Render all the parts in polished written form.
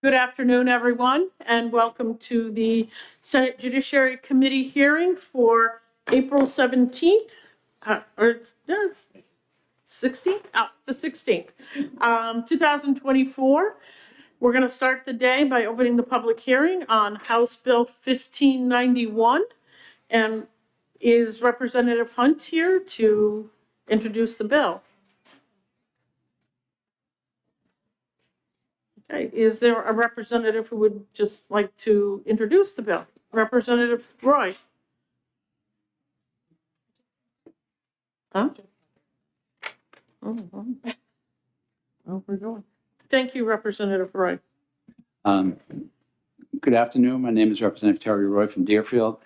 Good afternoon, everyone, and welcome to the Senate Judiciary Committee hearing for April 17th, or yes, 16th? Oh, the 16th, 2024. We're going to start the day by opening the public hearing on House Bill 1591. And is Representative Hunt here to introduce the bill? Okay, is there a representative who would just like to introduce the bill? Representative Roy? Huh? Oh, we're going. Thank you, Representative Roy. Good afternoon. My name is Representative Terry Roy from Deerfield,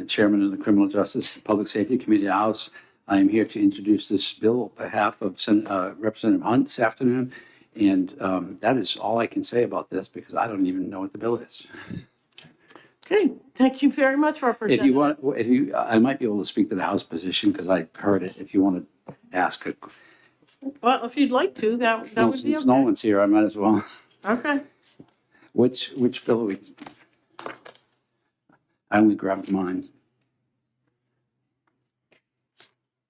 Chairman of the Criminal Justice and Public Safety Committee of the House. I am here to introduce this bill on behalf of Representative Hunt this afternoon. And that is all I can say about this because I don't even know what the bill is. Okay, thank you very much, Representative. I might be able to speak to the House position because I heard it. If you want to ask it. Well, if you'd like to, that would be okay. Since no one's here, I might as well. Okay. Which bill are we? I only grabbed mine.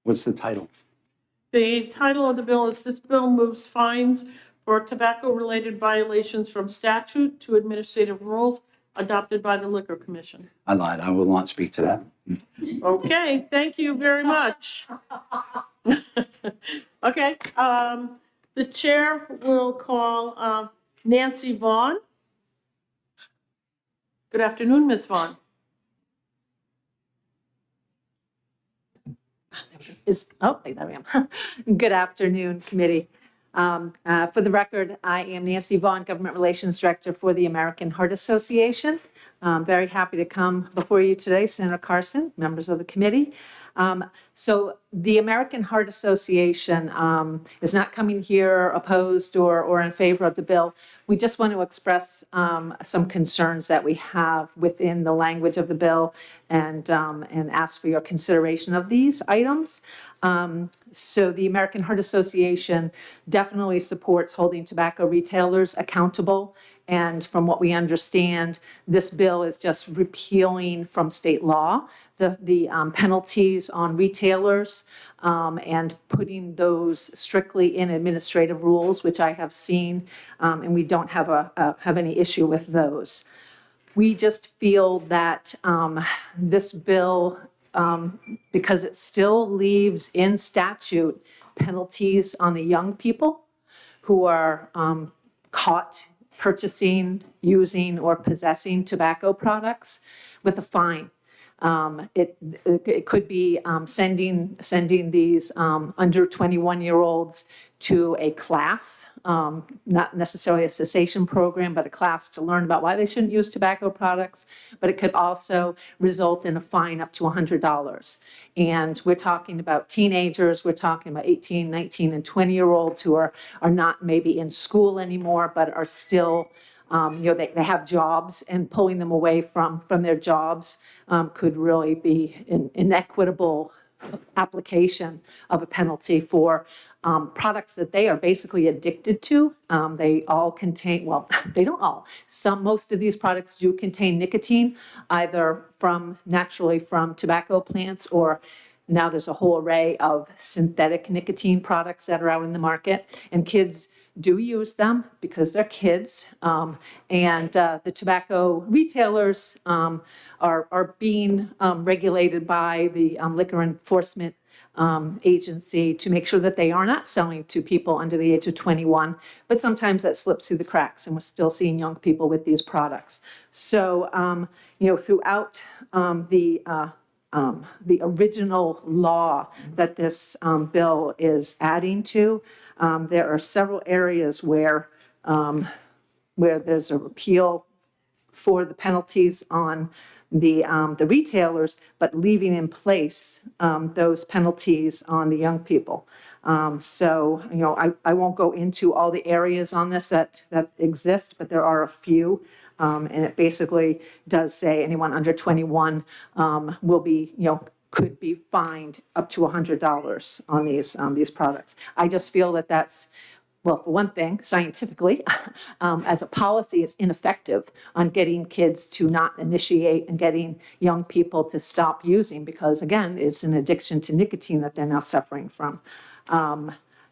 What's the title? The title of the bill is "This Bill Moves Fines for Tobacco-Related Violations from Statute to Administrative Rules Adopted by the Liquor Commission." I lied. I will not speak to that. Okay, thank you very much. Okay, the chair will call Nancy Vaughn. Good afternoon, Ms. Vaughn. There we am. Good afternoon, committee. For the record, I am Nancy Vaughn, Government Relations Director for the American Heart Association. I'm very happy to come before you today, Senator Carson, members of the committee. So the American Heart Association is not coming here opposed or in favor of the bill. We just want to express some concerns that we have within the language of the bill and ask for your consideration of these items. So the American Heart Association definitely supports holding tobacco retailers accountable. And from what we understand, this bill is just repealing from state law the penalties on retailers and putting those strictly in administrative rules, which I have seen, and we don't have any issue with those. We just feel that this bill, because it still leaves in statute penalties on the young people who are caught purchasing, using, or possessing tobacco products with a fine. It could be sending these under 21-year-olds to a class, not necessarily a cessation program, but a class to learn about why they shouldn't use tobacco products. But it could also result in a fine up to $100. And we're talking about teenagers, we're talking about 18, 19, and 20-year-olds who are not maybe in school anymore, but are still they have jobs, and pulling them away from their jobs could really be an inequitable application of a penalty for products that they are basically addicted to. They all contain, well, they don't all. Most of these products do contain nicotine, either naturally from tobacco plants, or now there's a whole array of synthetic nicotine products that are out in the market, and kids do use them because they're kids, and the tobacco retailers are being regulated by the Liquor Enforcement Agency to make sure that they are not selling to people under the age of 21, but sometimes that slips through the cracks, and we're still seeing young people with these products. So, throughout the original law that this bill is adding to, there are several areas where there's a repeal for the penalties on the retailers, but leaving in place those penalties on the young people. So, I won't go into all the areas on this that exist, but there are a few. And it basically does say anyone under 21 will be, could be fined up to $100 on these products. I just feel that that's well, for one thing, scientifically, as a policy, it's ineffective on getting kids to not initiate and getting young people to stop using because, again, it's an addiction to nicotine that they're now suffering from.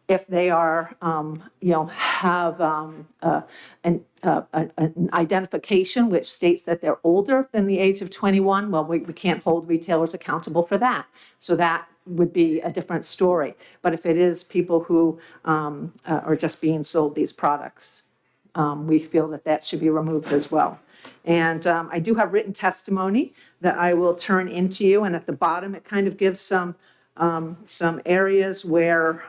If they are, have an identification which states that they're older than the age of 21, well, we can't hold retailers accountable for that. So that would be a different story. But if it is people who are just being sold these products, we feel that that should be removed as well. And I do have written testimony that I will turn into you. And at the bottom, it kind of gives some areas where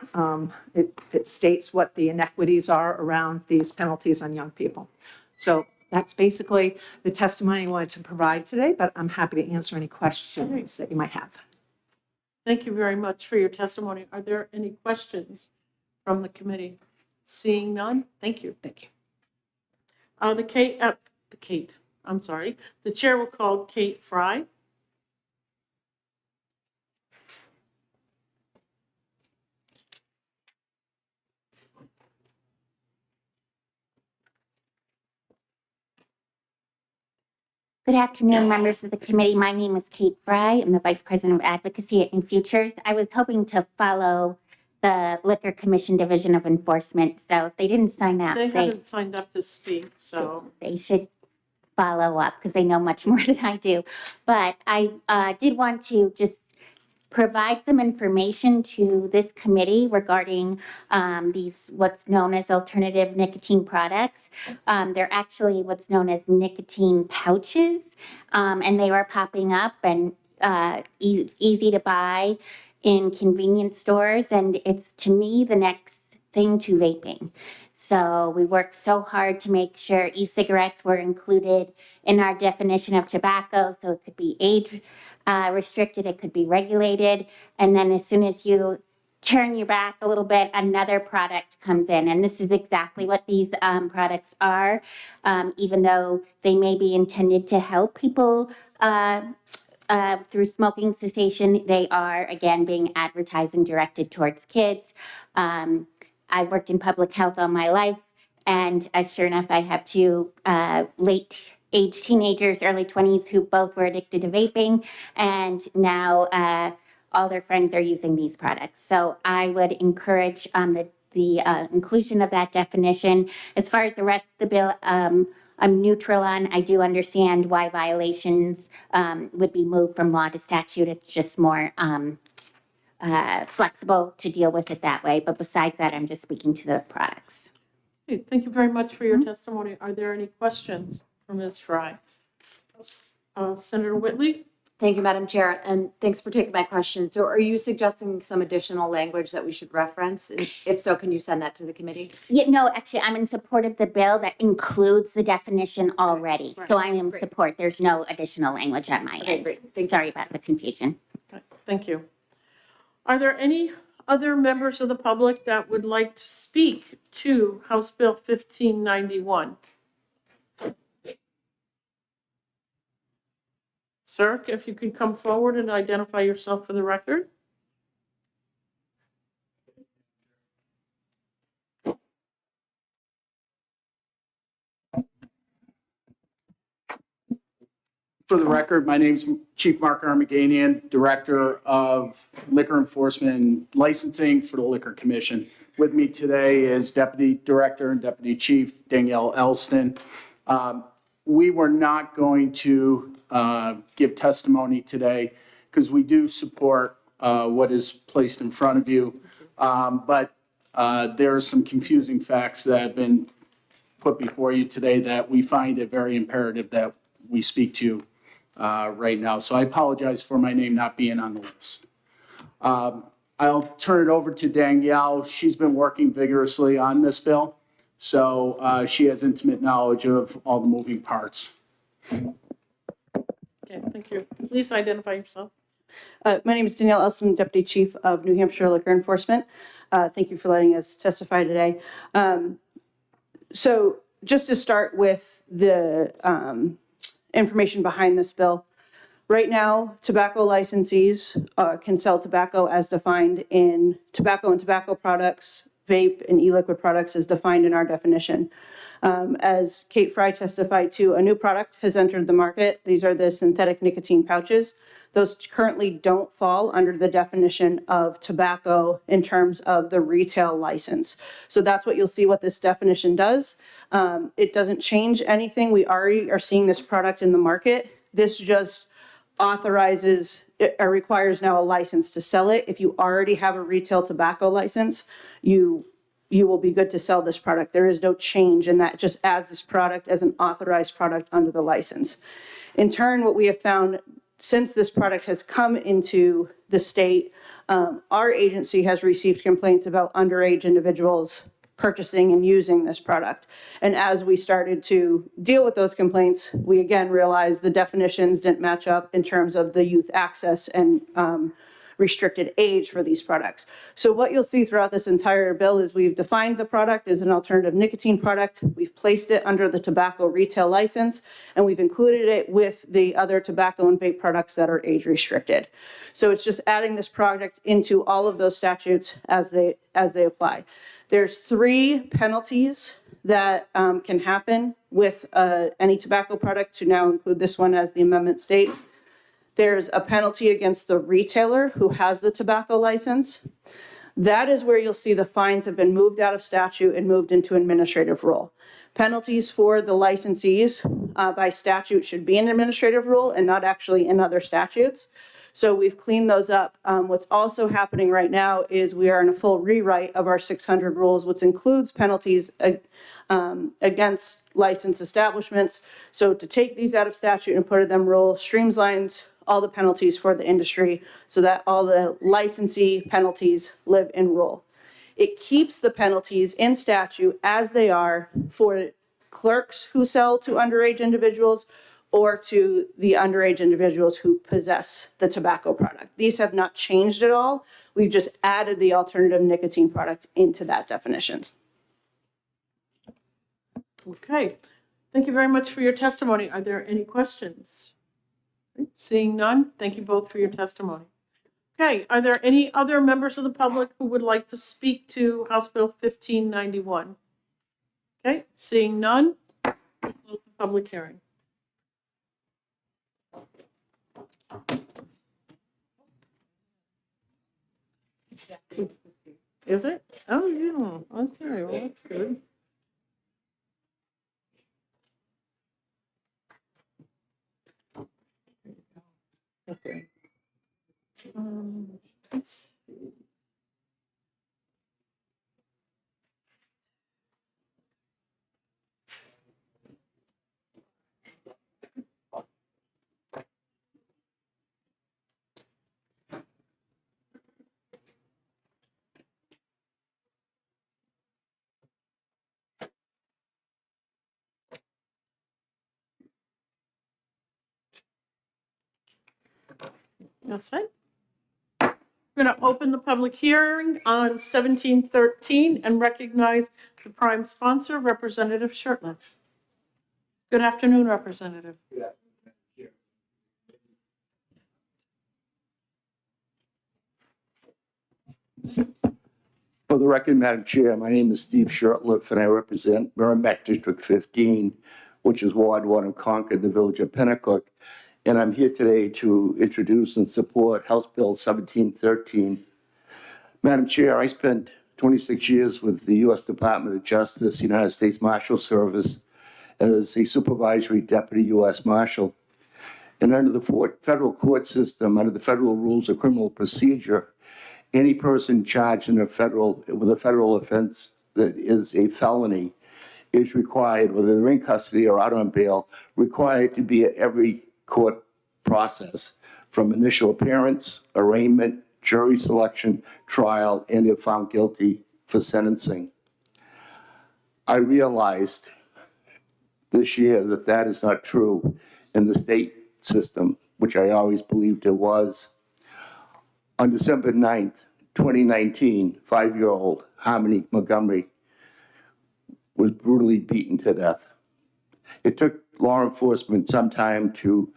it states what the inequities are around these penalties on young people. So that's basically the testimony I wanted to provide today, but I'm happy to answer any questions that you might have. Thank you very much for your testimony. Are there any questions from the committee? Seeing none, thank you. Thank you. The chair will call Kate Fry. Good afternoon, members of the committee. My name is Kate Fry. I'm the Vice President of Advocacy at New Futures. I was hoping to follow the Liquor Commission Division of Enforcement. So if they didn't sign up, They haven't signed up to speak, so. they should follow up because they know much more than I do. But I did want to just provide some information to this committee regarding these what's known as alternative nicotine products. They're actually what's known as nicotine pouches, and they are popping up and easy to buy in convenience stores, and it's, to me, the next thing to vaping. So we worked so hard to make sure e-cigarettes were included in our definition of tobacco, so it could be age restricted, it could be regulated, and then as soon as you turn your back a little bit, another product comes in, and this is exactly what these products are, even though they may be intended to help people through smoking cessation, they are, again, being advertised and directed towards kids. I've worked in public health all my life, and sure enough, I have two late age teenagers, early 20s, who both were addicted to vaping, and now all their friends are using these products. So I would encourage the inclusion of that definition. As far as the rest of the bill, I'm neutral on. I do understand why violations would be moved from law to statute. It's just more flexible to deal with it that way. But besides that, I'm just speaking to the products. Okay, thank you very much for your testimony. Are there any questions for Ms. Fry? Senator Whitley? Thank you, Madam Chair, and thanks for taking my question. So are you suggesting some additional language that we should reference? And if so, can you send that to the committee? Yeah, no, actually, I'm in support of the bill that includes the definition already. Right. So I am in Great. support. There's no additional language on my Okay, end. great. Thank you. Sorry about the confusion. Okay, thank you. Are there any other members of the public that would like to speak to House Bill 1591? Sir, if you could come forward and identify yourself for the record. For the record, my name's Chief Mark Armaganian, Director of Liquor Enforcement and Licensing for the Liquor Commission. With me today is Deputy Director and Deputy Chief Danielle Elston. We were not going to give testimony today because we do support what is placed in front of you. But there are some confusing facts that have been put before you today that we find it very imperative that we speak to right now. So I apologize for my name not being on the list. I'll turn it over to Danielle. She's been working vigorously on this bill, so she has intimate knowledge of all the moving parts. Okay, thank you. Please identify yourself. My name is Danielle Elson, Deputy Chief of New Hampshire Liquor Enforcement. Thank you for letting us testify today. So just to start with the information behind this bill. Right now, tobacco licensees can sell tobacco as defined in tobacco and tobacco products, vape and e-liquid products is defined in our definition. As Kate Fry testified to, a new product has entered the market. These are the synthetic nicotine pouches. Those currently don't fall under the definition of tobacco in terms of the retail license. So that's what you'll see what this definition does. It doesn't change anything. We already are seeing this product in the market. This just authorizes or requires now a license to sell it. If you already have a retail tobacco license, you will be good to sell this product. There is no change, and that just adds this product as an authorized product under the license. In turn, what we have found since this product has come into the state, our agency has received complaints about underage individuals purchasing and using this product. And as we started to deal with those complaints, we again realized the definitions didn't match up in terms of the youth access and restricted age for these products. So what you'll see throughout this entire bill is we've defined the product as an alternative nicotine product. We've placed it under the tobacco retail license, and we've included it with the other tobacco and vape products that are age restricted. So it's just adding this product into all of those statutes as they apply. There's 3 penalties that can happen with any tobacco product, to now include this one as the amendment states. There's a penalty against the retailer who has the tobacco license. That is where you'll see the fines have been moved out of statute and moved into administrative rule. Penalties for the licensees by statute should be an administrative rule and not actually in other statutes. So we've cleaned those up. What's also happening right now is we are in a full rewrite of our 600 rules, which includes penalties against licensed establishments. So to take these out of statute and put them rule streamlines all the penalties for the industry so that all the licensee penalties live in rule. It keeps the penalties in statute as they are for clerks who sell to underage individuals or to the underage individuals who possess the tobacco product. These have not changed at all. We've just added the alternative nicotine product into that definition. Okay, thank you very much for your testimony. Are there any questions? Seeing none, thank you both for your testimony. Okay, are there any other members of the public who would like to speak to House Bill 1591? Okay, seeing none, close the public hearing. Is it? Oh, yeah, okay, well, that's good. Okay. Let's see. That's it. We're going to open the public hearing on 1713 and recognize the prime sponsor, Representative Shurtleff. Good afternoon, Representative. For the record, Madam Chair, my name is Steve Shurtleff, and I represent Merrimack District 15, which is Ward 1 of Concord, the village of Pennacook. And I'm here today to introduce and support House Bill 1713. Madam Chair, I spent 26 years with the U.S. Department of Justice, United States Marshal Service, as a supervisory deputy U.S. Marshal. And under the federal court system, under the federal rules of criminal procedure, any person charged with a federal offense that is a felony is required, whether they're in custody or out on bail, required to be at every court process, from initial appearance, arraignment, jury selection, trial, and if found guilty, for sentencing. I realized this year that that is not true in the state system, which I always believed it was. On December 9th, 2019, 5-year-old Harmony Montgomery was brutally beaten to death. It took law enforcement some time to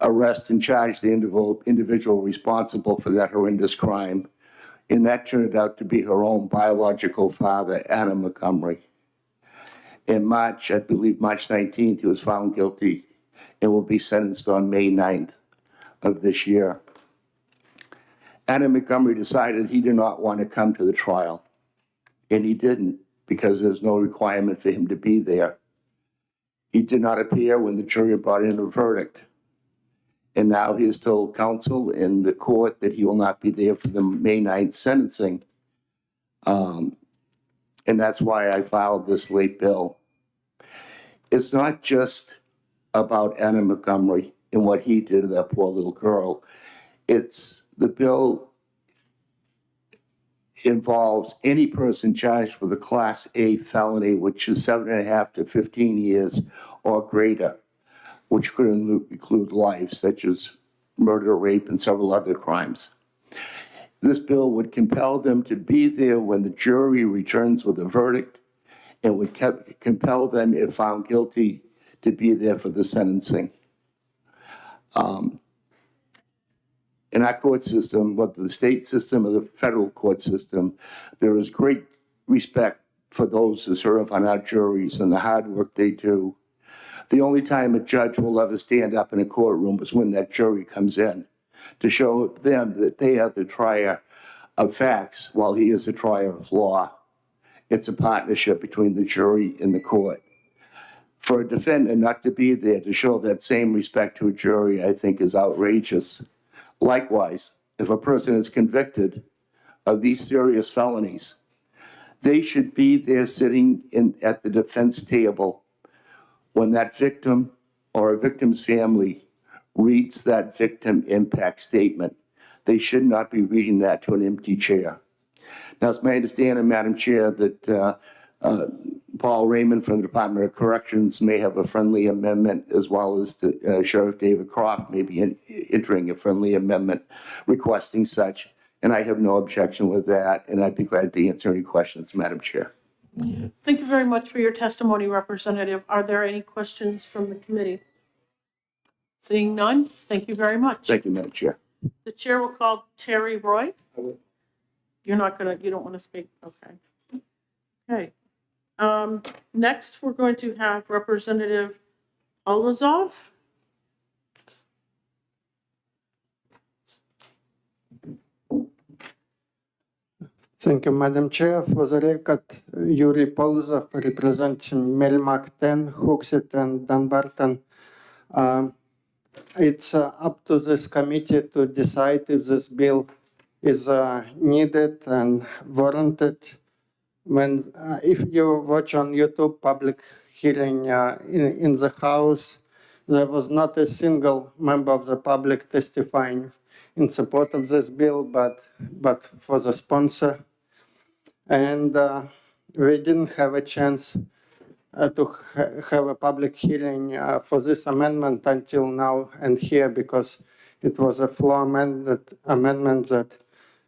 arrest and charge the individual responsible for that horrendous crime. And that turned out to be her own biological father, Adam Montgomery. In March, I believe March 19th, he was found guilty and will be sentenced on May 9th of this year. Adam Montgomery decided he did not want to come to the trial, and he didn't because there's no requirement for him to be there. He did not appear when the jury brought in a verdict. And now he has told counsel in the court that he will not be there for the May 9th sentencing. And that's why I filed this late bill. It's not just about Anna Montgomery and what he did to that poor little girl. It's the bill involves any person charged with a Class A felony, which is 7.5 to 15 years or greater, which could include life, such as murder, rape, and several other crimes. This bill would compel them to be there when the jury returns with a verdict and would compel them, if found guilty, to be there for the sentencing. In our court system, whether the state system or the federal court system, there is great respect for those who serve on our juries and the hard work they do. The only time a judge will ever stand up in a courtroom is when that jury comes in to show them that they are the trier of facts while he is the trier of law. It's a partnership between the jury and the court. For a defendant not to be there to show that same respect to a jury, I think is outrageous. Likewise, if a person is convicted of these serious felonies, they should be there sitting at the defense table when that victim or a victim's family reads that victim impact statement. They should not be reading that to an empty chair. Now, it's my understanding, Madam Chair, that Paul Raymond from the Department of Corrections may have a friendly amendment, as well as Sheriff David Croft may be entering a friendly amendment requesting such. And I have no objection with that, and I'd be glad to answer any questions, Madam Chair. Thank you very much for your testimony, Representative. Are there any questions from the committee? Seeing none, thank you very much. Thank you, Madam Chair. The chair will call Terry Roy. You don't want to speak? Okay. Okay. Next, we're going to have Representative Olazov. Thank you, Madam Chair. For the record, Yuri Polzov, representing Melmac 10, Hooksett, and Dunbarton. It's up to this committee to decide if this bill is needed and warranted. If you watch on YouTube public hearing in the House, there was not a single member of the public testifying in support of this bill, but for the sponsor. And we didn't have a chance to have a public hearing for this amendment until now and here, because it was a flaw amendment that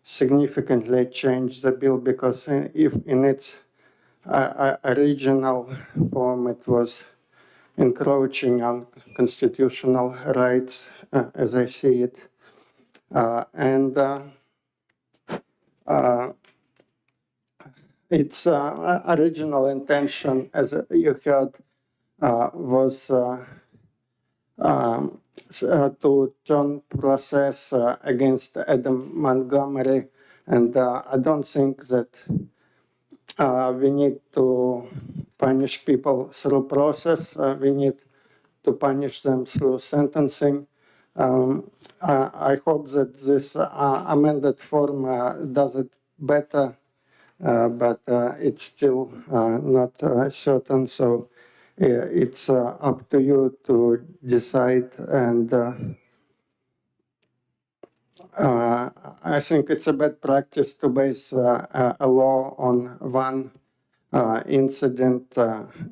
significantly changed the bill, because if in its original form it was encroaching on constitutional rights as I see it. Its original intention, as you heard, was to turn process against Adam Montgomery, and I don't think that we need to punish people through process. We need to punish them through sentencing. I hope that this amended form does it better, but it's still not certain. So it's up to you to decide. And I think it's a bad practice to base a law on one incident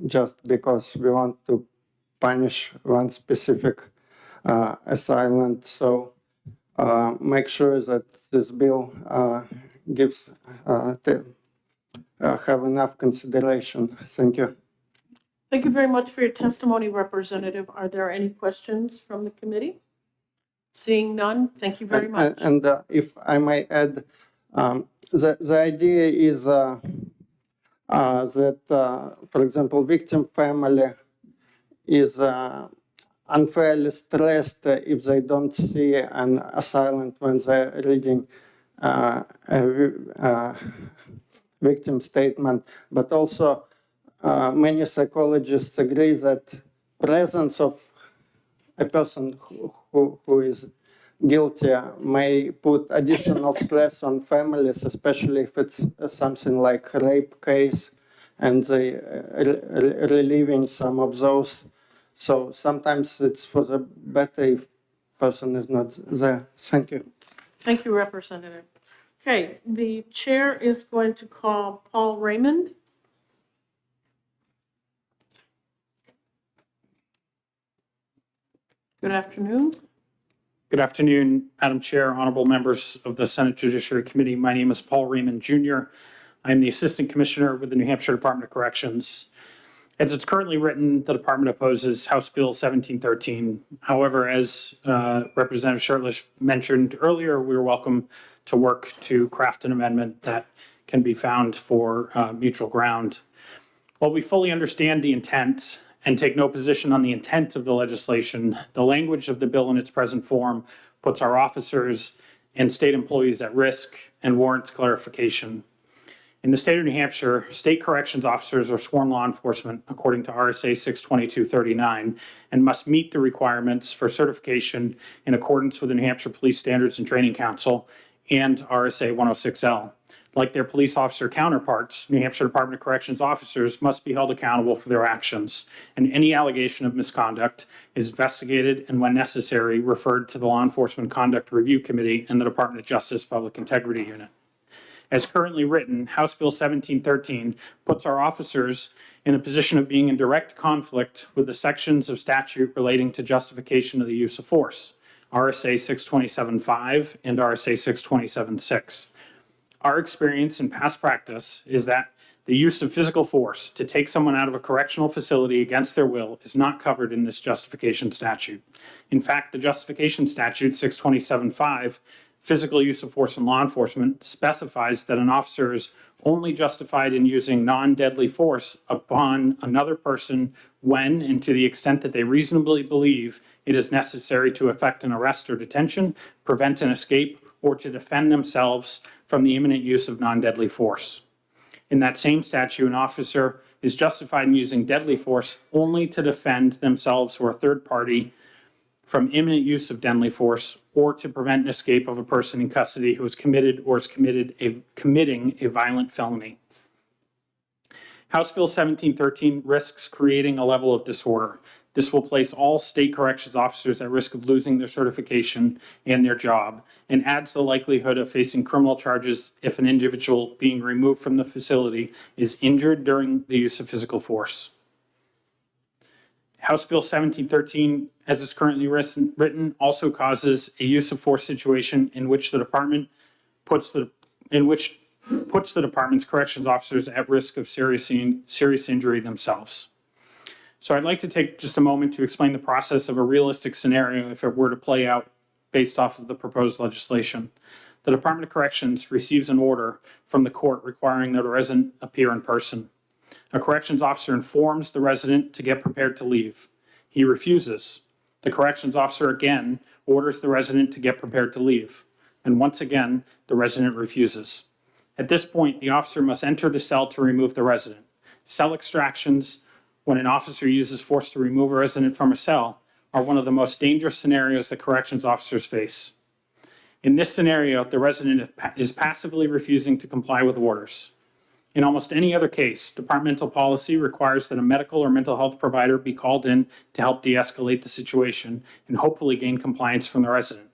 just because we want to punish one specific assailant. So make sure that this bill gives have enough consideration. Thank you. Thank you very much for your testimony, Representative. Are there any questions from the committee? Seeing none, thank you very much. And if I may add, The idea is that, for example, victim family is unfairly stressed if they don't see an assailant when they're reading a victim statement. But also, many psychologists agree that presence of a person who is guilty may put additional stress on families, especially if it's something like rape case and they relieving some of those. So sometimes it's for the better if person is not there. Thank you. Thank you, Representative. Okay, the chair is going to call Paul Raymond. Good afternoon. Good afternoon, Madam Chair, honorable members of the Senate Judiciary Committee. My name is Paul Raymond Jr. I'm the Assistant Commissioner with the New Hampshire Department of Corrections. As it's currently written, the department opposes House Bill 1713. However, as Representative Shurtleff mentioned earlier, we are welcome to work to craft an amendment that can be found for mutual ground. While we fully understand the intent and take no position on the intent of the legislation, the language of the bill in its present form puts our officers and state employees at risk and warrants clarification. In the state of New Hampshire, state corrections officers are sworn law enforcement according to RSA 622-39 and must meet the requirements for certification in accordance with the New Hampshire Police Standards and Training Council and RSA 106L. Like their police officer counterparts, New Hampshire Department of Corrections officers must be held accountable for their actions, and any allegation of misconduct is investigated and, when necessary, referred to the Law Enforcement Conduct Review Committee and the Department of Justice Public Integrity Unit. As currently written, House Bill 1713 puts our officers in a position of being in direct conflict with the sections of statute relating to justification of the use of force, RSA 627.5 and RSA 627.6. Our experience and past practice is that the use of physical force to take someone out of a correctional facility against their will is not covered in this justification statute. In fact, the justification statute 627.5, physical use of force in law enforcement, specifies that an officer is only justified in using non-deadly force upon another person when and to the extent that they reasonably believe it is necessary to effect an arrest or detention, prevent an escape, or to defend themselves from the imminent use of non-deadly force. In that same statute, an officer is justified in using deadly force only to defend themselves or a third party from imminent use of deadly force or to prevent an escape of a person in custody who has committed or is committing a violent felony. House Bill 1713 risks creating a level of disorder. This will place all state corrections officers at risk of losing their certification and their job, and adds the likelihood of facing criminal charges if an individual being removed from the facility is injured during the use of physical force. House Bill 1713, as it's currently written, also causes a use of force situation in which the department puts the department's corrections officers at risk of serious injury themselves. So I'd like to take just a moment to explain the process of a realistic scenario if it were to play out based off of the proposed legislation. The Department of Corrections receives an order from the court requiring that a resident appear in person. A corrections officer informs the resident to get prepared to leave. He refuses. The corrections officer again orders the resident to get prepared to leave. And once again, the resident refuses. At this point, the officer must enter the cell to remove the resident. Cell extractions, when an officer uses force to remove a resident from a cell, are one of the most dangerous scenarios that corrections officers face. In this scenario, the resident is passively refusing to comply with orders. In almost any other case, departmental policy requires that a medical or mental health provider be called in to help de-escalate the situation and hopefully gain compliance from the resident.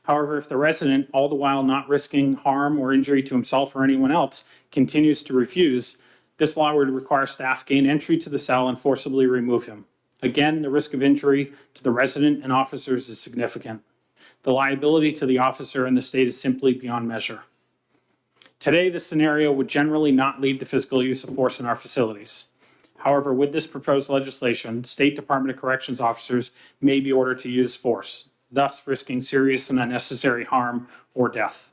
However, if the resident, all the while not risking harm or injury to himself or anyone else, continues to refuse, this law would require staff gain entry to the cell and forcibly remove him. Again, the risk of injury to the resident and officers is significant. The liability to the officer and the state is simply beyond measure. Today, this scenario would generally not lead to physical use of force in our facilities. However, with this proposed legislation, State Department of Corrections officers may be ordered to use force, thus risking serious and unnecessary harm or death.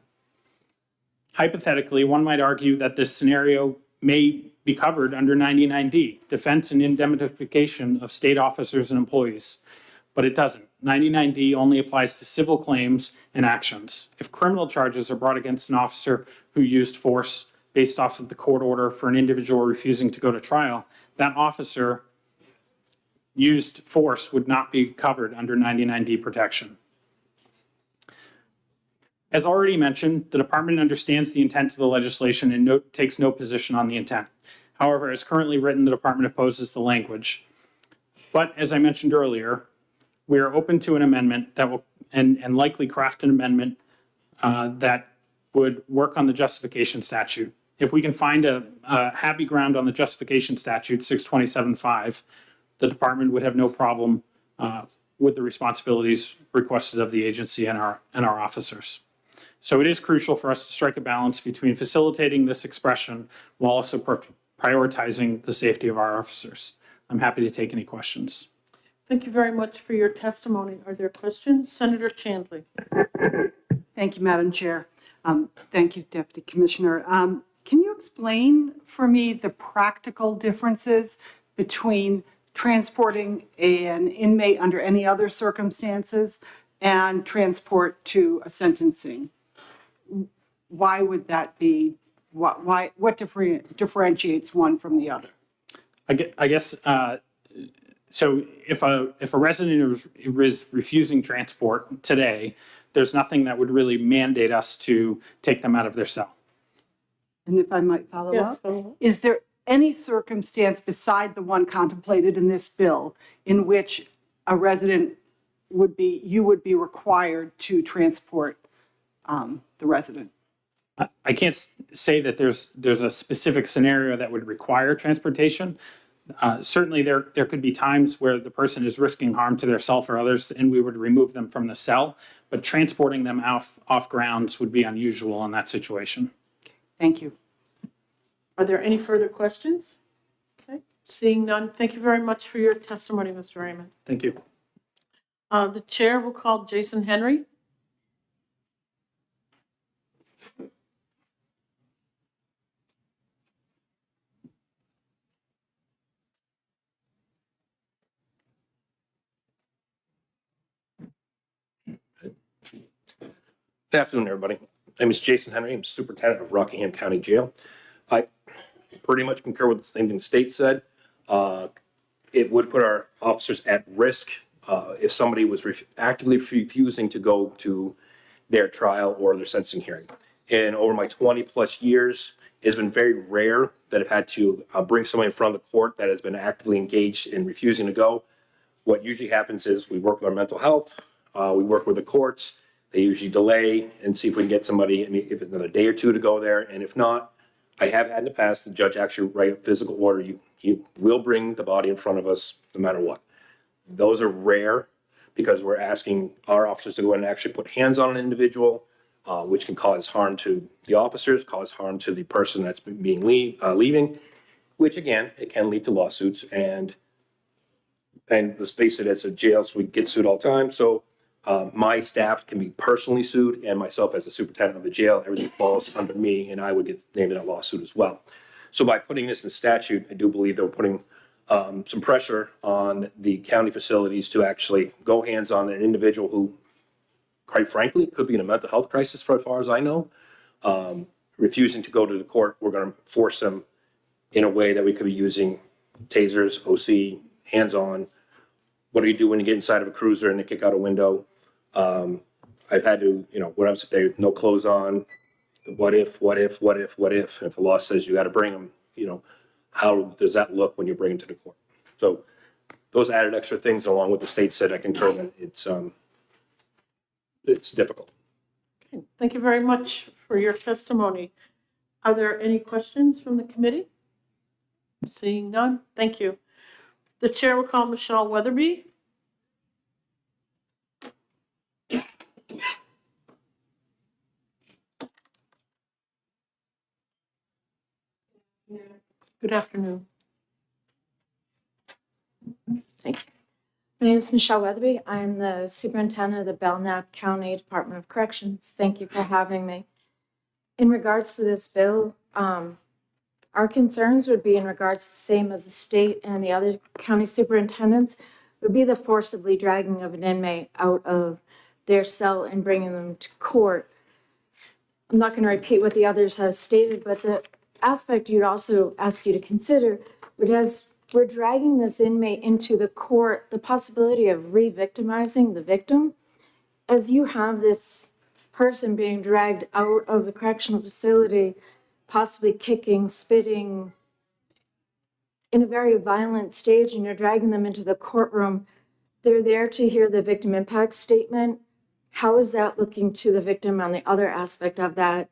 Hypothetically, one might argue that this scenario may be covered under 99D, defense and indemnification of state officers and employees, but it doesn't. 99D only applies to civil claims and actions. If criminal charges are brought against an officer who used force based off of the court order for an individual refusing to go to trial, that officer used force would not be covered under 99D protection. As already mentioned, the department understands the intent of the legislation and takes no position on the intent. However, as currently written, the department opposes the language. But as I mentioned earlier, we are open to an amendment that will, and likely craft an amendment that would work on the justification statute. If we can find a happy ground on the justification statute, 627.5, the department would have no problem with the responsibilities requested of the agency and our officers. So it is crucial for us to strike a balance between facilitating this expression while also prioritizing the safety of our officers. I'm happy to take any questions. Thank you very much for your testimony. Are there questions? Senator Chandler. Thank you, Madam Chair. Thank you, Deputy Commissioner. Can you explain for me the practical differences between transporting an inmate under any other circumstances and transport to a sentencing? Why would that be? What differentiates one from the other? I guess, so if a resident is refusing transport today, there's nothing that would really mandate us to take them out of their cell. And if I might follow Yes, up, follow up. is there any circumstance beside the one contemplated in this bill in which a resident you would be required to transport the resident? I can't say that there's a specific scenario that would require transportation. Certainly, there could be times where the person is risking harm to themselves or others, and we would remove them from the cell. But transporting them off grounds would be unusual in that situation. Thank you. Are there any further questions? Okay, seeing none, thank you very much for your testimony, Mr. Raymond. Thank you. The chair will call Jason Henry. Good afternoon, everybody. My name is Jason Henry. I'm Superintendent of Rockingham County Jail. I pretty much concur with the same thing the state said. It would put our officers at risk if somebody was actively refusing to go to their trial or their sentencing hearing. And over my 20 plus years, it's been very rare that I've had to bring somebody in front of the court that has been actively engaged in refusing to go. What usually happens is we work with our mental health, we work with the courts. They usually delay and see if we can get somebody, if it's another day or two to go there. And if not, I have had in the past, the judge actually write a physical order. You will bring the body in front of us no matter what. Those are rare because we're asking our officers to go in and actually put hands on an individual, which can cause harm to the officers, cause harm to the person that's being leaving, which again, it can lead to lawsuits. And let's face it, it's a jail, so we get sued all the time. So my staff can be personally sued, and myself as the superintendent of the jail, everything falls under me, and I would get named in a lawsuit as well. So by putting this in statute, I do believe that we're putting some pressure on the county facilities to actually go hands on an individual who, quite frankly, could be in a mental health crisis for as far as I know. Refusing to go to the court, we're going to force them in a way that we could be using tasers, OC, hands on. What do you do when you get inside of a cruiser and they kick out a window? I've had to, what happens if they have no clothes on? What if? And if the law says you got to bring them, how does that look when you bring them to the court? So those added extra things, along with the state said, I concur that it's difficult. Okay, thank you very much for your testimony. Are there any questions from the committee? Seeing none, thank you. The chair will call Michelle Weatherby. Good afternoon. Thank you. My name is Michelle Weatherby. I'm the superintendent of the Belknap County Department of Corrections. Thank you for having me. in regards to this bill, our concerns would be in regards to the same as the state and the other county superintendents, would be the forcibly dragging of an inmate out of their cell and bringing them to court. I'm not going to repeat what the others have stated, but the aspect you'd also ask you to consider would, as we're dragging this inmate into the court, the possibility of re-victimizing the victim, as you have this person being dragged out of the correctional facility, possibly kicking, spitting, in a very violent stage, and you're dragging them into the courtroom, they're there to hear the victim impact statement. How is that looking to the victim on the other aspect of that?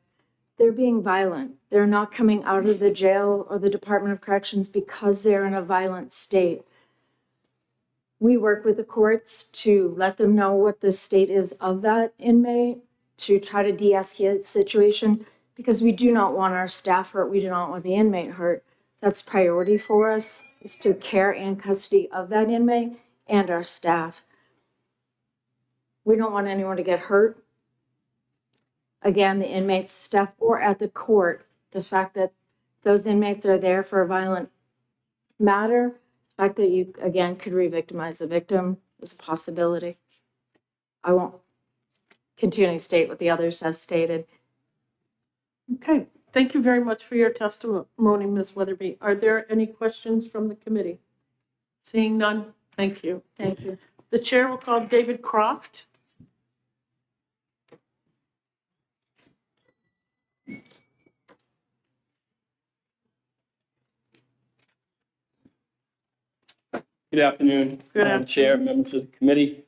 They're being violent. They're not coming out of the jail or the Department of Corrections because they're in a violent state. We work with the courts to let them know what the state is of that inmate, to try to de-escalate the situation, because we do not want our staff hurt. We do not want the inmate hurt. That's priority for us, is to care and custody of that inmate and our staff. We don't want anyone to get hurt. Again, the inmates, staff, or at the court, the fact that those inmates are there for a violent matter, the fact that you, again, could re-victimize the victim is a possibility. I won't continue to state what the others have stated. Okay, thank you very much for your testimony, Ms. Weatherby. Are there any questions from the committee? Seeing none, thank you. Thank you. The chair will call David Croft. Good afternoon, Good Madam Chair, members of the committee.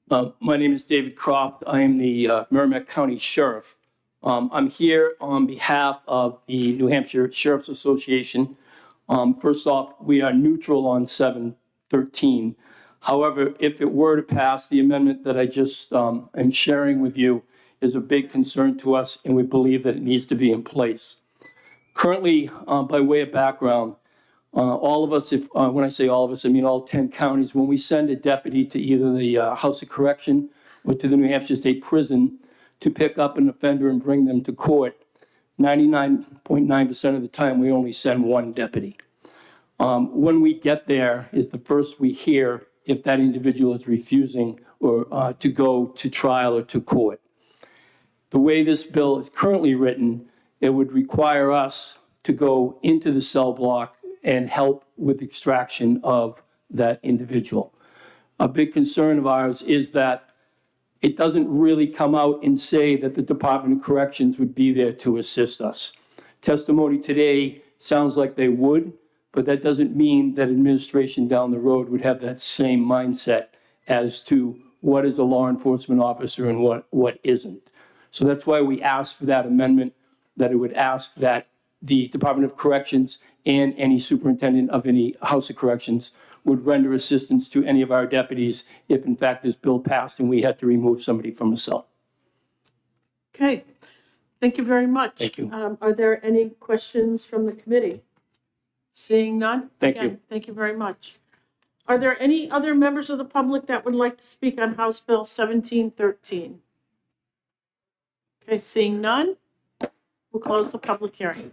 My name is David Croft. I am the Merrimack County Sheriff. I'm here on behalf of the New Hampshire Sheriff's Association. First off, we are neutral on 713. However, if it were to pass, the amendment that I just am sharing with you is a big concern to us, and we believe that it needs to be in place. Currently, by way of background, all of us, when I say all of us, I mean all 10 counties, when we send a deputy to either the House of Correction or to the New Hampshire State Prison to pick up an offender and bring them to court, 99.9% of the time, we only send one deputy. When we get there is the first we hear if that individual is refusing or to go to trial or to court. The way this bill is currently written, it would require us to go into the cell block and help with extraction of that individual. A big concern of ours is that it doesn't really come out and say that the Department of Corrections would be there to assist us. Testimony today sounds like they would, but that doesn't mean that administration down the road would have that same mindset as to what is a law enforcement officer and what isn't. So that's why we asked for that amendment, that it would ask that the Department of Corrections and any superintendent of any House of Corrections would render assistance to any of our deputies if in fact this bill passed and we had to remove somebody from a cell. Okay, thank you very much. Thank you. Are there any questions from the committee? Seeing none? Thank you. Again, thank you very much. Are there any other members of the public that would like to speak on House Bill 1713? Okay, seeing none, we'll close the public hearing.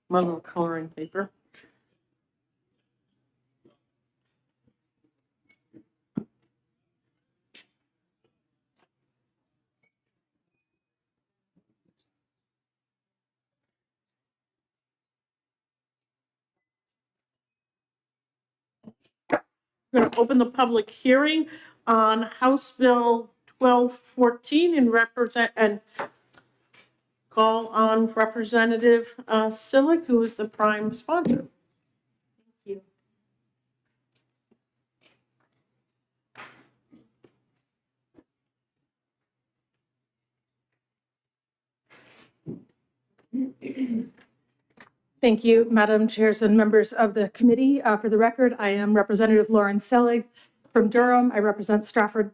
My little coloring paper. We're going to open the public hearing on House Bill 1214 and call on Representative Silic, who is the prime sponsor. Thank you. Thank you, Madam Chairs and members of the committee. For the record, I am Representative Lauren Selig from Durham. I represent Stratford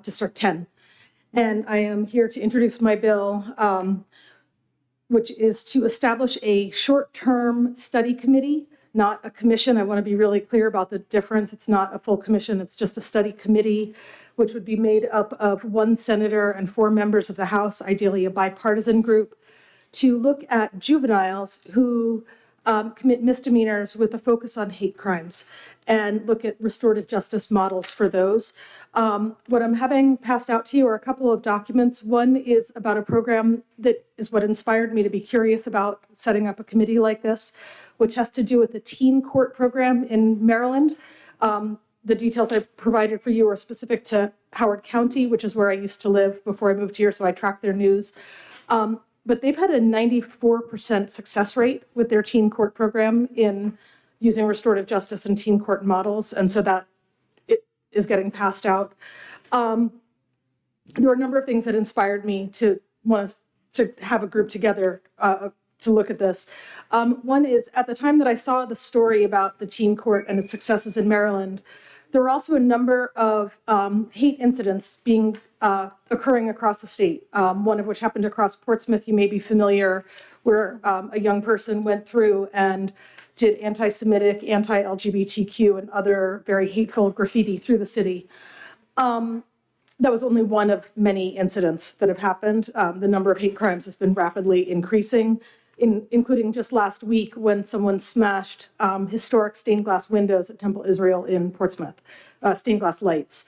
District 10. And I am here to introduce my bill, which is to establish a short-term study committee, not a commission. I want to be really clear about the difference. It's not a full commission, it's just a study committee, which would be made up of 1 senator and 4 members of the House, ideally a bipartisan group, to look at juveniles who commit misdemeanors with a focus on hate crimes and look at restorative justice models for those. What I'm having passed out to you are a couple of documents. One is about a program that is what inspired me to be curious about setting up a committee like this, which has to do with the teen court program in Maryland. The details I provided for you are specific to Howard County, which is where I used to live before I moved here, so I track their news. But they've had a 94% success rate with their teen court program in using restorative justice and teen court models, and so that it is getting passed out. There were a number of things that inspired me to want us to have a group together to look at this. One is, at the time that I saw the story about the teen court and its successes in Maryland, there were also a number of hate incidents being occurring across the state, one of which happened across Portsmouth. You may be familiar, where a young person went through and did anti-Semitic, anti-LGBTQ, and other very hateful graffiti through the city. That was only one of many incidents that have happened. The number of hate crimes has been rapidly increasing, including just last week when someone smashed historic stained glass windows at Temple Israel in Portsmouth, stained glass lights.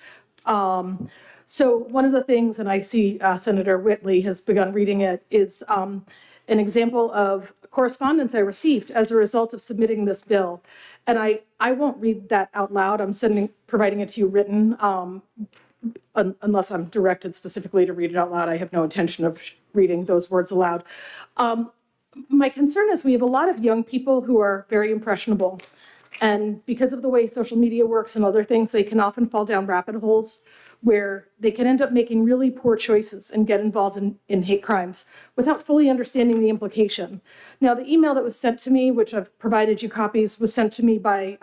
So one of the things, and I see Senator Whitley has begun reading it, is an example of correspondence I received as a result of submitting this bill. And I won't read that out loud. I'm providing it to you written, unless I'm directed specifically to read it out loud. I have no intention of reading those words aloud. My concern is we have a lot of young people who are very impressionable. And because of the way social media works and other things, they can often fall down rabbit holes where they can end up making really poor choices and get involved in hate crimes without fully understanding the implication. Now, the email that was sent to me, which I've provided you copies, was sent to me by,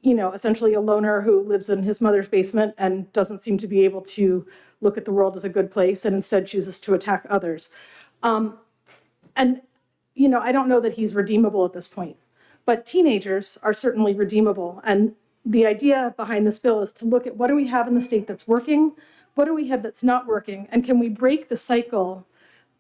essentially a loner who lives in his mother's basement and doesn't seem to be able to look at the world as a good place and instead chooses to attack others. I don't know that he's redeemable at this point, but teenagers are certainly redeemable. And the idea behind this bill is to look at what do we have in the state that's working, what do we have that's not working, and can we break the cycle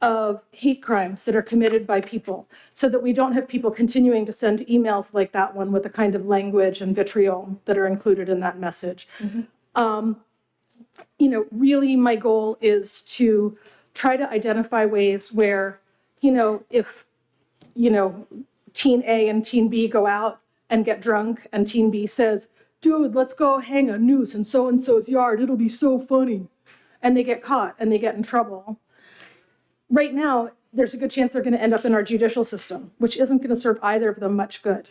of hate crimes that are committed by people so that we don't have people continuing to send emails like that one with the kind of language and vitriol that are included in that message. Really my goal is to try to identify ways where, if, teen A and teen B go out and get drunk and teen B says, dude, let's go hang a noose in so-and-so's yard. It'll be so funny. And they get caught and they get in trouble. Right now, there's a good chance they're going to end up in our judicial system, which isn't going to serve either of them much good.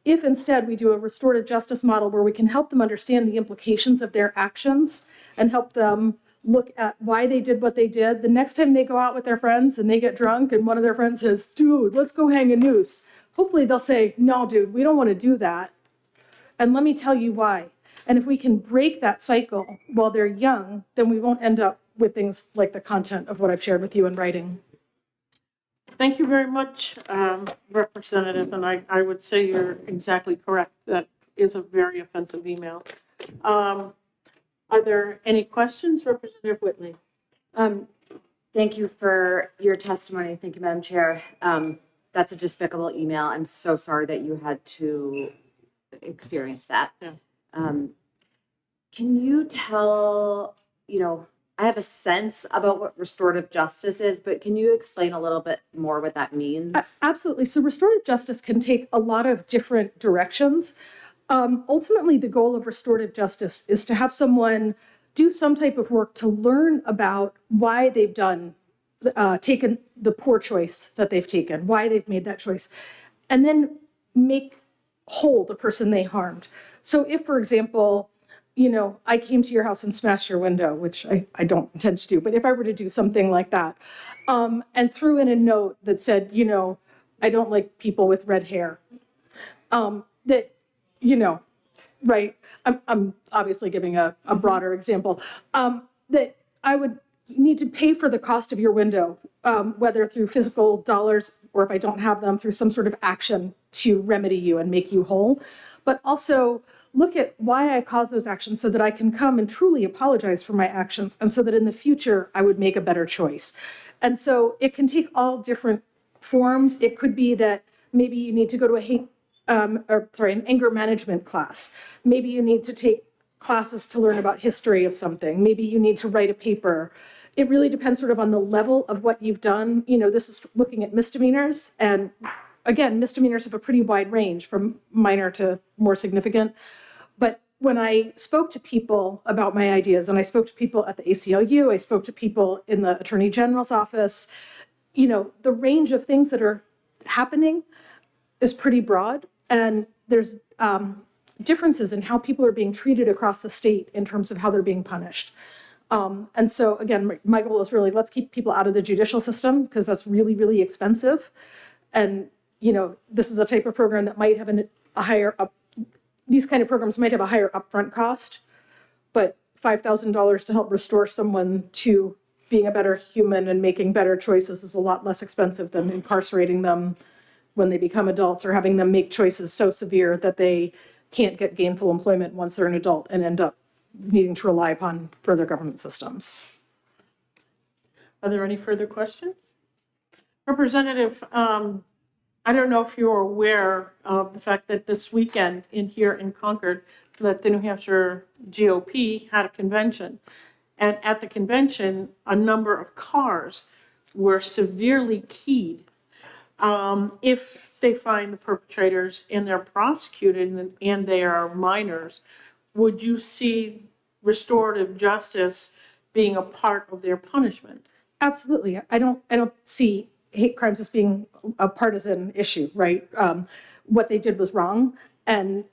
If instead we do a restorative justice model where we can help them understand the implications of their actions and help them look at why they did what they did, the next time they go out with their friends and they get drunk and one of their friends says, dude, let's go hang a noose, hopefully they'll say, no, dude, we don't want to do that. And let me tell you why. And if we can break that cycle while they're young, then we won't end up with things like the content of what I've shared with you in writing. Thank you very much, Representative, and I would say you're exactly correct. That is a very offensive email. Are there any questions, Representative Whitley? Thank you for your testimony. Thank you, Madam Chair. That's a despicable email. I'm so sorry that you had to experience that. Yeah. Can you tell, I have a sense about what restorative justice is, but can you explain a little bit more what that means? Absolutely. So restorative justice can take a lot of different directions. Ultimately, the goal of restorative justice is to have someone do some type of work to learn about why they've taken the poor choice that they've taken, why they've made that choice, and then make whole the person they harmed. So if, for example, I came to your house and smashed your window, which I don't intend to do, but if I were to do something like that, and threw in a note that said, I don't like people with red hair. That, you know, right? I'm obviously giving a broader example. That I would need to pay for the cost of your window, whether through physical dollars or if I don't have them, through some sort of action to remedy you and make you whole. But also look at why I caused those actions so that I can come and truly apologize for my actions and so that in the future I would make a better choice. And so it can take all different forms. It could be that maybe you need to go to an anger management class. Maybe you need to take classes to learn about history of something. Maybe you need to write a paper. It really depends sort of on the level of what you've done. You know, this is looking at misdemeanors. And again, misdemeanors have a pretty wide range from minor to more significant. But when I spoke to people about my ideas, and I spoke to people at the ACLU, I spoke to people in the Attorney General's office, you know, the range of things that are happening is pretty broad. And there's differences in how people are being treated across the state in terms of how they're being punished. And so again, my goal is really, let's keep people out of the judicial system because that's really, really expensive. And, you know, this is a type of program that might have a higher these kind of programs might have a higher upfront cost, but $5,000 to help restore someone to being a better human and making better choices is a lot less expensive than incarcerating them when they become adults or having them make choices so severe that they can't get gainful employment once they're an adult and end up needing to rely upon further government systems. Are there any further questions? Representative, I don't know if you're aware of the fact that this weekend here in Concord, that the New Hampshire GOP had a convention. And at the convention, a number of cars were severely keyed. If they find the perpetrators and they're prosecuted and they are minors, would you see restorative justice being a part of their punishment? Absolutely. I don't see hate crimes as being a partisan issue, right? What they did was wrong. And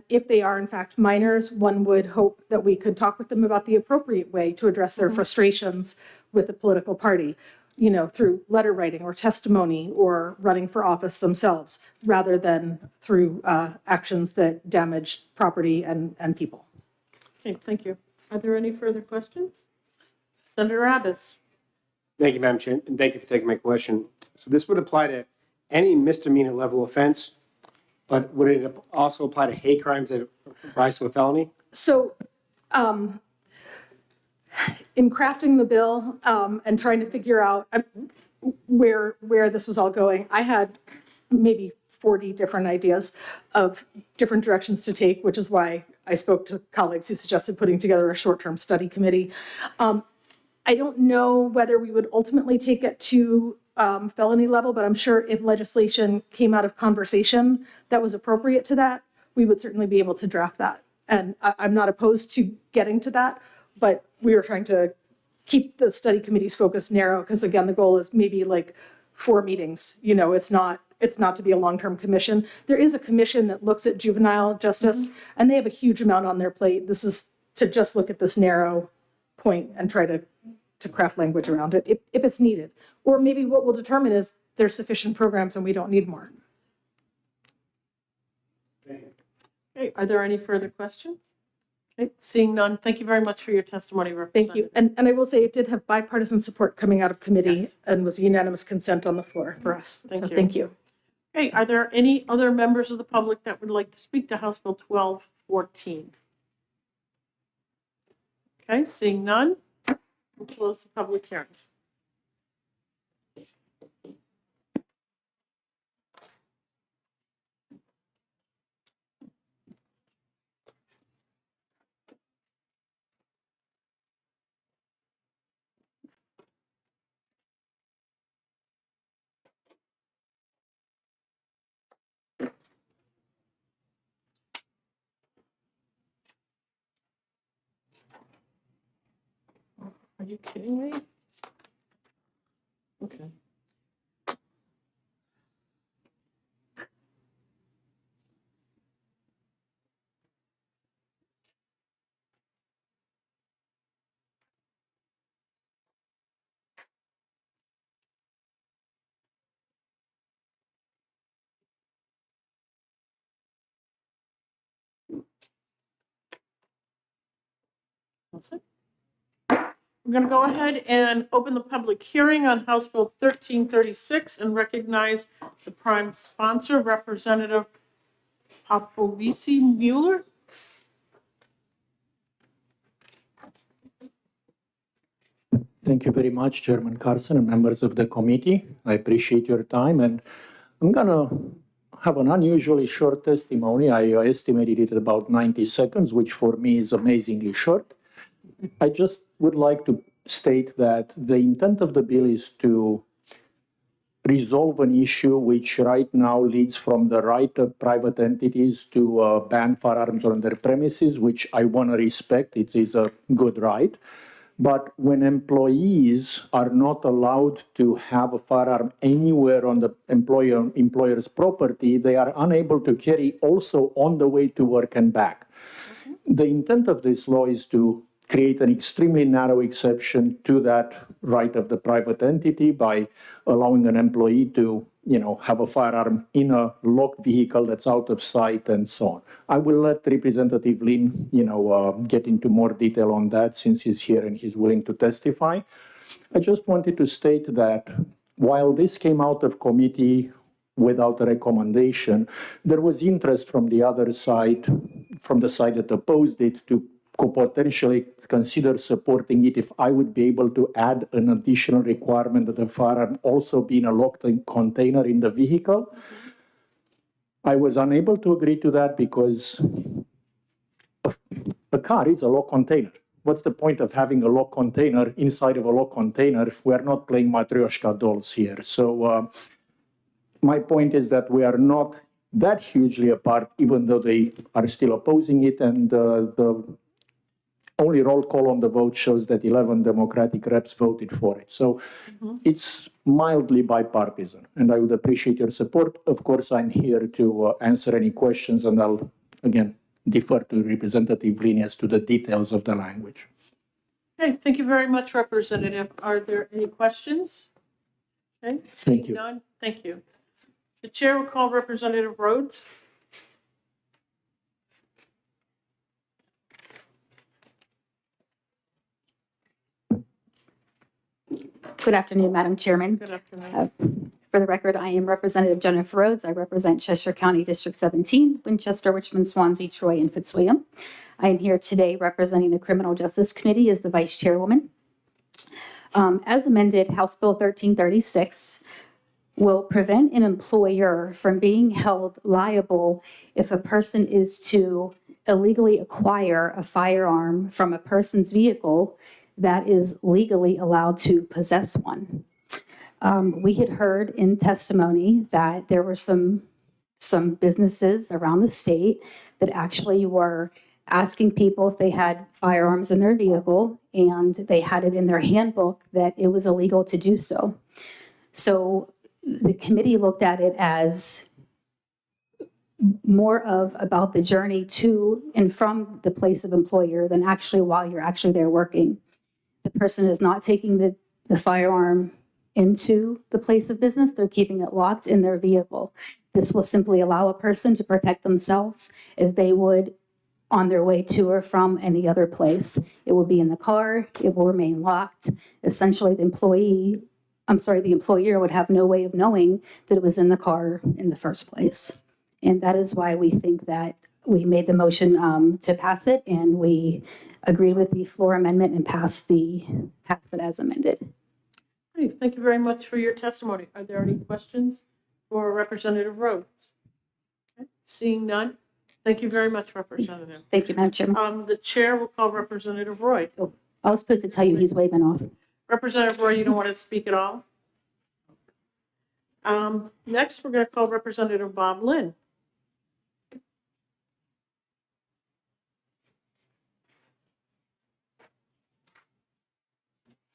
if they are in fact minors, one would hope that we could talk with them about the appropriate way to address their frustrations with the political party, you know, through letter writing or testimony or running for office themselves, rather than through actions that damage property and people. Okay, thank you. Are there any further questions? Senator Abbas. Thank you, Madam Chair, and thank you for taking my question. So this would apply to any misdemeanor level offense, but would it also apply to hate crimes that rise to a felony? So in crafting the bill and trying to figure out where this was all going, I had maybe 40 different ideas of different directions to take, which is why I spoke to colleagues who suggested putting together a short-term study committee. I don't know whether we would ultimately take it to felony level, but I'm sure if legislation came out of conversation that was appropriate to that, we would certainly be able to draft that. And I'm not opposed to getting to that, but we are trying to keep the study committee's focus narrow because again, the goal is maybe like 4 meetings. You know, it's not to be a long-term commission. There is a commission that looks at juvenile justice and they have a huge amount on their plate. This is to just look at this narrow point and try to craft language around it if it's needed. Or maybe what we'll determine is there's sufficient programs and we don't need more. Okay, are there any further questions? Okay, seeing none, thank you very much for your testimony, Representative. Thank you. And I will say it did have bipartisan support coming out of committee and was unanimous consent on the floor for us. Thank you. Thank you. Okay, are there any other members of the public that would like to speak to House Bill 1214? Okay, seeing none, we'll close the public hearing. Are you kidding me? Okay. That's it. We're going to go ahead and open the public hearing on House Bill 1336 and recognize the prime sponsor, Representative Popovici Mueller. Thank you very much, Chairman Carson and members of the committee. I appreciate your time, and I'm gonna have an unusually short testimony. I estimated it at about 90 seconds, which for me is amazingly short. I just would like to state that the intent of the bill is to resolve an issue which right now leads from the right of private entities to ban firearms on their premises, which I want to respect. It is a good right. But when employees are not allowed to have a firearm anywhere on the employer's property, they are unable to carry also on the way to work and back. The intent of this law is to create an extremely narrow exception to that right of the private entity by allowing an employee to, have a firearm in a locked vehicle that's out of sight and so on. I will let Representative Lin, get into more detail on that since he's here and he's willing to testify. I just wanted to state that while this came out of committee without a recommendation, there was interest from the other side, from the side that opposed it, to could potentially consider supporting it if I would be able to add an additional requirement that the firearm also be in a locked container in the vehicle. I was unable to agree to that because a car is a locked container. What's the point of having a locked container inside of a locked container if we are not playing Matryoshka dolls here? So my point is that we are not that hugely apart, even though they are still opposing it, and the only roll call on the vote shows that 11 Democratic reps voted for it. So it's mildly bipartisan, and I would appreciate your support. Of course, I'm here to answer any questions, and I'll, again, defer to Representative Lin as to the details of the language. Okay, thank you very much, Representative. Are there any questions? Okay, Thank you. none. Thank you. The chair will call Representative Rhodes. Good afternoon, Madam Chairman. Good afternoon. For the record, I am Representative Jennifer Rhodes. I represent Cheshire County District 17, Winchester, Richmond, Swansea, Troy, and Fitzwilliam. I am here today representing the Criminal Justice Committee as the Vice Chairwoman. As amended, House Bill 1336 will prevent an employer from being held liable if a person is to illegally acquire a firearm from a person's vehicle that is legally allowed to possess one. We had heard in testimony that there were some businesses around the state that actually were asking people if they had firearms in their vehicle, and they had it in their handbook that it was illegal to do so. So the committee looked at it as more of about the journey to and from the place of employer than actually while you're actually there working. The person is not taking the firearm into the place of business. They're keeping it locked in their vehicle. This will simply allow a person to protect themselves as they would on their way to or from any other place. It will be in the car. It will remain locked. Essentially, the employer would have no way of knowing that it was in the car in the first place. And that is why we think that we made the motion to pass it, and we agreed with the floor amendment and passed it as amended. Hey, thank you very much for your testimony. Are there any questions for Representative Rhodes? Okay, seeing none. Thank you very much, Representative. Thank you, Madam Chairman. The chair will call Representative Roy. Oh, I was supposed to tell you he's waving off. Representative Roy, you don't want to speak at all? Next, we're going to call Representative Bob Lynn.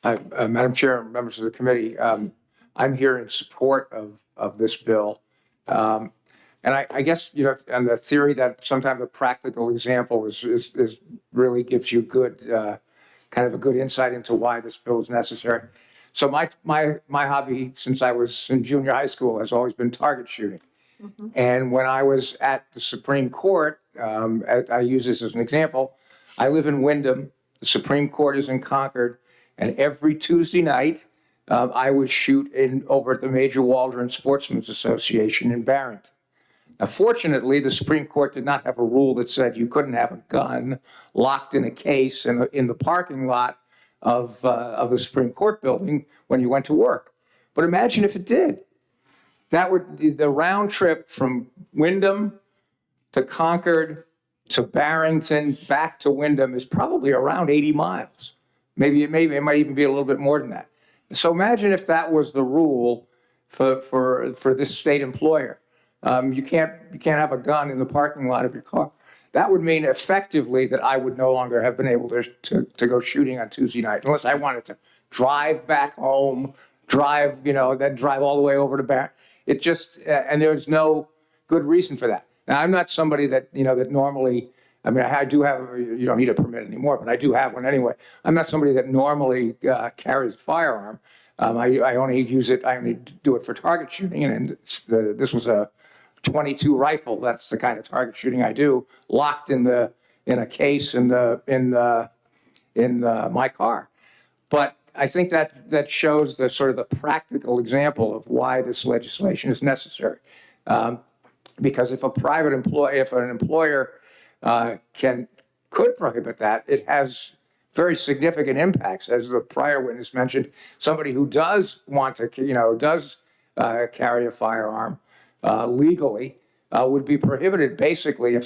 Madam Chair, members of the committee, I'm here in support of this bill. And I guess, on the theory that sometimes a practical example is really gives you good, kind of a good insight into why this bill is necessary. So my hobby since I was in junior high school has always been target shooting. And when I was at the Supreme Court, I use this as an example. I live in Wyndham. The Supreme Court is in Concord, and every Tuesday night, I would shoot over at the Major Waldron Sportsman's Association in Barrington. Now, fortunately, the Supreme Court did not have a rule that said you couldn't have a gun locked in a case in the parking lot of the Supreme Court building when you went to work. But imagine if it did. That would, the round trip from Wyndham to Concord to Barrington back to Wyndham is probably around 80 miles. Maybe it might even be a little bit more than that. So imagine if that was the rule for this state employer. You can't have a gun in the parking lot of your car. That would mean effectively that I would no longer have been able to go shooting on Tuesday night unless I wanted to drive back home, then drive all the way over to Barrington. It just, and there's no good reason for that. Now, I'm not somebody that normally, I mean, I do have, you don't need a permit anymore, but I do have one anyway. I'm not somebody that normally carries a firearm. I only do it for target shooting, and this was a .22 rifle. That's the kind of target shooting I do, locked in a case in my car. But I think that shows the sort of the practical example of why this legislation is necessary. Because if an employer could prohibit that, it has very significant impacts, as the prior witness mentioned. Somebody who does want to, carry a firearm legally would be prohibited basically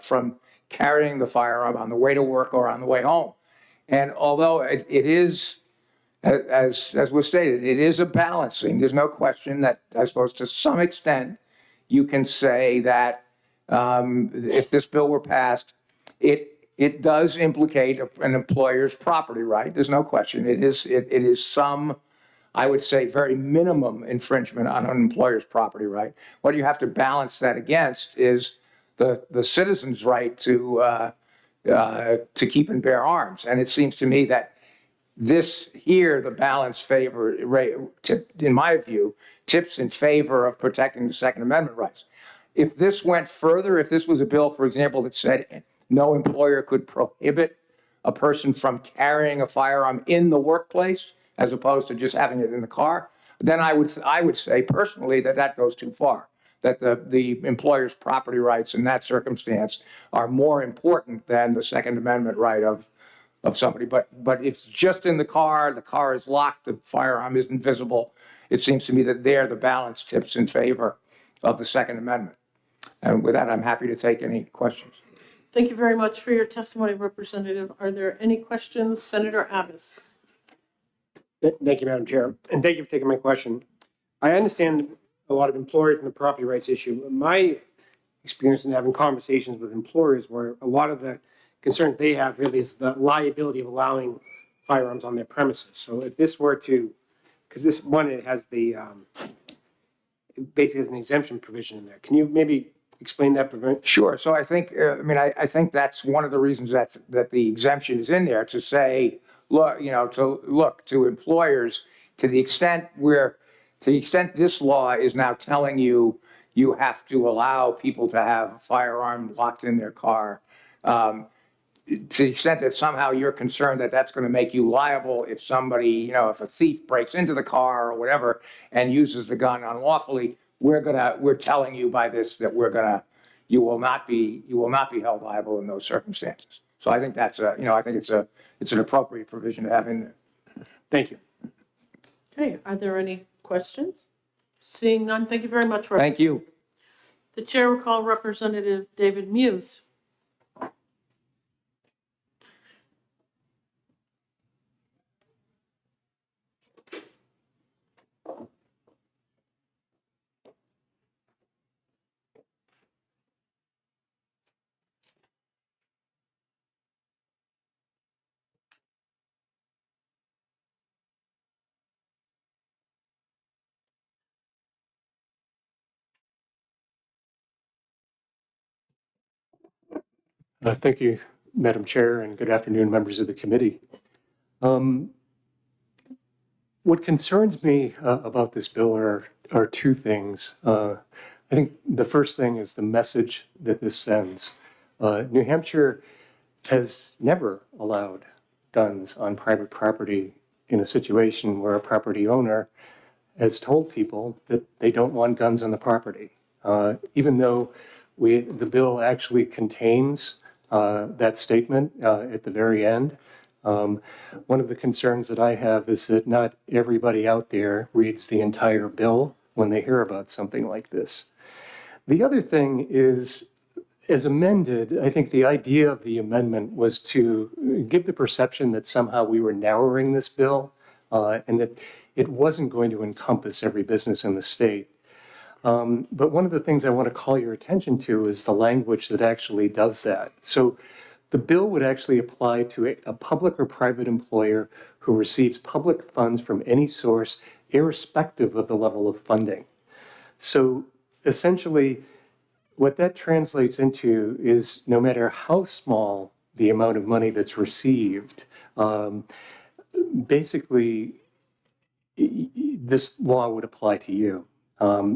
from carrying the firearm on the way to work or on the way home. And although it is, as was stated, it is a balancing. There's no question that, I suppose, to some extent, you can say that if this bill were passed, it does implicate an employer's property right. There's no question. It is some, I would say, very minimum infringement on an employer's property right. What you have to balance that against is the citizen's right to keep and bear arms. And it seems to me that this here, the balance in my view, tips in favor of protecting the Second Amendment rights. If this went further, if this was a bill, for example, that said no employer could prohibit a person from carrying a firearm in the workplace, as opposed to just having it in the car, then I would say personally that goes too far. That the employer's property rights in that circumstance are more important than the Second Amendment right of somebody. But if it's just in the car is locked, the firearm isn't visible, it seems to me that there the balance tips in favor of the Second Amendment. And with that, I'm happy to take any questions. Thank you very much for your testimony, Representative. Are there any questions? Senator Abbas. Thank you, Madam Chair, and thank you for taking my question. I understand a lot of employers and the property rights issue. My experience in having conversations with employers where a lot of the concerns they have really is the liability of allowing firearms on their premises. So if this were to, because this one, it has the, it basically has an exemption provision in there. Can you maybe explain that? Sure. So I think, I think that's one of the reasons that the exemption is in there, to say, look, to employers, to the extent this law is now telling you have to allow people to have a firearm locked in their car, to the extent that somehow you're concerned that that's going to make you liable if somebody, if a thief breaks into the car or whatever and uses the gun unlawfully, we're telling you by this that you will not be held liable in those circumstances. So I think that's I think it's an appropriate provision to have in there. Thank you. Okay, are there any questions? Seeing none, thank you very much. Thank you. The chair will call Representative David Muse. Thank you, Madam Chair, and good afternoon, members of the committee. What concerns me about this bill are two things. I think the first thing is the message that this sends. New Hampshire has never allowed guns on private property in a situation where a property owner has told people that they don't want guns on the property. Even though the bill actually contains that statement at the very end. One of the concerns that I have is that not everybody out there reads the entire bill when they hear about something like this. The other thing is, as amended, I think the idea of the amendment was to give the perception that somehow we were narrowing this bill and that it wasn't going to encompass every business in the state. But one of the things I want to call your attention to is the language that actually does that. So the bill would actually apply to a public or private employer who receives public funds from any source, irrespective of the level of funding. So essentially, what that translates into is no matter how small the amount of money that's received, basically, this law would apply to you.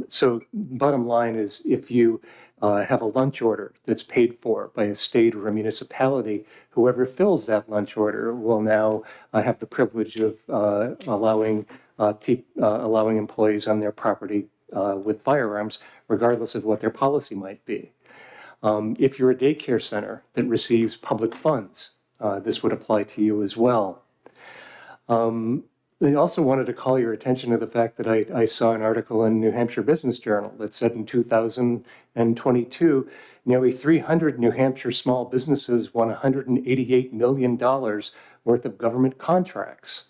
So bottom line is if you have a lunch order that's paid for by a state or a municipality, whoever fills that lunch order will now have the privilege of allowing employees on their property with firearms, regardless of what their policy might be. If you're a daycare center that receives public funds, this would apply to you as well. I also wanted to call your attention to the fact that I saw an article in New Hampshire Business Journal that said in 2022, nearly 300 New Hampshire small businesses won $188 million worth of government contracts.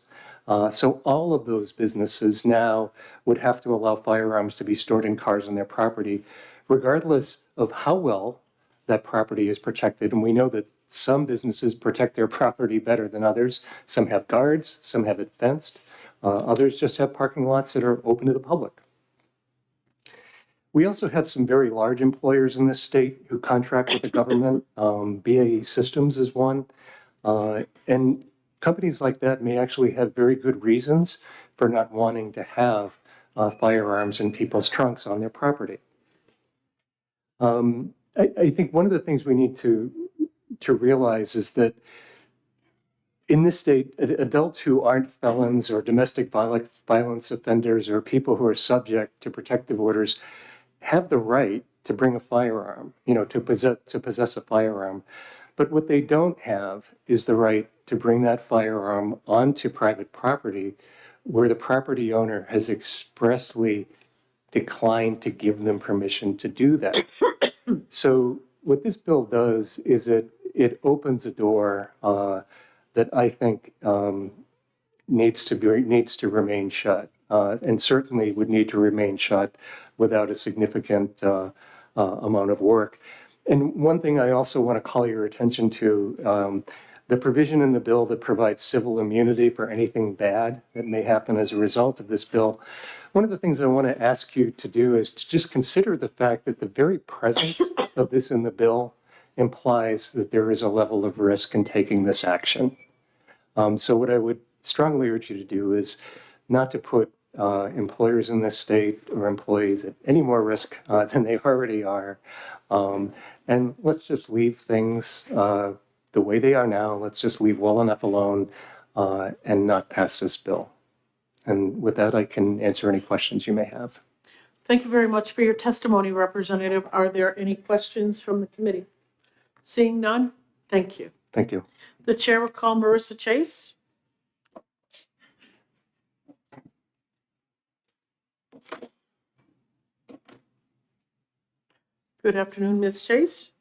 So all of those businesses now would have to allow firearms to be stored in cars on their property, regardless of how well that property is protected. And we know that some businesses protect their property better than others. Some have guards, some have it fenced. Others just have parking lots that are open to the public. We also have some very large employers in this state who contract with the government. BAE Systems is one. And companies like that may actually have very good reasons for not wanting to have firearms in people's trunks on their property. I think one of the things we need to realize is that in this state, adults who aren't felons or domestic violence offenders or people who are subject to protective orders have the right to bring a firearm, to possess a firearm. But what they don't have is the right to bring that firearm onto private property where the property owner has expressly declined to give them permission to do that. So what this bill does is it opens a door that I think needs to remain shut, and certainly would need to remain shut without a significant amount of work. And one thing I also want to call your attention to, the provision in the bill that provides civil immunity for anything bad that may happen as a result of this bill. One of the things I want to ask you to do is to just consider the fact that the very presence of this in the bill implies that there is a level of risk in taking this action. So what I would strongly urge you to do is not to put employers in this state or employees at any more risk than they already are. And let's just leave things the way they are now. Let's just leave well enough alone and not pass this bill. And with that, I can answer any questions you may have. Thank you very much for your testimony, Representative. Are there any questions from the committee? Seeing none, thank you. Thank you. The chair will call Marissa Chase. Good afternoon, Ms. Chase.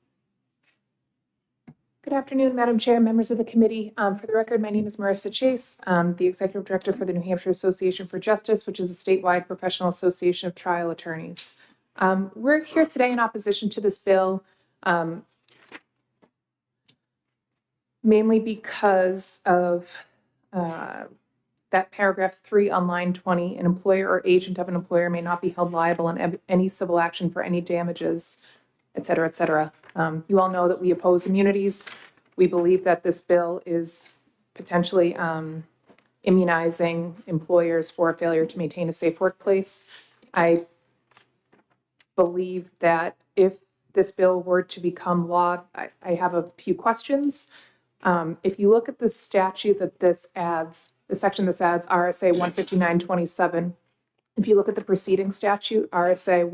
Good afternoon, Madam Chair, members of the committee. For the record, my name is Marissa Chase. I'm the Executive Director for the New Hampshire Association for Justice, which is a statewide professional association of trial attorneys. We're here today in opposition to this bill, mainly because of that paragraph 3 on line 20, an employer or agent of an employer may not be held liable in any civil action for any damages, et cetera, et cetera. You all know that we oppose immunities. We believe that this bill is potentially immunizing employers for a failure to maintain a safe workplace. I believe that if this bill were to become law, I have a few questions. If you look at the statute that this adds, the section this adds, RSA 15927, if you look at the preceding statute, RSA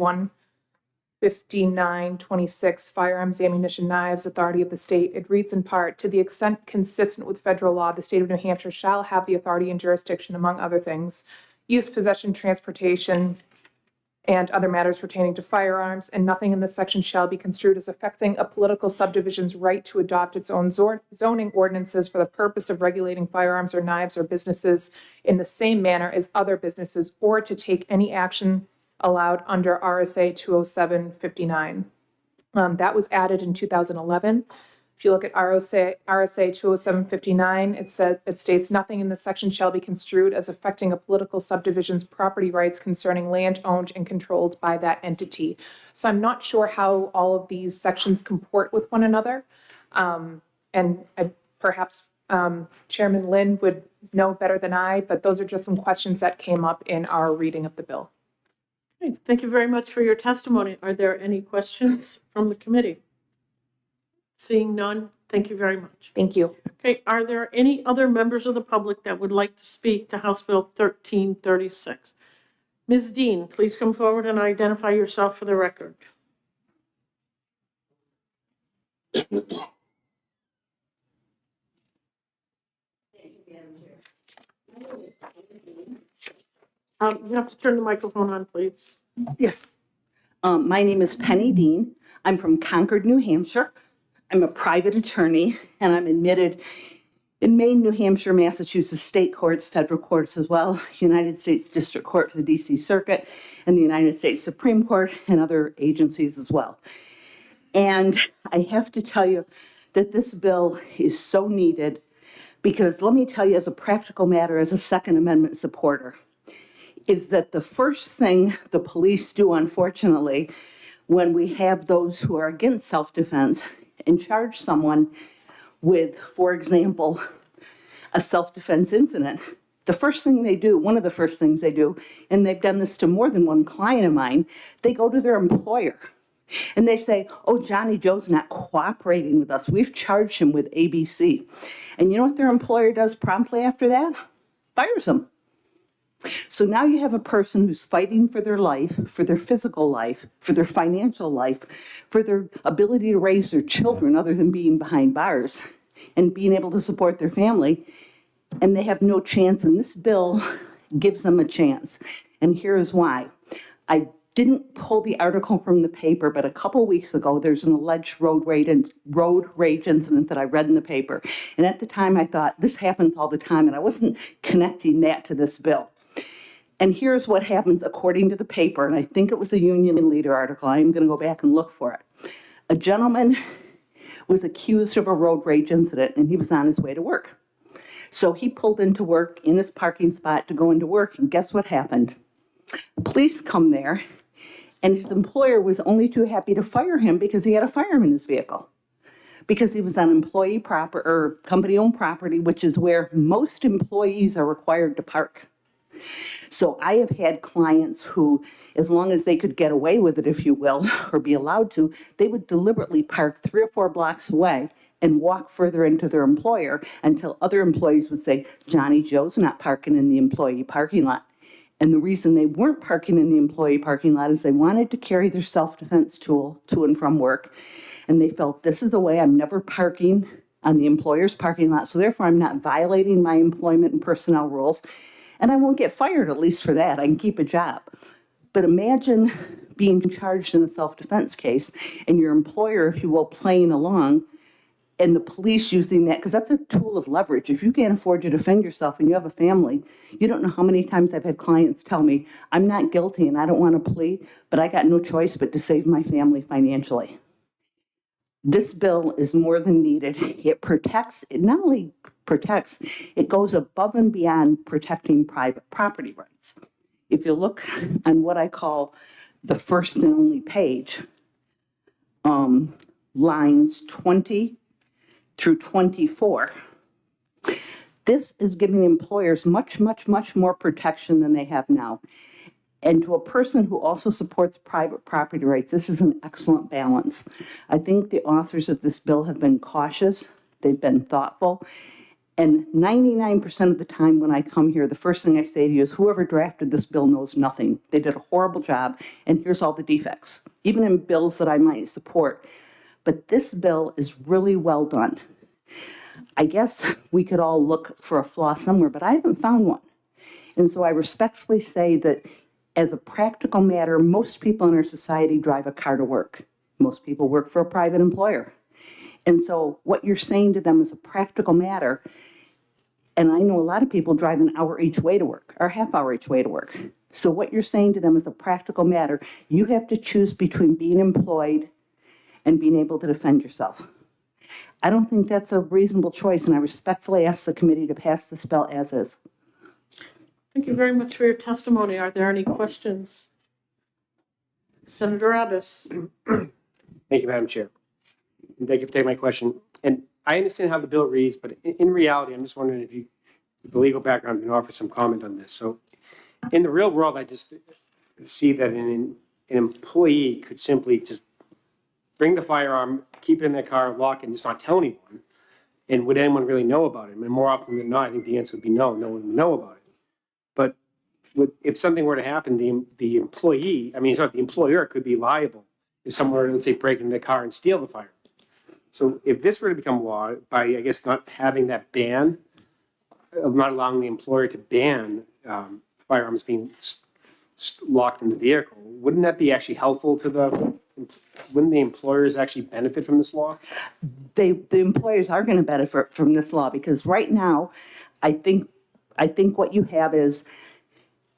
15926, firearms, ammunition, knives, authority of the state, it reads in part, to the extent consistent with federal law, the state of New Hampshire shall have the authority and jurisdiction, among other things, use, possession, transportation, and other matters pertaining to firearms, and nothing in this section shall be construed as affecting a political subdivision's right to adopt its own zoning ordinances for the purpose of regulating firearms or knives or businesses in the same manner as other businesses, or to take any action allowed under RSA 207-59. That was added in 2011. If you look at RSA 207-59, it states nothing in this section shall be construed as affecting a political subdivision's property rights concerning land owned and controlled by that entity. So I'm not sure how all of these sections comport with one another. Perhaps Chairman Lynn would know better than I, but those are just some questions that came up in our reading of the bill. Okay, thank you very much for your testimony. Are there any questions from the committee? Seeing none, thank you very much. Thank you. Okay, are there any other members of the public that would like to speak to House Bill 1336? Ms. Dean, please come forward and identify yourself for the record. You have to turn the microphone on, please. Yes. My name is Penny Dean. I'm from Concord, New Hampshire. I'm a private attorney, and I'm admitted in Maine, New Hampshire, Massachusetts state courts, federal courts as well, United States District Court for the DC Circuit, and the United States Supreme Court, and other agencies as well. And I have to tell you that this bill is so needed because let me tell you as a practical matter, as a Second Amendment supporter, is that the first thing the police do, unfortunately, when we have those who are against self-defense and charge someone with, for example, a self-defense incident, the first thing they do, one of the first things they do, and they've done this to more than one client of mine, they go to their employer and they say, oh, Johnny Joe's not cooperating with us. We've charged him with ABC. And you know what their employer does promptly after that? Fires them. So now you have a person who's fighting for their life, for their physical life, for their financial life, for their ability to raise their children other than being behind bars and being able to support their family, and they have no chance, and this bill gives them a chance. And here's why. I didn't pull the article from the paper, but a couple weeks ago, there's an alleged road rage incident that I read in the paper. And at the time, I thought, this happens all the time, and I wasn't connecting that to this bill. And here's what happens according to the paper, and I think it was a Union Leader article. I'm going to go back and look for it. A gentleman was accused of a road rage incident, and he was on his way to work. So he pulled into work in his parking spot to go into work, and guess what happened? The police come there, and his employer was only too happy to fire him because he had a firearm in his vehicle. Because he was on employee property or company-owned property, which is where most employees are required to park. So I have had clients who, as long as they could get away with it, if you will, or be allowed to, they would deliberately park 3 or 4 blocks away and walk further into their employer until other employees would say, Johnny Joe's not parking in the employee parking lot. And the reason they weren't parking in the employee parking lot is they wanted to carry their self-defense tool to and from work. And they felt, this is the way, I'm never parking on the employer's parking lot, so therefore I'm not violating my employment and personnel rules. And I won't get fired, at least for that. I can keep a job. But imagine being charged in a self-defense case and your employer, if you will, playing along, and the police using that, because that's a tool of leverage. If you can't afford to defend yourself and you have a family, you don't know how many times I've had clients tell me, I'm not guilty and I don't want to plea, but I got no choice but to save my family financially. This bill is more than needed. It protects, it not only protects, it goes above and beyond protecting private property rights. If you look on what I call the first and only page, lines 20 through 24, this is giving employers much, much, much more protection than they have now. And to a person who also supports private property rights, this is an excellent balance. I think the authors of this bill have been cautious, They've been thoughtful. And 99% of the time when I come here, the first thing I say to you is whoever drafted this bill knows nothing. They did a horrible job, and here's all the defects, even in bills that I might support. But this bill is really well done. I guess we could all look for a flaw somewhere, but I haven't found one. And so I respectfully say that as a practical matter, most people in our society drive a car to work. Most people work for a private employer. And so what you're saying to them is a practical matter. And I know a lot of people drive an hour each way to work, or half hour each way to work. So what you're saying to them is a practical matter. You have to choose between being employed and being able to defend yourself. I don't think that's a reasonable choice, and I respectfully ask the committee to pass this bill as is. Thank you very much for your testimony. Are there any questions? Senator Abbas. Thank you, Madam Chair. And thank you for taking my question. And I understand how the bill reads, but in reality, I'm just wondering if you, with the legal background, can offer some comment on this. So in the real world, I just see that an employee could simply just bring the firearm, keep it in their car, lock it, and just not tell anyone. And would anyone really know about it? And more often than not, I think the answer would be no, no one would know about it. But if something were to happen, the employee, the employer could be liable if someone were to, let's say, break into their car and steal the firearm. So if this were to become law, by, I guess, not having that ban, of not allowing the employer to ban firearms being locked in the vehicle, wouldn't that be actually helpful to wouldn't the employers actually benefit from this law? The employers are going to benefit from this law because right now, I think what you have is,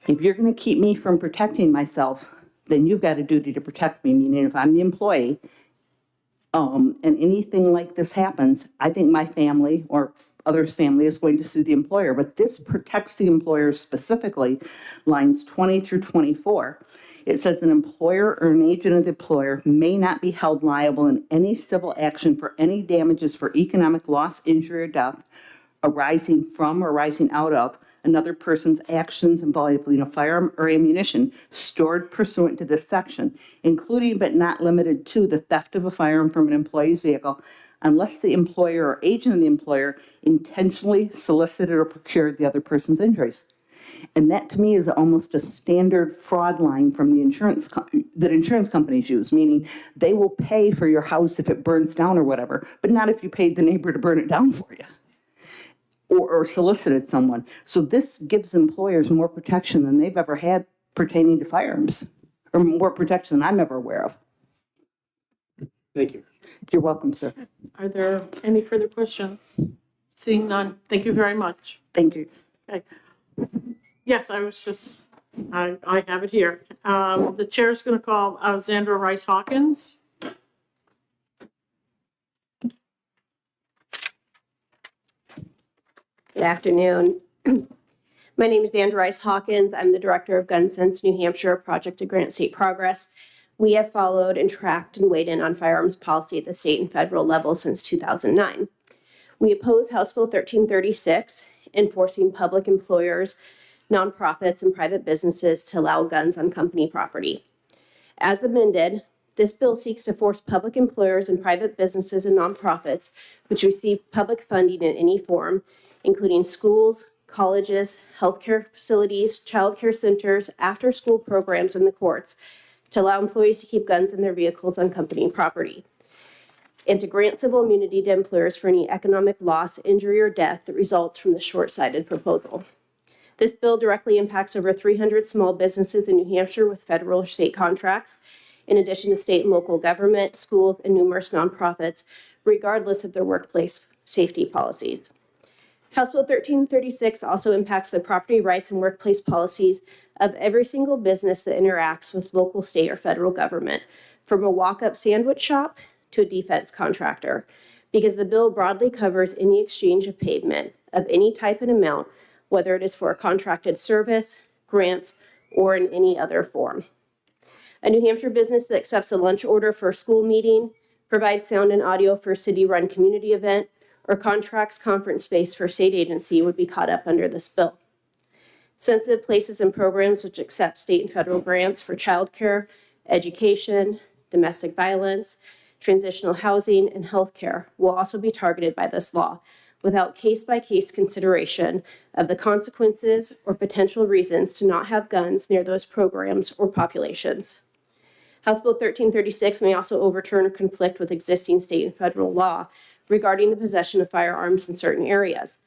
if you're going to keep me from protecting myself, then you've got a duty to protect me, meaning if I'm the employee, and anything like this happens, I think my family or others' family is going to sue the employer. But this protects the employer specifically, lines 20 through 24. It says an employer or an agent of the employer may not be held liable in any civil action for any damages for economic loss, injury, or death arising from or arising out of another person's actions involving a firearm or ammunition stored pursuant to this section, including but not limited to the theft of a firearm from an employee's vehicle, unless the employer or agent of the employer intentionally solicited or procured the other person's injuries. And that to me is almost a standard fraud line from the insurance companies use, meaning they will pay for your house if it burns down or whatever, but not if you paid the neighbor to burn it down for you. Or solicited someone. So this gives employers more protection than they've ever had pertaining to firearms, or more protection than I'm ever aware of. Thank you. You're welcome, sir. Are there any further questions? Seeing none, thank you very much. Thank you. Okay. Yes, I have it here. The chair is going to call Alexandra Rice Hawkins. Good afternoon. My name is Andrew Rice Hawkins. I'm the director of Gun Sense New Hampshire, project to grant state progress. We have followed and tracked and weighed in on firearms policy at the state and federal level since 2009. We oppose House Bill 1336, enforcing public employers, nonprofits, and private businesses to allow guns on company property. As amended, this bill seeks to force public employers and private businesses and nonprofits which receive public funding in any form, including schools, colleges, healthcare facilities, childcare centers, after-school programs, and the courts, to allow employees to keep guns in their vehicles on company property, and to grant civil immunity to employers for any economic loss, injury, or death that results from the short-sighted proposal. This bill directly impacts over 300 small businesses in New Hampshire with federal or state contracts, in addition to state and local government, schools, and numerous nonprofits, regardless of their workplace safety policies. House Bill 1336 also impacts the property rights and workplace policies of every single business that interacts with local, state, or federal government, from a walk-up sandwich shop to a defense contractor, because the bill broadly covers any exchange of payment of any type and amount, whether it is for a contracted service, grants, or in any other form. A New Hampshire business that accepts a lunch order for a school meeting, provides sound and audio for a city-run community event, or contracts conference space for a state agency would be caught up under this bill. Sensitive places and programs which accept state and federal grants for childcare, education, domestic violence, transitional housing, and healthcare will also be targeted by this law without case-by-case consideration of the consequences or potential reasons to not have guns near those programs or populations. House Bill 1336 may also overturn or conflict with existing state and federal law regarding the possession of firearms in certain areas.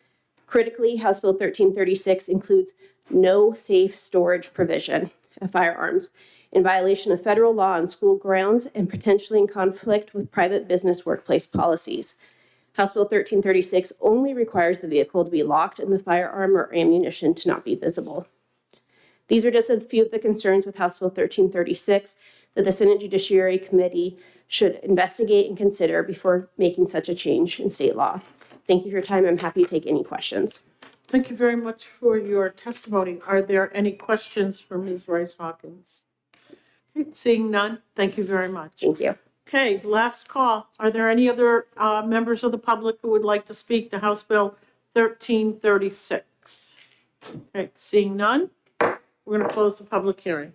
Critically, House Bill 1336 includes no safe storage provision of firearms in violation of federal law on school grounds and potentially in conflict with private business workplace policies. House Bill 1336 only requires the vehicle to be locked and the firearm or ammunition to not be visible. These are just a few of the concerns with House Bill 1336 that the Senate Judiciary Committee should investigate and consider before making such a change in state law. Thank you for your time. I'm happy to take any questions. Thank you very much for your testimony. Are there any questions for Ms. Rice Hawkins? Okay, seeing none, thank you very much. Thank you. Okay, last call. Are there any other members of the public who would like to speak to House Bill 1336? Okay, seeing none, we're going to close the public hearing.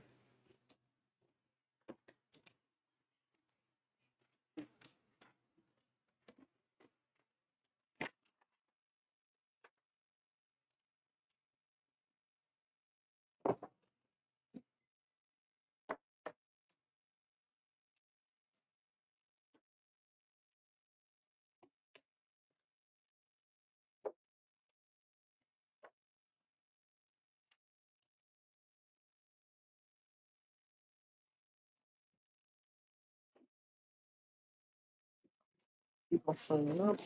People signing up.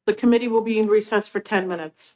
The committee will be in recess for 10 minutes.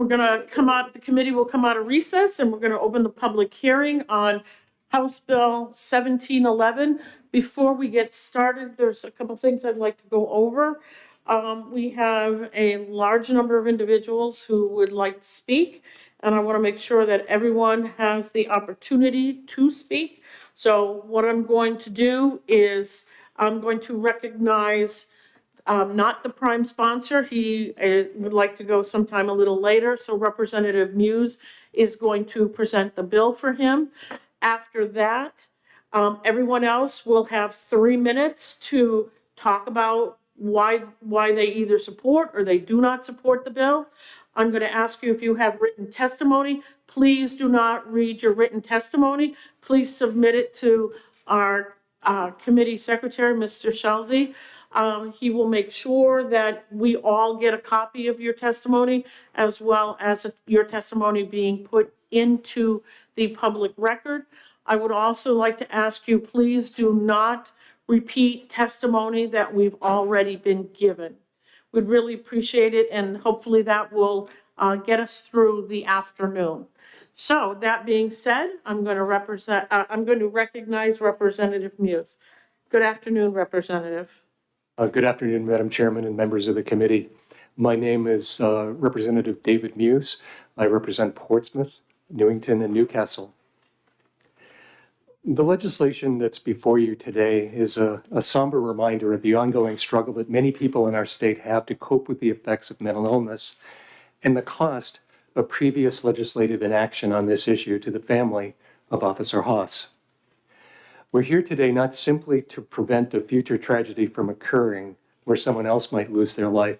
we're going to come out, the committee will come out of recess, and we're going to open the public hearing on House Bill 1711. Before we get started, there's a couple things I'd like to go over. We have a large number of individuals who would like to speak, and I want to make sure that everyone has the opportunity to speak. So what I'm going to do is I'm going to recognize not the prime sponsor. He would like to go sometime a little later. So Representative Muse is going to present the bill for him. After that, everyone else will have 3 minutes to talk about why they either support or they do not support the bill. I'm going to ask you if you have written testimony. Please do not read your written testimony. Please submit it to our committee secretary, Mr. Shelzy. He will make sure that we all get a copy of your testimony, as well as your testimony being put into the public record. I would also like to ask you, please do not repeat testimony that we've already been given. We'd really appreciate it, and hopefully that will get us through the afternoon. So that being said, I'm going to recognize Representative Muse. Good afternoon, Representative. Good afternoon, Madam Chairman and members of the committee. My name is Representative David Muse. I represent Portsmouth, Newington, and Newcastle. The legislation that's before you today is a somber reminder of the ongoing struggle that many people in our state have to cope with the effects of mental illness and the cost of previous legislative inaction on this issue to the family of Officer Haas. We're here today not simply to prevent a future tragedy from occurring where someone else might lose their life.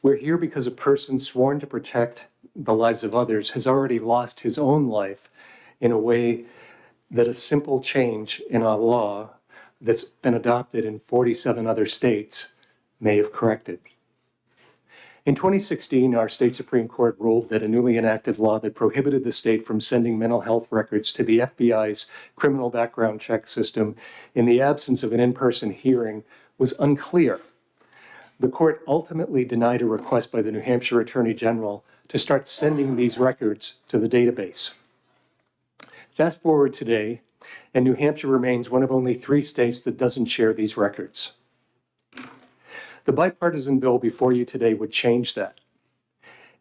We're here because a person sworn to protect the lives of others has already lost his own life in a way that a simple change in our law that's been adopted in 47 other states may have corrected. In 2016, our state Supreme Court ruled that a newly enacted law that prohibited the state from sending mental health records to the FBI's criminal background check system in the absence of an in-person hearing was unclear. The court ultimately denied a request by the New Hampshire Attorney General to start sending these records to the database. Fast forward today, and New Hampshire remains one of only 3 states that doesn't share these records. The bipartisan bill before you today would change that.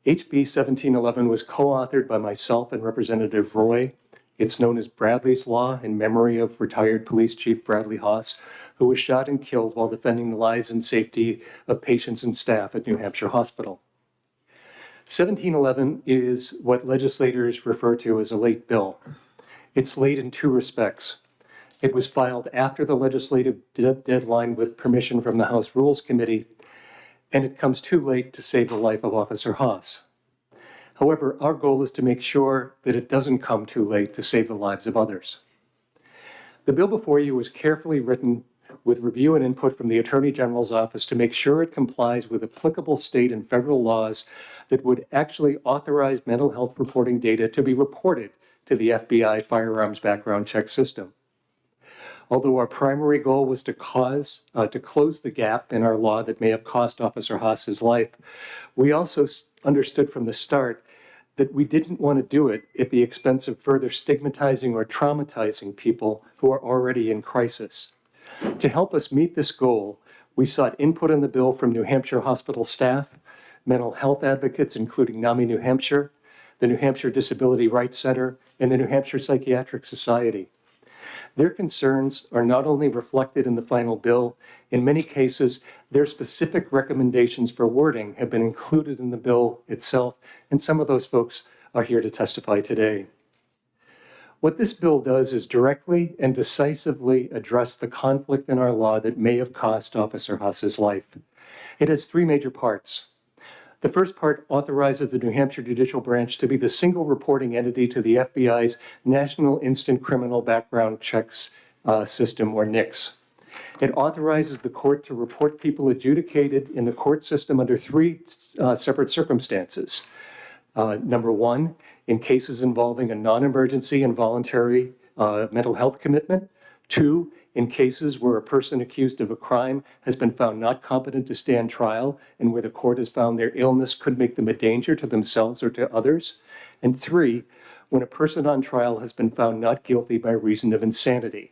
HB 1711 was co-authored by myself and Representative Roy. It's known as Bradley's Law in memory of retired Police Chief Bradley Haas, who was shot and killed while defending the lives and safety of patients and staff at New Hampshire Hospital. 1711 is what legislators refer to as a late bill. It's late in 2 respects. It was filed after the legislative deadline with permission from the House Rules Committee, and it comes too late to save the life of Officer Haas. However, our goal is to make sure that it doesn't come too late to save the lives of others. The bill before you was carefully written with review and input from the Attorney General's office to make sure it complies with applicable state and federal laws that would actually authorize mental health reporting data to be reported to the FBI firearms background check system. Although our primary goal was to close the gap in our law that may have cost Officer Haas his life, we also understood from the start that we didn't want to do it at the expense of further stigmatizing or traumatizing people who are already in crisis. To help us meet this goal, we sought input on the bill from New Hampshire hospital staff, mental health advocates, including NAMI New Hampshire, the New Hampshire Disability Rights Center, and the New Hampshire Psychiatric Society. Their concerns are not only reflected in the final bill, in many cases, their specific recommendations for wording have been included in the bill itself, and some of those folks are here to testify today. What this bill does is directly and decisively address the conflict in our law that may have cost Officer Haas's life. It has 3 major parts. The first part authorizes the New Hampshire Judicial Branch to be the single reporting entity to the FBI's National Instant Criminal Background Checks System, or NICS. It authorizes the court to report people adjudicated in the court system under 3 separate circumstances. Number 1, in cases involving a non-emergency and voluntary mental health commitment. 2, in cases where a person accused of a crime has been found not competent to stand trial and where the court has found their illness could make them a danger to themselves or to others. And 3, when a person on trial has been found not guilty by reason of insanity.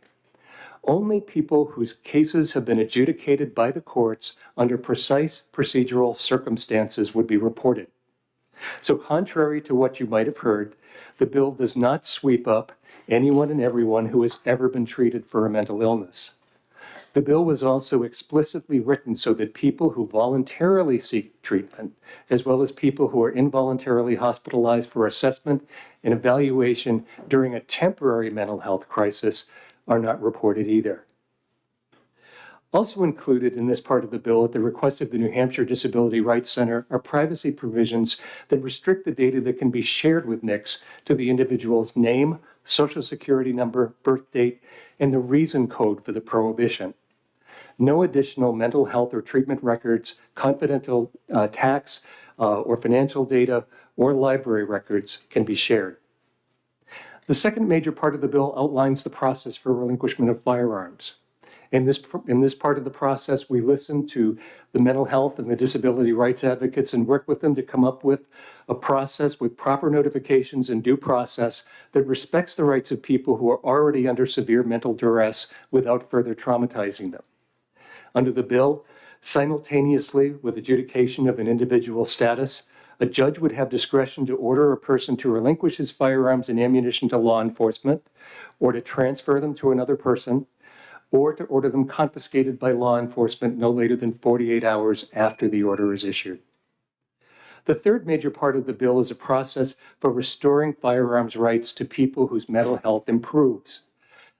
Only people whose cases have been adjudicated by the courts under precise procedural circumstances would be reported. So contrary to what you might have heard, the bill does not sweep up anyone and everyone who has ever been treated for a mental illness. The bill was also explicitly written so that people who voluntarily seek treatment, as well as people who are involuntarily hospitalized for assessment and evaluation during a temporary mental health crisis, are not reported either. Also included in this part of the bill at the request of the New Hampshire Disability Rights Center are privacy provisions that restrict the data that can be shared with NICS to the individual's name, social security number, birth date, and the reason code for the prohibition. No additional mental health or treatment records, confidential tax or financial data, or library records can be shared. The second major part of the bill outlines the process for relinquishment of firearms. In this part of the process, we listen to the mental health and the disability rights advocates and work with them to come up with a process with proper notifications and due process that respects the rights of people who are already under severe mental duress without further traumatizing them. Under the bill, simultaneously with adjudication of an individual's status, a judge would have discretion to order a person to relinquish his firearms and ammunition to law enforcement, or to transfer them to another person, or to order them confiscated by law enforcement no later than 48 hours after the order is issued. The third major part of the bill is a process for restoring firearms rights to people whose mental health improves.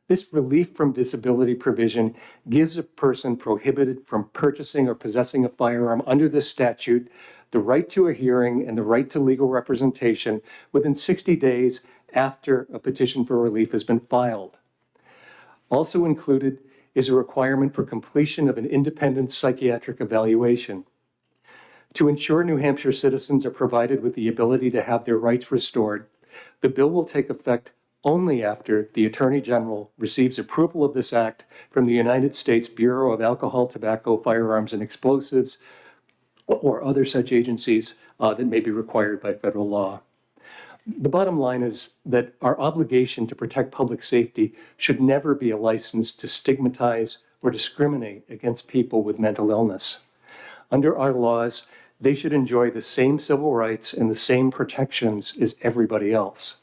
This relief from disability provision gives a person prohibited from purchasing or possessing a firearm under this statute the right to a hearing and the right to legal representation within 60 days after a petition for relief has been filed. Also included is a requirement for completion of an independent psychiatric evaluation. To ensure New Hampshire citizens are provided with the ability to have their rights restored, the bill will take effect only after the Attorney General receives approval of this act from the United States Bureau of Alcohol, Tobacco, Firearms, and Explosives, or other such agencies that may be required by federal law. The bottom line is that our obligation to protect public safety should never be a license to stigmatize or discriminate against people with mental illness. Under our laws, they should enjoy the same civil rights and the same protections as everybody else.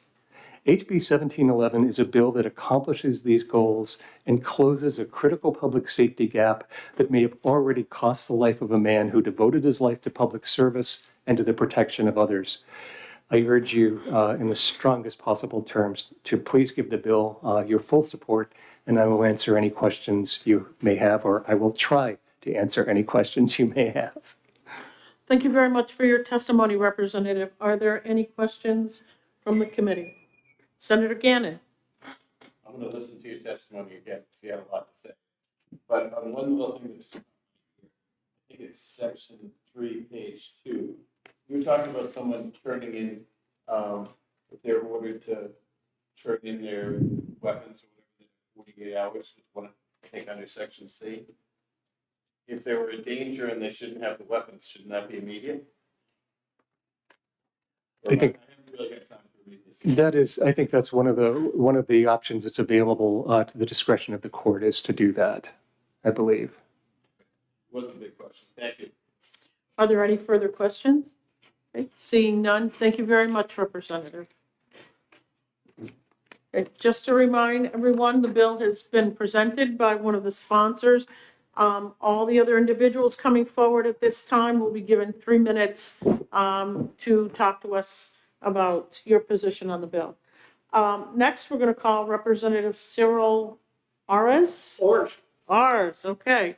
HB 1711 is a bill that accomplishes these goals and closes a critical public safety gap that may have already cost the life of a man who devoted his life to public service and to the protection of others. I urge you in the strongest possible terms to please give the bill your full support, and I will answer any questions you may have, or I will try to answer any questions you may have. Thank you very much for your testimony, Representative. Are there any questions from the committee? Senator Gannon. I'm going to listen to your testimony again because you have a lot to say. But on one little thing that's, I think it's section 3, page 2. You were talking about someone turning in, if they're ordered to turn in their weapons or whatever, 48 hours, I think under section C. If they were a danger and they shouldn't have the weapons, shouldn't that be immediate? I think I haven't really got time to read this. that is, I think that's one of the options that's available to the discretion of the court is to do that, I believe. Wasn't a big question. Thank you. Are there any further questions? Okay, seeing none, thank you very much, Representative. Okay, just to remind everyone, the bill has been presented by one of the sponsors. All the other individuals coming forward at this time will be given 3 minutes to talk to us about your position on the bill. Next, we're going to call Representative Cyril Ars. Ars, okay.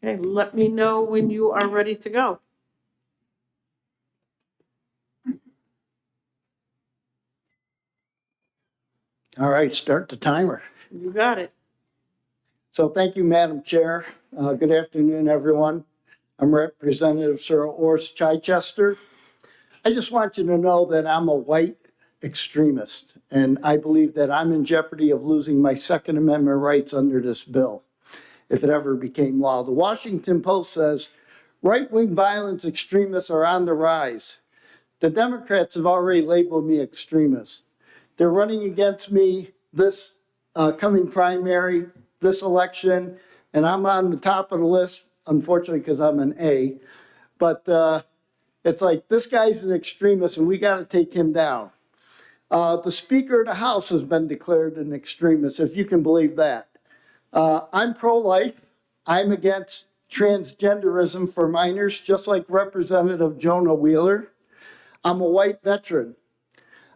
Okay, let me know when you are ready to go. All right, start the timer. You got it. So thank you, Madam Chair. Good afternoon, everyone. I'm Representative Cyril Ors Chichester. I just want you to know that I'm a white extremist. And I believe that I'm in jeopardy of losing my Second Amendment rights under this bill, if it ever became law. The Washington Post says, right-wing violence extremists are on the rise. The Democrats have already labeled me extremist. They're running against me this coming primary, this election, and I'm on the top of the list, unfortunately, because I'm an A. But it's like, this guy's an extremist and we got to take him down. The Speaker of the House has been declared an extremist, if you can believe that. I'm pro-life. I'm against transgenderism for minors, just like Representative Jonah Wheeler. I'm a white veteran.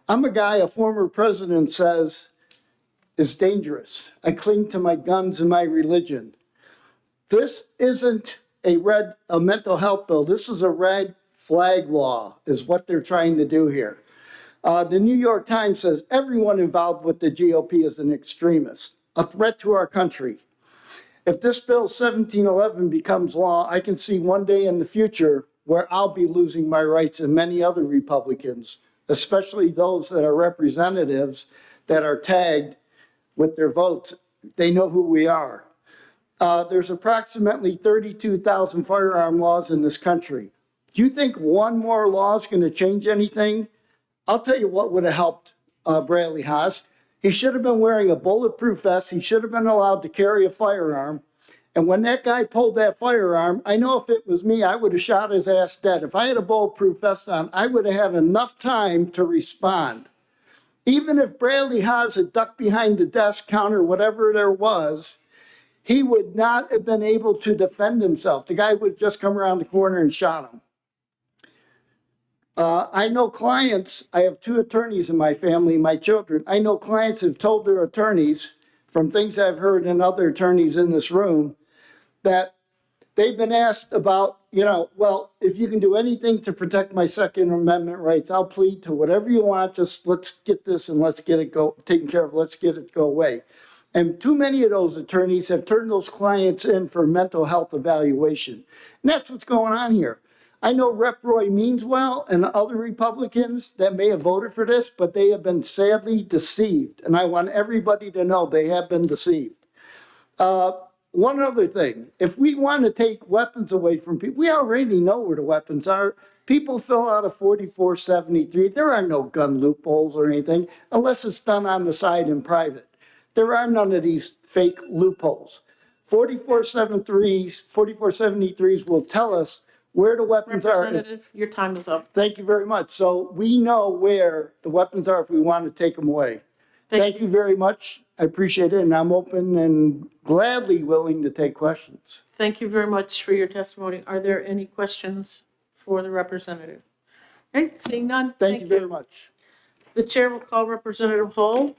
I'm a guy a former president says is dangerous. I cling to my guns and my religion. This isn't a mental health bill. This is a red flag law, is what they're trying to do here. The New York Times says everyone involved with the GOP is an extremist, a threat to our country. If this bill 1711 becomes law, I can see one day in the future where I'll be losing my rights and many other Republicans, especially those that are representatives that are tagged with their votes. They know who we are. There's approximately 32,000 firearm laws in this country. Do you think one more law is going to change anything? I'll tell you what would have helped Bradley Haas. He should have been wearing a bulletproof vest. He should have been allowed to carry a firearm. And when that guy pulled that firearm, I know if it was me, I would have shot his ass dead. If I had a bulletproof vest on, I would have had enough time to respond. Even if Bradley Haas had ducked behind the desk counter, whatever there was, he would not have been able to defend himself. The guy would have just come around the corner and shot him. I know clients, I have 2 attorneys in my family, my children. I know clients have told their attorneys, from things I've heard in other attorneys in this room, that they've been asked about, well, if you can do anything to protect my Second Amendment rights, I'll plead to whatever you want. Just let's get this and let's get it taken care of. Let's get it go away. And too many of those attorneys have turned those clients in for mental health evaluation. And that's what's going on here. I know Rep. Roy means well and other Republicans that may have voted for this, but they have been sadly deceived. And I want everybody to know they have been deceived. One other thing, if we want to take weapons away from people, we already know where the weapons are. People fill out a 4473. There are no gun loopholes or anything unless it's done on the side in private. There are none of these fake loopholes. 4473s will tell us where the weapons are. Representative, your time is up. Thank you very much. So we know where the weapons are if we want to take them away. Thank you very much. I appreciate it, and I'm open and gladly willing to take questions. Thank you very much for your testimony. Are there any questions for the representative? Okay, seeing none. Thank you very much. The chair will call Representative Hull.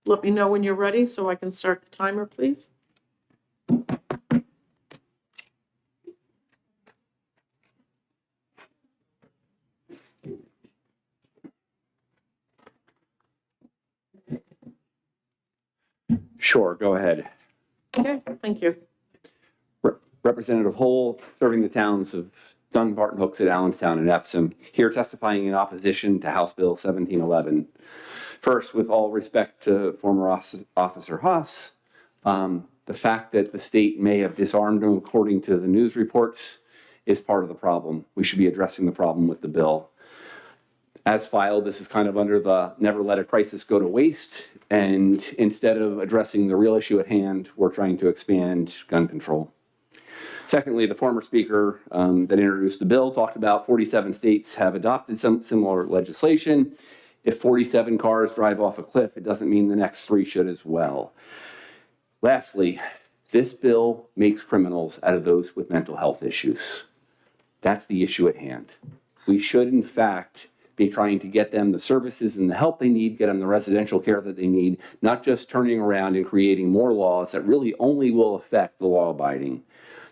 Let me know when you're ready so I can start the timer, please. Sure, go ahead. Okay, thank you. Representative Hull, serving the towns of Dunbarton, Hooksett, Allenstown, and Epsom, here testifying in opposition to House Bill 1711. First, with all respect to former Officer Haas, the fact that the state may have disarmed him according to the news reports is part of the problem. We should be addressing the problem with the bill. As filed, this is kind of under the never let a crisis go to waste. And instead of addressing the real issue at hand, we're trying to expand gun control. Secondly, the former speaker that introduced the bill talked about 47 states have adopted some similar legislation. If 47 cars drive off a cliff, it doesn't mean the next 3 should as well. Lastly, this bill makes criminals out of those with mental health issues. That's the issue at hand. We should, in fact, be trying to get them the services and the help they need, get them the residential care that they need, not just turning around and creating more laws that really only will affect the law-abiding.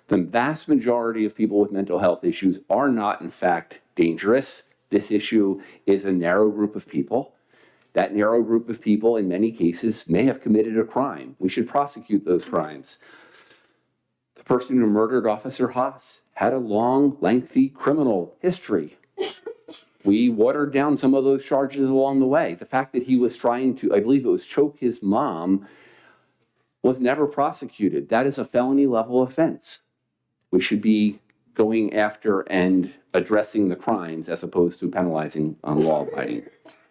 The vast majority of people with mental health issues are not, in fact, dangerous. This issue is a narrow group of people. That narrow group of people, in many cases, may have committed a crime. We should prosecute those crimes. The person who murdered Officer Haas had a long, lengthy criminal history. We watered down some of those charges along the way. The fact that he was trying to, I believe it was choke his mom, was never prosecuted. That is a felony level offense. We should be going after and addressing the crimes as opposed to penalizing law abiding.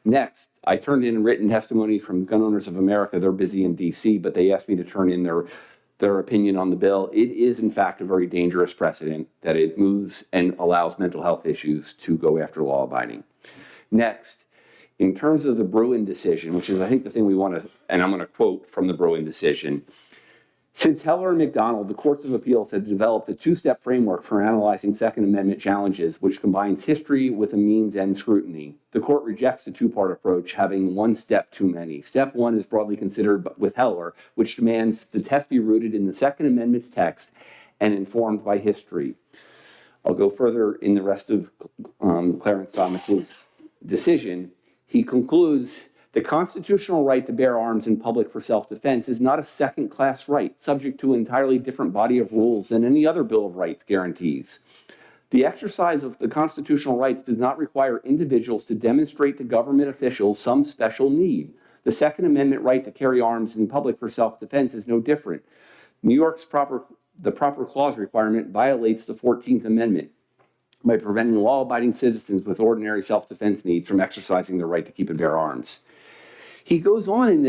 Next, I turned in written testimony from Gun Owners of America. They're busy in DC, but they asked me to turn in their opinion on the bill. It is, in fact, a very dangerous precedent that it moves and allows mental health issues to go after law abiding. Next, in terms of the Bruin decision, which is, I think, the thing we want to, and I'm going to quote from the Bruin decision. Since Heller and McDonald, the courts of appeals have developed a two-step framework for analyzing Second Amendment challenges, which combines history with a means-end scrutiny. The court rejects the two-part approach, having one step too many. Step one is broadly considered with Heller, which demands the test be rooted in the Second Amendment's text and informed by history. I'll go further in the rest of Clarence Thomas's decision. He concludes the constitutional right to bear arms in public for self-defense is not a second-class right, subject to an entirely different body of rules than any other Bill of Rights guarantees. The exercise of the constitutional rights does not require individuals to demonstrate to government officials some special need. The Second Amendment right to carry arms in public for self-defense is no different. New York's proper clause requirement violates the 14th Amendment by preventing law-abiding citizens with ordinary self-defense needs from exercising their right to keep and bear arms. He goes on in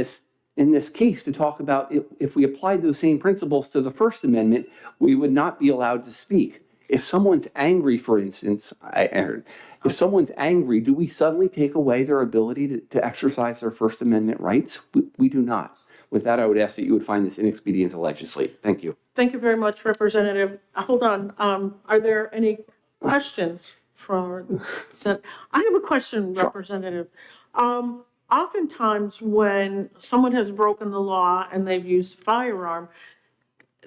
this case to talk about if we applied those same principles to the First Amendment, we would not be allowed to speak. If someone's angry, for instance, if someone's angry, do we suddenly take away their ability to exercise their First Amendment rights? We do not. With that, I would ask that you would find this inexpedient to legislate. Thank you. Thank you very much, Representative. Hold on. Are there any questions for? I have a question, Representative. Oftentimes when someone has broken the law and they've used a firearm,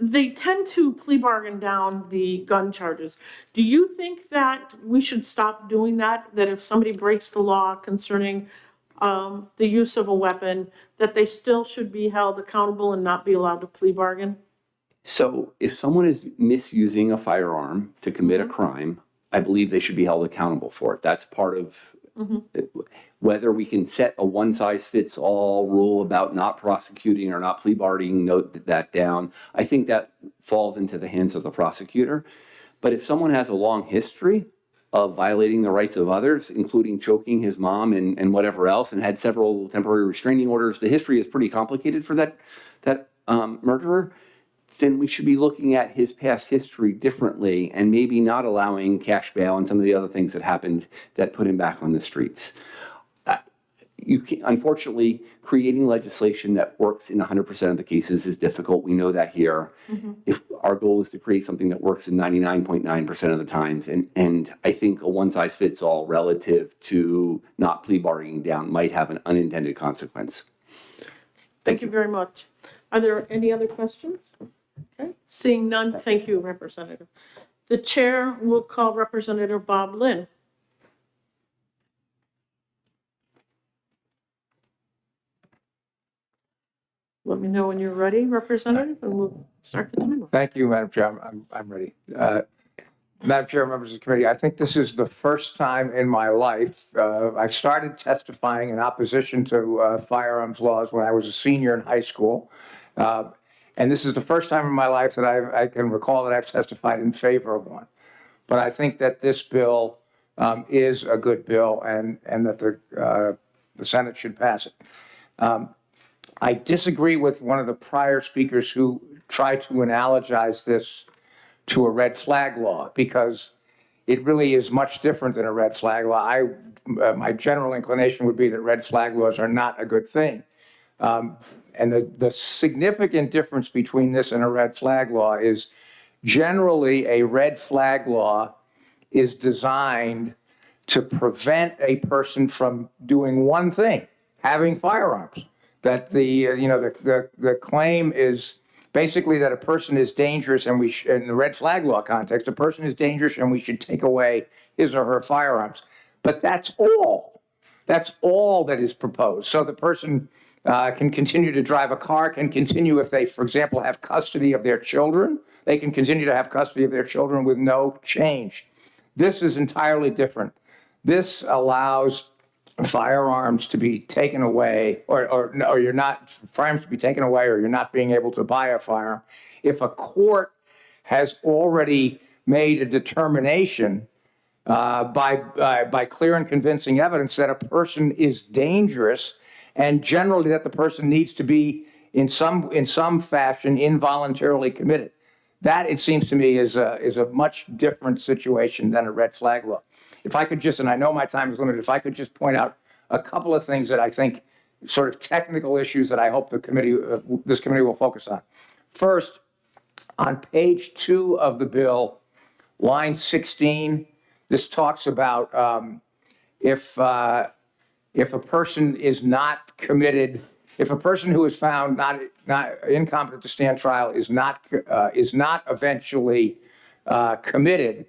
they tend to plea bargain down the gun charges. Do you think that we should stop doing that? That if somebody breaks the law concerning the use of a weapon, that they still should be held accountable and not be allowed to plea bargain? So if someone is misusing a firearm to commit a crime, I believe they should be held accountable for it. That's part of whether we can set a one-size-fits-all rule about not prosecuting or not plea bargaining, note that down. I think that falls into the hands of the prosecutor. But if someone has a long history of violating the rights of others, including choking his mom and whatever else, and had several temporary restraining orders, the history is pretty complicated for that murderer, then we should be looking at his past history differently and maybe not allowing cash bail and some of the other things that happened that put him back on the streets. Unfortunately, creating legislation that works in 100% of the cases is difficult. We know that here. If our goal is to create something that works in 99.9% of the times, and I think a one-size-fits-all relative to not plea bargaining down might have an unintended consequence. Thank you very much. Are there any other questions? Okay, seeing none, thank you, Representative. The chair will call Representative Bob Lynn. Let me know when you're ready, Representative, and we'll start the timer. Thank you, Madam Chair. I'm ready. Madam Chair, members of the committee, I think this is the first time in my life I started testifying in opposition to firearms laws when I was a senior in high school. And this is the first time in my life that I can recall that I've testified in favor of one. But I think that this bill is a good bill and that the Senate should pass it. I disagree with one of the prior speakers who tried to analogize this to a red flag law, because it really is much different than a red flag law. My general inclination would be that red flag laws are not a good thing. And the significant difference between this and a red flag law is generally a red flag law is designed to prevent a person from doing one thing, having firearms. That the claim is basically that a person is dangerous, and in the red flag law context, a person is dangerous and we should take away his or her firearms. But that's all. That's all that is proposed. So the person can continue to drive a car, can continue if they, for example, have custody of their children. They can continue to have custody of their children with no change. This is entirely different. this allows firearms to be taken away, or you're not, firearms to be taken away, or you're not being able to buy a firearm if a court has already made a determination by clear and convincing evidence that a person is dangerous, and generally that the person needs to be in some fashion involuntarily committed. That, it seems to me, is a much different situation than a red flag law. If I could just, and I know my time is limited, if I could just point out a couple of things that I think sort of technical issues that I hope the committee, this committee will focus on. First, on page 2 of the bill, line 16, this talks about if a person is not committed, if a person who is found not incompetent to stand trial is not eventually committed,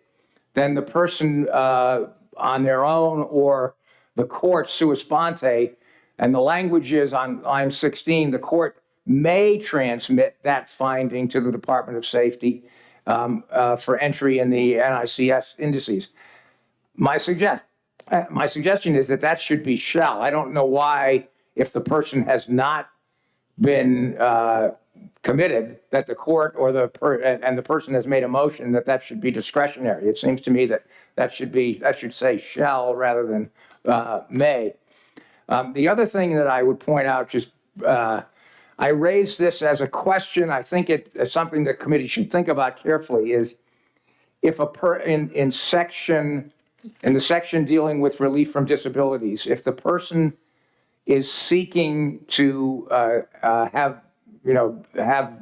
then the person on their own or the court sua sponte, and the language is on line 16, the court may transmit that finding to the Department of Safety for entry in the NICS indices. My suggestion is that that should be shall. I don't know why, if the person has not been committed, that the court or the person has made a motion that should be discretionary. It seems to me that should say shall rather than may. The other thing that I would point out, just I raised this as a question. I think it's something the committee should think about carefully. Is if in the section dealing with relief from disabilities, if the person is seeking to have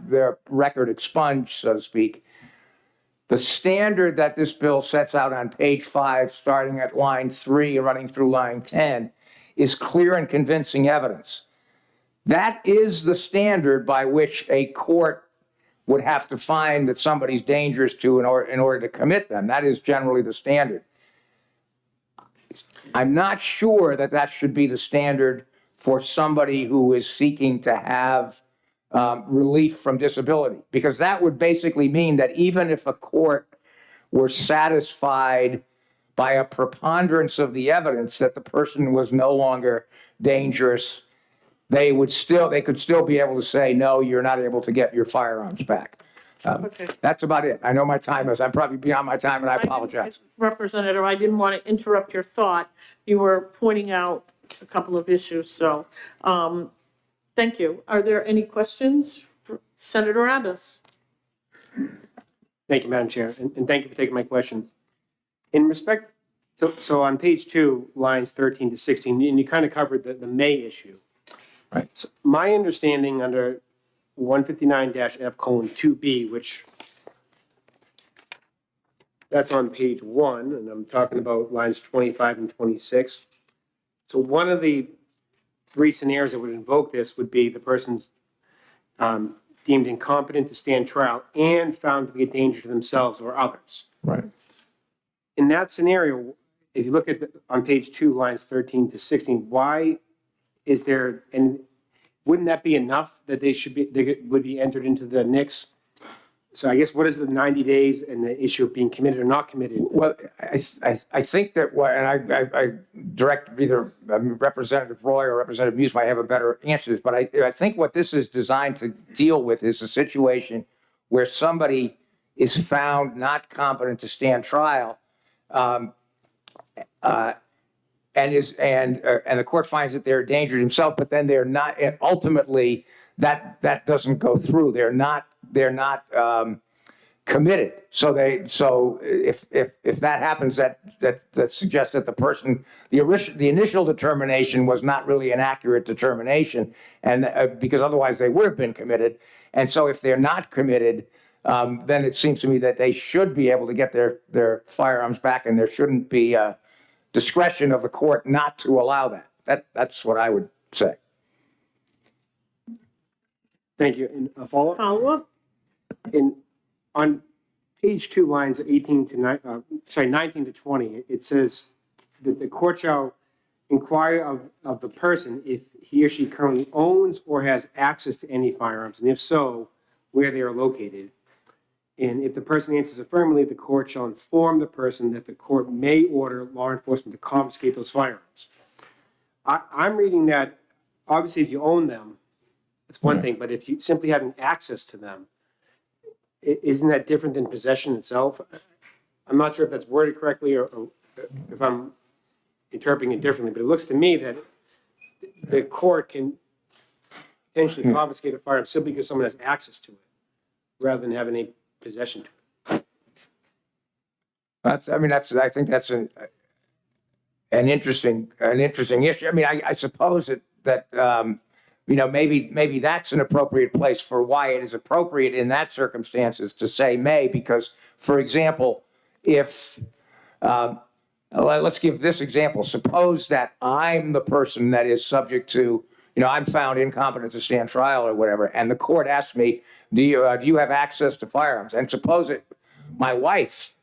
their record expunged, so to speak, the standard that this bill sets out on page 5, starting at line 3 and running through line 10, is clear and convincing evidence. That is the standard by which a court would have to find that somebody's dangerous to in order to commit them. That is generally the standard. I'm not sure that that should be the standard for somebody who is seeking to have relief from disability, because that would basically mean that even if a court were satisfied by a preponderance of the evidence that the person was no longer dangerous, they could still be able to say, no, you're not able to get your firearms back. Okay. That's about it. I know my time is, I'm probably beyond my time, and I apologize. Representative, I didn't want to interrupt your thought. You were pointing out a couple of issues, so thank you. Are there any questions for Senator Abbas? Thank you, Madam Chair, and thank you for taking my question. In respect to, so on page 2, lines 13 to 16, and you kind of covered the may issue. Right. So my understanding under 159-F:2B, which that's on page 1, and I'm talking about lines 25 and 26. So one of the 3 scenarios that would invoke this would be the person's deemed incompetent to stand trial and found to be a danger to themselves or others. Right. In that scenario, if you look at on page 2, lines 13 to 16, why is there, and wouldn't that be enough that they would be entered into the NICS? So I guess what is the 90 days and the issue of being committed or not committed? Well, I think that and I direct either Representative Roy or Representative Muse might have a better answer to this, but I think what this is designed to deal with is a situation where somebody is found not competent to stand trial, and the court finds that they're a danger to themselves, but then they're not, and ultimately that doesn't go through. They're not committed. So if that happens, that suggests that the person, the initial determination was not really an accurate determination, and because otherwise they would have been committed. And so if they're not committed, then it seems to me that they should be able to get their firearms back, and there shouldn't be discretion of the court not to allow that. That's what I would say. Thank you. And a follow-up? Follow-up? On page 2, lines 19 to 20, it says that the court shall inquire of the person if he or she currently owns or has access to any firearms, and if so, where they are located. And if the person answers affirmatively, the court shall inform the person that the court may order law enforcement to confiscate those firearms. I'm reading that, obviously, if you own them, it's one thing, but if you simply having access to them, isn't that different than possession itself? I'm not sure if that's worded correctly or if I'm interpreting it differently, but it looks to me that the court can potentially confiscate a firearm simply because someone has access to it, rather than having any possession to it. I think that's an interesting issue. I mean, I suppose that maybe that's an appropriate place for why it is appropriate in that circumstances to say may, because, for example, if let's give this example. Suppose that I'm the person that is subject to, I'm found incompetent to stand trial or whatever, and the court asks me, do you have access to firearms? And suppose my wife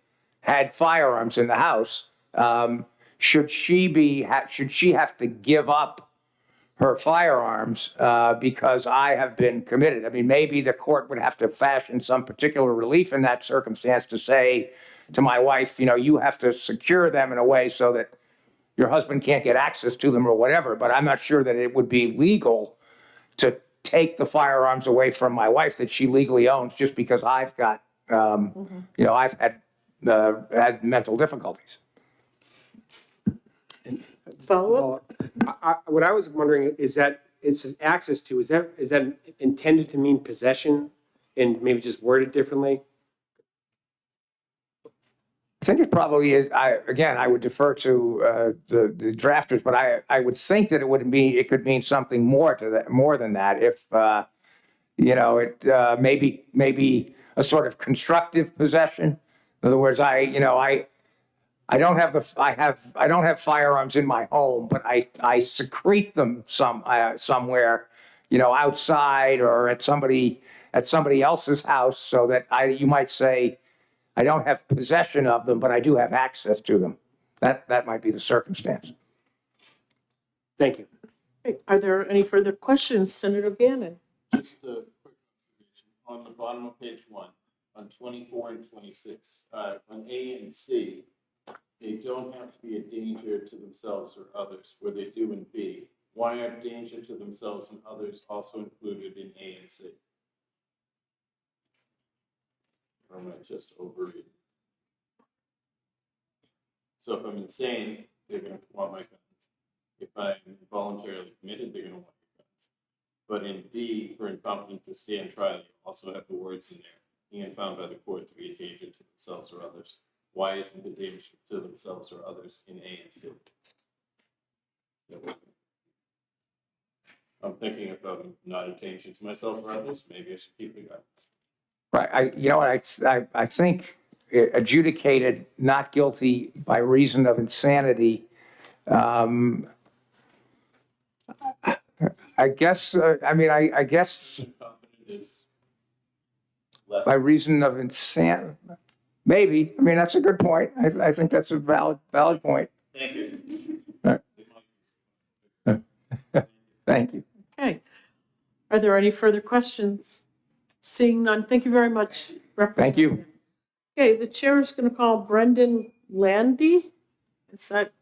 had firearms in the house. Should she have to give up her firearms because I have been committed? I mean, maybe the court would have to fashion some particular relief in that circumstance to say to my wife, you have to secure them in a way so that your husband can't get access to them or whatever. But I'm not sure that it would be legal to take the firearms away from my wife that she legally owns just because I've got, I've had mental difficulties. Follow up? What I was wondering is that it says access to, is that intended to mean possession and maybe just worded differently? I think it probably is. I would defer to the drafters, but I would think that it could mean something more than that. If it maybe a sort of constructive possession. In other words, I don't have firearms in my home, but I secrete them somewhere, outside or at somebody else's house, so that you might say, I don't have possession of them, but I do have access to them. That might be the circumstance. Thank you. Okay. Are there any further questions, Senator Gannon? Just a quick observation. On the bottom of page 1, on 24 and 26, on A and C, they don't have to be a danger to themselves or others, where they do in B. Why are danger to themselves and others also included in A and C? Or am I just overreading? So if I'm insane, they're going to want my guns. If I'm voluntarily committed, they're going to want your guns. But in B, for incompetent to stand trial, you also have the words in there, being found by the court to be a danger to themselves or others. Why isn't the danger to themselves or others in A and C? I'm thinking if I'm not a danger to myself or others, maybe I should keep the gun. Right. I think adjudicated not guilty by reason of insanity. I guess. I guess by reason of insanity. Maybe. I mean, that's a good point. I think that's a valid point. Thank you. All right. Thank you. Okay. Are there any further questions? Seeing none, thank you very much. Thank you. Okay, the chair is going to call Brendan Landy. Is that?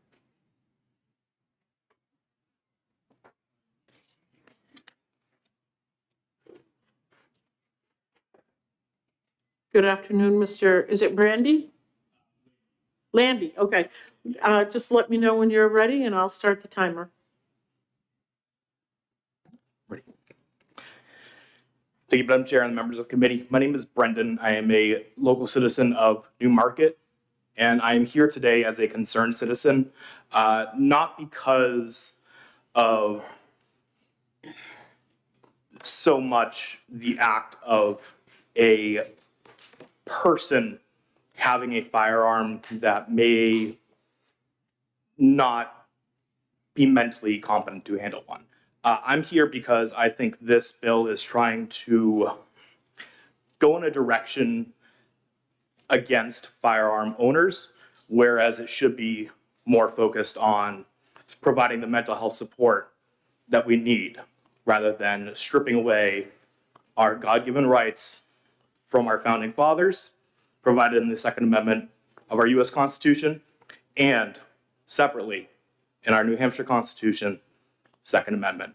Good afternoon, Mr. Is it Brandy? Landy, okay. Just let me know when you're ready and I'll start the timer. Thank you, Madam Chair and members of the committee. My name is Brendan. I am a local citizen of Newmarket, and I am here today as a concerned citizen, not because of so much the act of a person having a firearm that may not be mentally competent to handle one. I'm here because I think this bill is trying to go in a direction against firearm owners, whereas it should be more focused on providing the mental health support that we need, rather than stripping away our God-given rights from our founding fathers, provided in the Second Amendment of our U.S. Constitution, and separately in our New Hampshire Constitution, Second Amendment.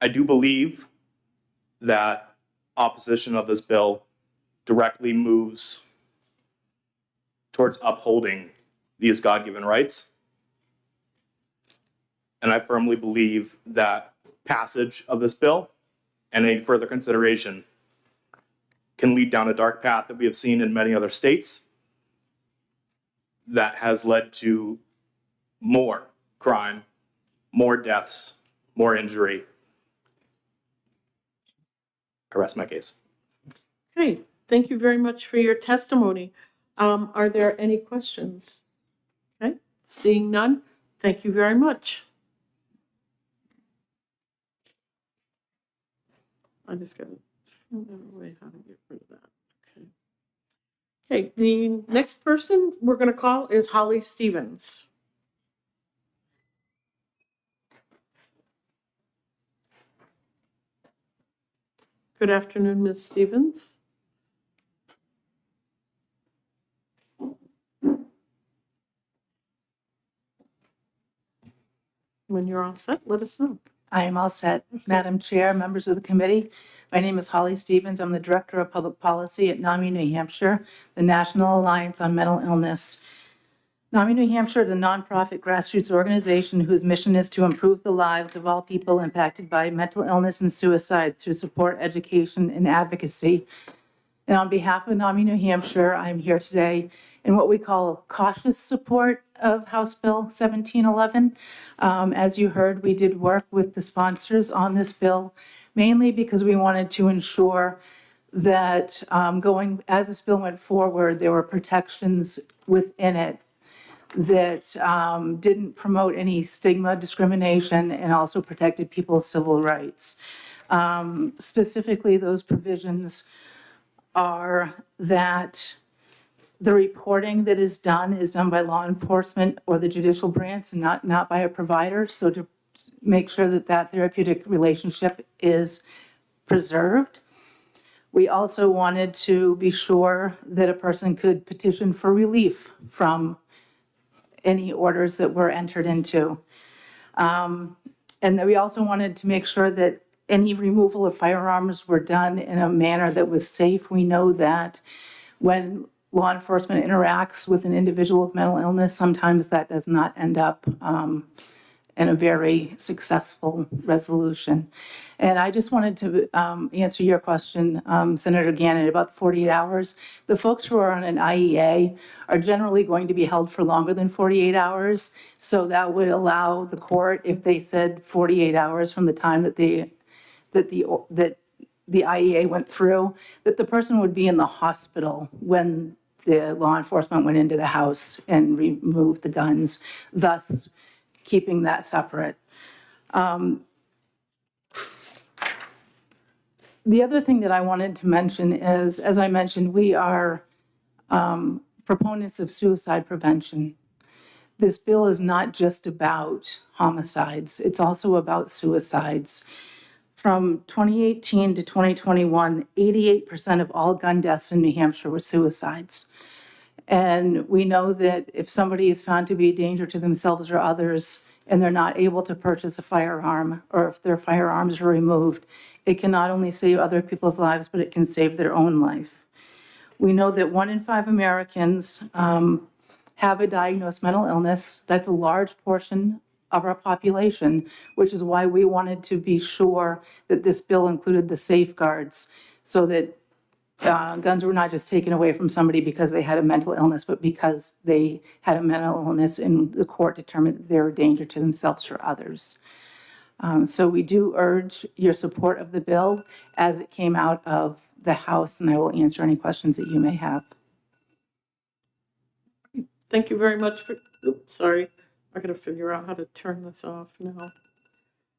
I do believe that opposition of this bill directly moves towards upholding these God-given rights. And I firmly believe that passage of this bill and any further consideration can lead down a dark path that we have seen in many other states that has led to more crime, more deaths, more injury. I rest my case. Okay, thank you very much for your testimony. Are there any questions? Okay, seeing none, thank you very much. I just got to figure out a way how to get rid of that. Okay. Okay, the next person we're going to call is Holly Stevens. Good afternoon, Ms. Stevens. When you're all set, let us know. I am all set. Madam Chair, members of the committee, my name is Holly Stevens. I'm the Director of Public Policy at NAMI New Hampshire, the National Alliance on Mental Illness. NAMI New Hampshire is a nonprofit grassroots organization whose mission is to improve the lives of all people impacted by mental illness and suicide through support, education, and advocacy. And on behalf of NAMI New Hampshire, I'm here today in what we call cautious support of House Bill 1711. As you heard, we did work with the sponsors on this bill, mainly because we wanted to ensure that as this bill went forward, there were protections within it that didn't promote any stigma, discrimination, and also protected people's civil rights. Specifically, those provisions are that the reporting that is done by law enforcement or the judicial branch and not by a provider. So to make sure that that therapeutic relationship is preserved. We also wanted to be sure that a person could petition for relief from any orders that were entered into. And that we also wanted to make sure that any removal of firearms were done in a manner that was safe. We know that when law enforcement interacts with an individual with mental illness, sometimes that does not end up in a very successful resolution. And I just wanted to answer your question, Senator Gannon, about the 48 hours. The folks who are on an IEA are generally going to be held for longer than 48 hours. So that would allow the court, if they said 48 hours from the time that the IEA went through, that the person would be in the hospital when the law enforcement went into the house and removed the guns, thus keeping that separate. The other thing that I wanted to mention is, as I mentioned, we are proponents of suicide prevention. This bill is not just about homicides, it's also about suicides. From 2018 to 2021, 88% of all gun deaths in New Hampshire were suicides. And we know that if somebody is found to be a danger to themselves or others, and they're not able to purchase a firearm, or if their firearms are removed, it can not only save other people's lives, but it can save their own life. We know that 1 in 5 Americans have a diagnosed mental illness. That's a large portion of our population, which is why we wanted to be sure that this bill included the safeguards so that guns were not just taken away from somebody because they had a mental illness, but because they had a mental illness and the court determined that they were a danger to themselves or others. So we do urge your support of the bill as it came out of the House, and I will answer any questions that you may have. Thank you very much for, oops, sorry. I gotta figure out how to turn this off now.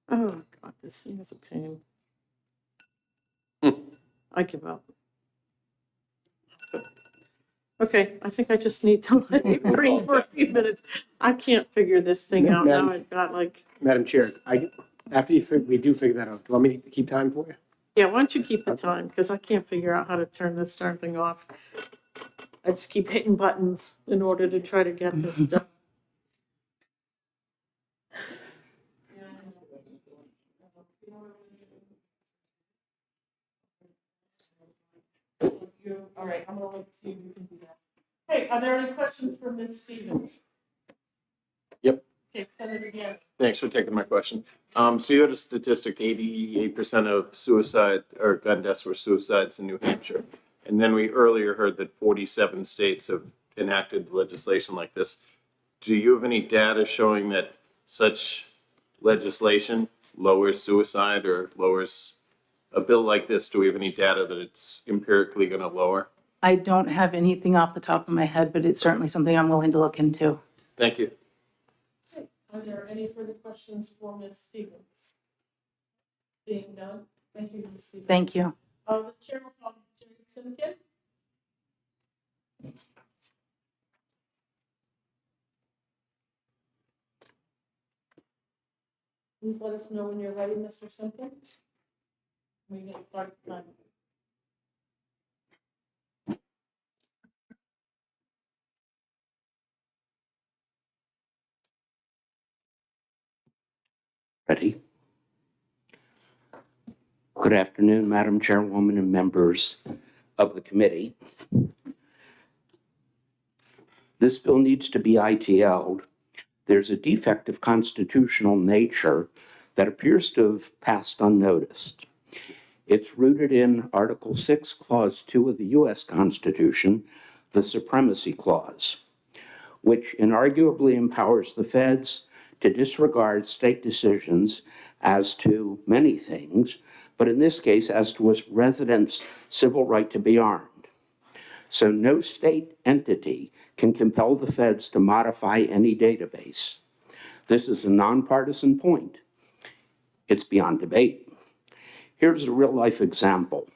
Oh God, this thing is a pain. I give up. Okay, I think I just need to let it breathe for a few minutes. I can't figure this thing out now. I've got like. Madam Chair, after we do figure that out, do you want me to keep time for you? Yeah, why don't you keep the time, because I can't figure out how to turn this darn thing off. I just keep hitting buttons in order to try to get this stuff. All right, I'm gonna let you can do that. Hey, are there any questions for Ms. Stevens? Yep. Okay, Senator Gannon. Thanks for taking my question. So you had a statistic, 88% of suicide or gun deaths were suicides in New Hampshire. And then we earlier heard that 47 states have enacted legislation like this. Do you have any data showing that such legislation lowers suicide or lowers a bill like this? Do we have any data that it's empirically going to lower? I don't have anything off the top of my head, but it's certainly something I'm willing to look into. Thank you. Are there any further questions for Ms. Stevens? Seeing none, thank you, Ms. Stevens. Thank you. The chair will call Jerry Simkin. Please let us know when you're ready, Mr. Simkin. We get started time. Ready? Good afternoon, Madam Chairwoman and members of the committee. This bill needs to be ITL'd. There's a defect of constitutional nature that appears to have passed unnoticed. It's rooted in Article 6, Clause 2 of the U.S. Constitution, the Supremacy Clause, which inarguably empowers the feds to disregard state decisions as to many things, but in this case, as to a resident's civil right to be armed. So no state entity can compel the feds to modify any database. This is a nonpartisan point. It's beyond debate. Here's a real-life example.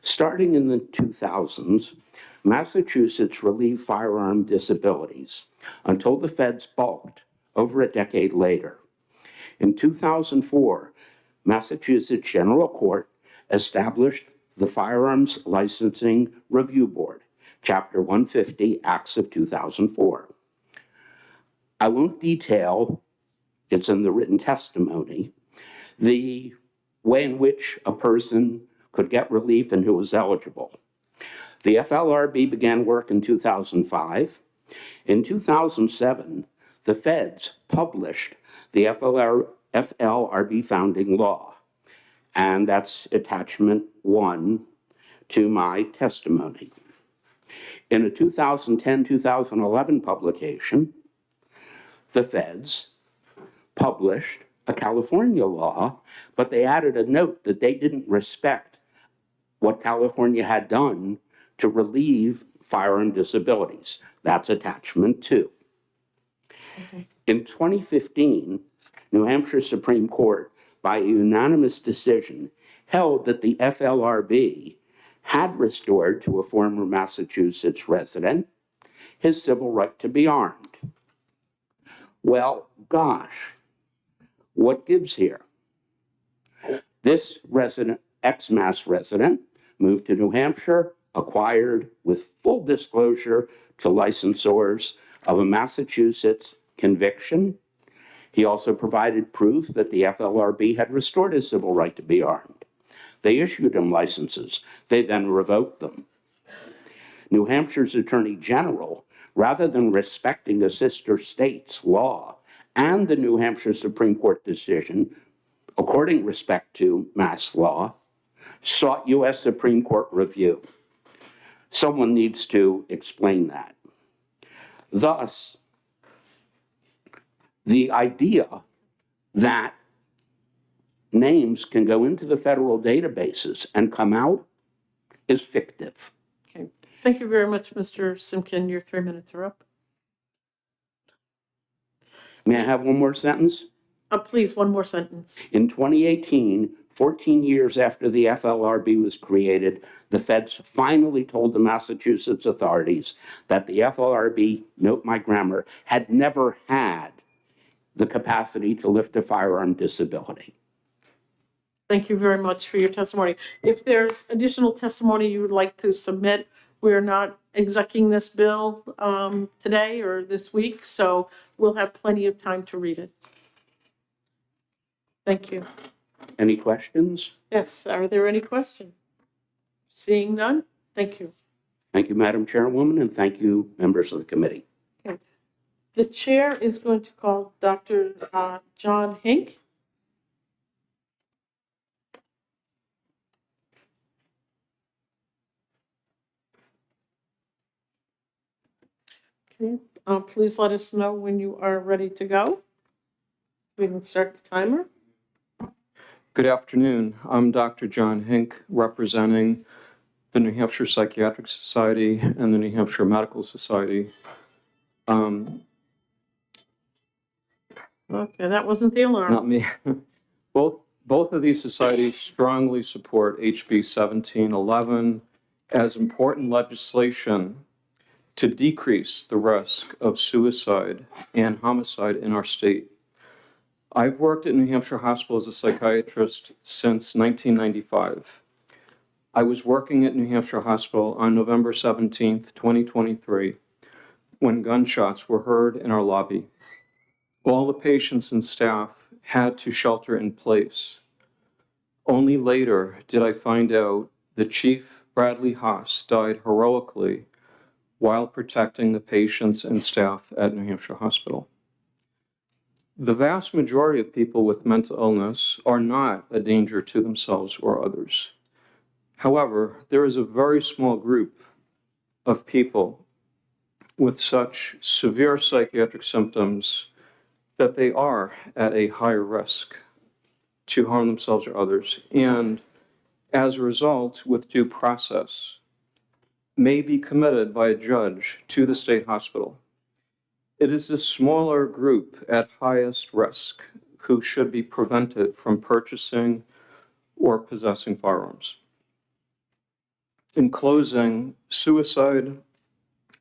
Starting in the 2000s, Massachusetts relieved firearm disabilities until the feds balked over a decade later. In 2004, Massachusetts General Court established the Firearms Licensing Review Board, Chapter 150, Acts of 2004. I won't detail, it's in the written testimony, the way in which a person could get relief and who was eligible. The FLRB began work in 2005. In 2007, the feds published the FLRB founding law, and that's attachment 1 to my testimony. In a 2010-2011 publication, the feds published a California law, but they added a note that they didn't respect what California had done to relieve firearm disabilities. That's attachment 2. Okay. In 2015, New Hampshire Supreme Court, by a unanimous decision, held that the FLRB had restored to a former Massachusetts resident his civil right to be armed. Well, gosh, what gives here? This resident, ex-Mass resident, moved to New Hampshire, acquired with full disclosure to licensors of a Massachusetts conviction. He also provided proof that the FLRB had restored his civil right to be armed. They issued him licenses. They then revoked them. New Hampshire's Attorney General, rather than respecting a sister state's law and the New Hampshire Supreme Court decision, according respect to Mass law, sought U.S. Supreme Court review. Someone needs to explain that. Thus, the idea that names can go into the federal databases and come out is fictive. Okay. Thank you very much, Mr. Simkin. Your 3 minutes are up. May I have one more sentence? Please, one more sentence. In 2018, 14 years after the FLRB was created, the feds finally told the Massachusetts authorities that the FLRB, note my grammar, had never had the capacity to lift a firearm disability. Thank you very much for your testimony. If there's additional testimony you would like to submit, we're not executing this bill today or this week, so we'll have plenty of time to read it. Thank you. Any questions? Yes, are there any questions? Seeing none, thank you. Thank you, Madam Chairwoman, and thank you, members of the committee. Okay. The chair is going to call Dr. John Hink. Okay, please let us know when you are ready to go. We can start the timer. Good afternoon. I'm Dr. John Hink, representing the New Hampshire Psychiatric Society and the New Hampshire Medical Society. Okay, that wasn't the alarm. Not me. Both of these societies strongly support HB 1711 as important legislation to decrease the risk of suicide and homicide in our state. I've worked at New Hampshire Hospital as a psychiatrist since 1995. I was working at New Hampshire Hospital on November 17th, 2023, when gunshots were heard in our lobby. All the patients and staff had to shelter in place. Only later did I find out that Chief Bradley Haas died heroically while protecting the patients and staff at New Hampshire Hospital. The vast majority of people with mental illness are not a danger to themselves or others. However, there is a very small group of people with such severe psychiatric symptoms that they are at a higher risk to harm themselves or others, and as a result, with due process, may be committed by a judge to the state hospital. It is this smaller group at highest risk who should be prevented from purchasing or possessing firearms. In closing, suicide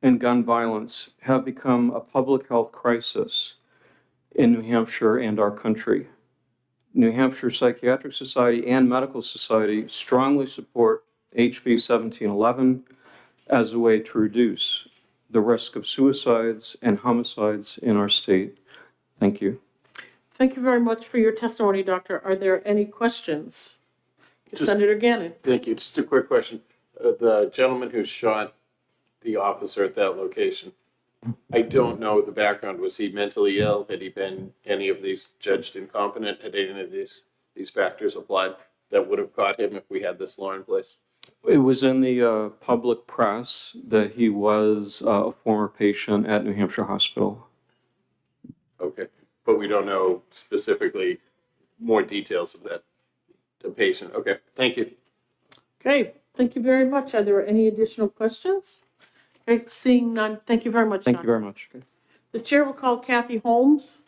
and gun violence have become a public health crisis in New Hampshire and our country. New Hampshire Psychiatric Society and Medical Society strongly support HB 1711 as a way to reduce the risk of suicides and homicides in our state. Thank you. Thank you very much for your testimony, Doctor. Are there any questions? Senator Gannon. Thank you. Just a quick question. The gentleman who shot the officer at that location, I don't know the background. Was he mentally ill? Had he been any of these judged incompetent? Had any of these factors applied that would have caught him if we had this law in place? It was in the public press that he was a former patient at New Hampshire Hospital. Okay, but we don't know specifically more details of that, the patient. Okay, thank you. Okay, thank you very much. Are there any additional questions? Okay, seeing none, thank you very much. Thank you Doctor. very much. Okay. The chair will call Kathy Holmes.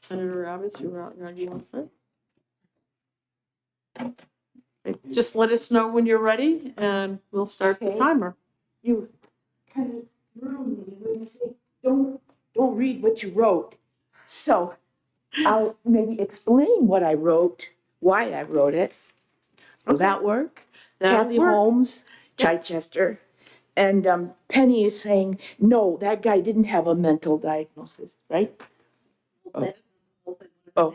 Senator Roberts, you're out. Are you on set? Okay, just let us know when you're ready and we'll start the timer. You kind of ruined me when you say, don't read what you wrote. So I'll maybe explain what I wrote, why I wrote it. Will that work? That'll Kathy work. Holmes, Chichester. And Penny is saying, no, that guy didn't have a mental diagnosis, right? Oh.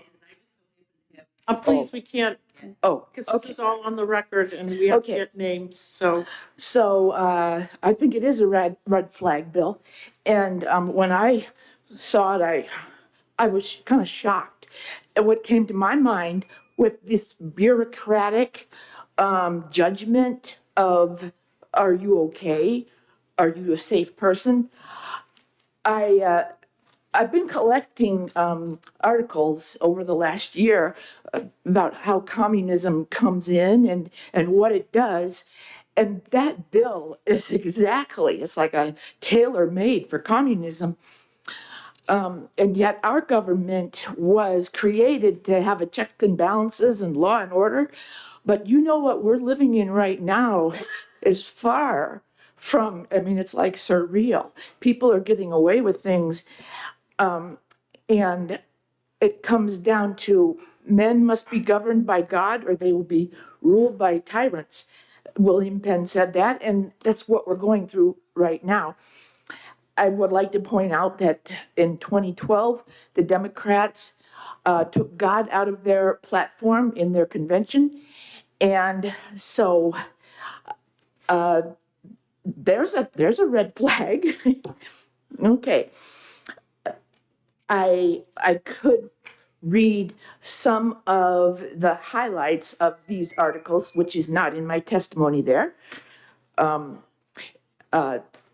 Please, we can't, Oh, because this is all on the record and we have to Okay. get names, so. So I think it is a red flag bill. And when I saw it, I was kind of shocked. And what came to my mind with this bureaucratic judgment of, are you okay? Are you a safe person? I've been collecting articles over the last year about how communism comes in and what it does. And that bill is exactly, it's like a tailor-made for communism. And yet our government was created to have a checks and balances and law and order. But you know what we're living in right now is far from, I mean, it's like surreal. People are getting away with things. And it comes down to Men must be governed by God or they will be ruled by tyrants. William Penn said that, and that's what we're going through right now. I would like to point out that in 2012, the Democrats took God out of their platform in their convention. And so there's a red flag. Okay. I could read some of the highlights of these articles, which is not in my testimony there.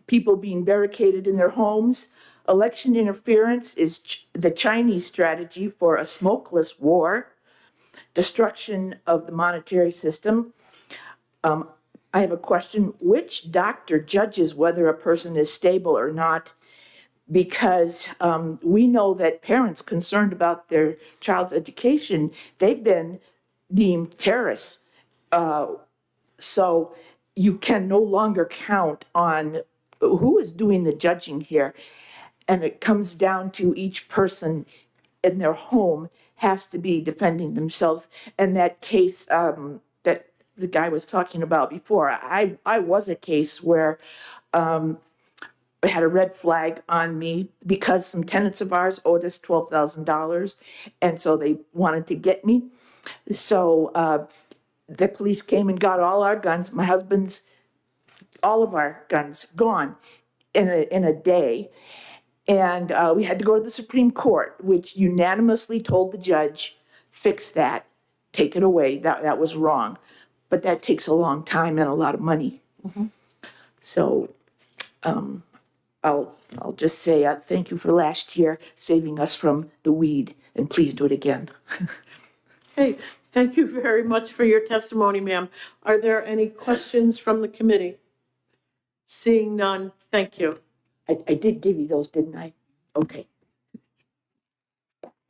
People being barricaded in their homes. Election interference is the Chinese strategy for a smokeless war. Destruction of the monetary system. I have a question. Which doctor judges whether a person is stable or not? Because we know that parents concerned about their child's education, they've been deemed terrorists. So you can no longer count on who is doing the judging here. And it comes down to each person in their home has to be defending themselves. And that case that the guy was talking about before, I was a case where I had a red flag on me because some tenants of ours owed us $12,000. And so they wanted to get me. So the police came and got all our guns, my husband's, all of our guns gone in a day. And we had to go to the Supreme Court, which unanimously told the judge, fix that, take it away, that was wrong. But that takes a long time and a lot of money. So I'll just say thank you for last year saving us from the weed, and please do it again. Hey, thank you very much for your testimony, ma'am. Are there any questions from the committee? Seeing none, thank you. I did give you those, didn't I? Okay.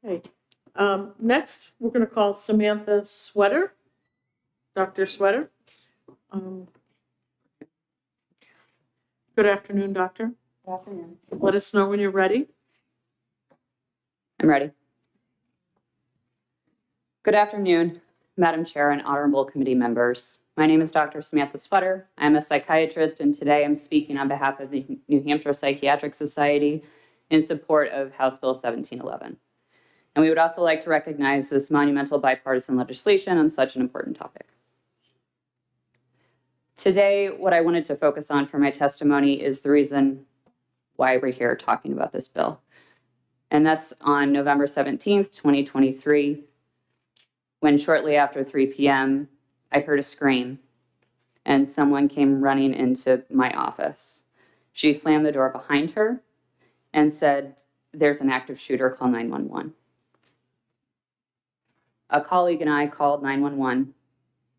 Okay. Next, we're going to call Samantha Sweater, Dr. Sweater. Good afternoon, doctor. Good afternoon. Let us know when you're ready. I'm ready. Good afternoon, Madam Chair and honorable committee members. My name is Dr. Samantha Sweater. I'm a psychiatrist, and today I'm speaking on behalf of the New Hampshire Psychiatric Society in support of House Bill 1711. And we would also like to recognize this monumental bipartisan legislation on such an important topic. Today, what I wanted to focus on for my testimony is the reason why we're here talking about this bill. And that's on November 17th, 2023, when shortly after 3 p.m., I heard a scream and someone came running into my office. She slammed the door behind her and said, "There's an active shooter, call 911. A colleague and I called 911,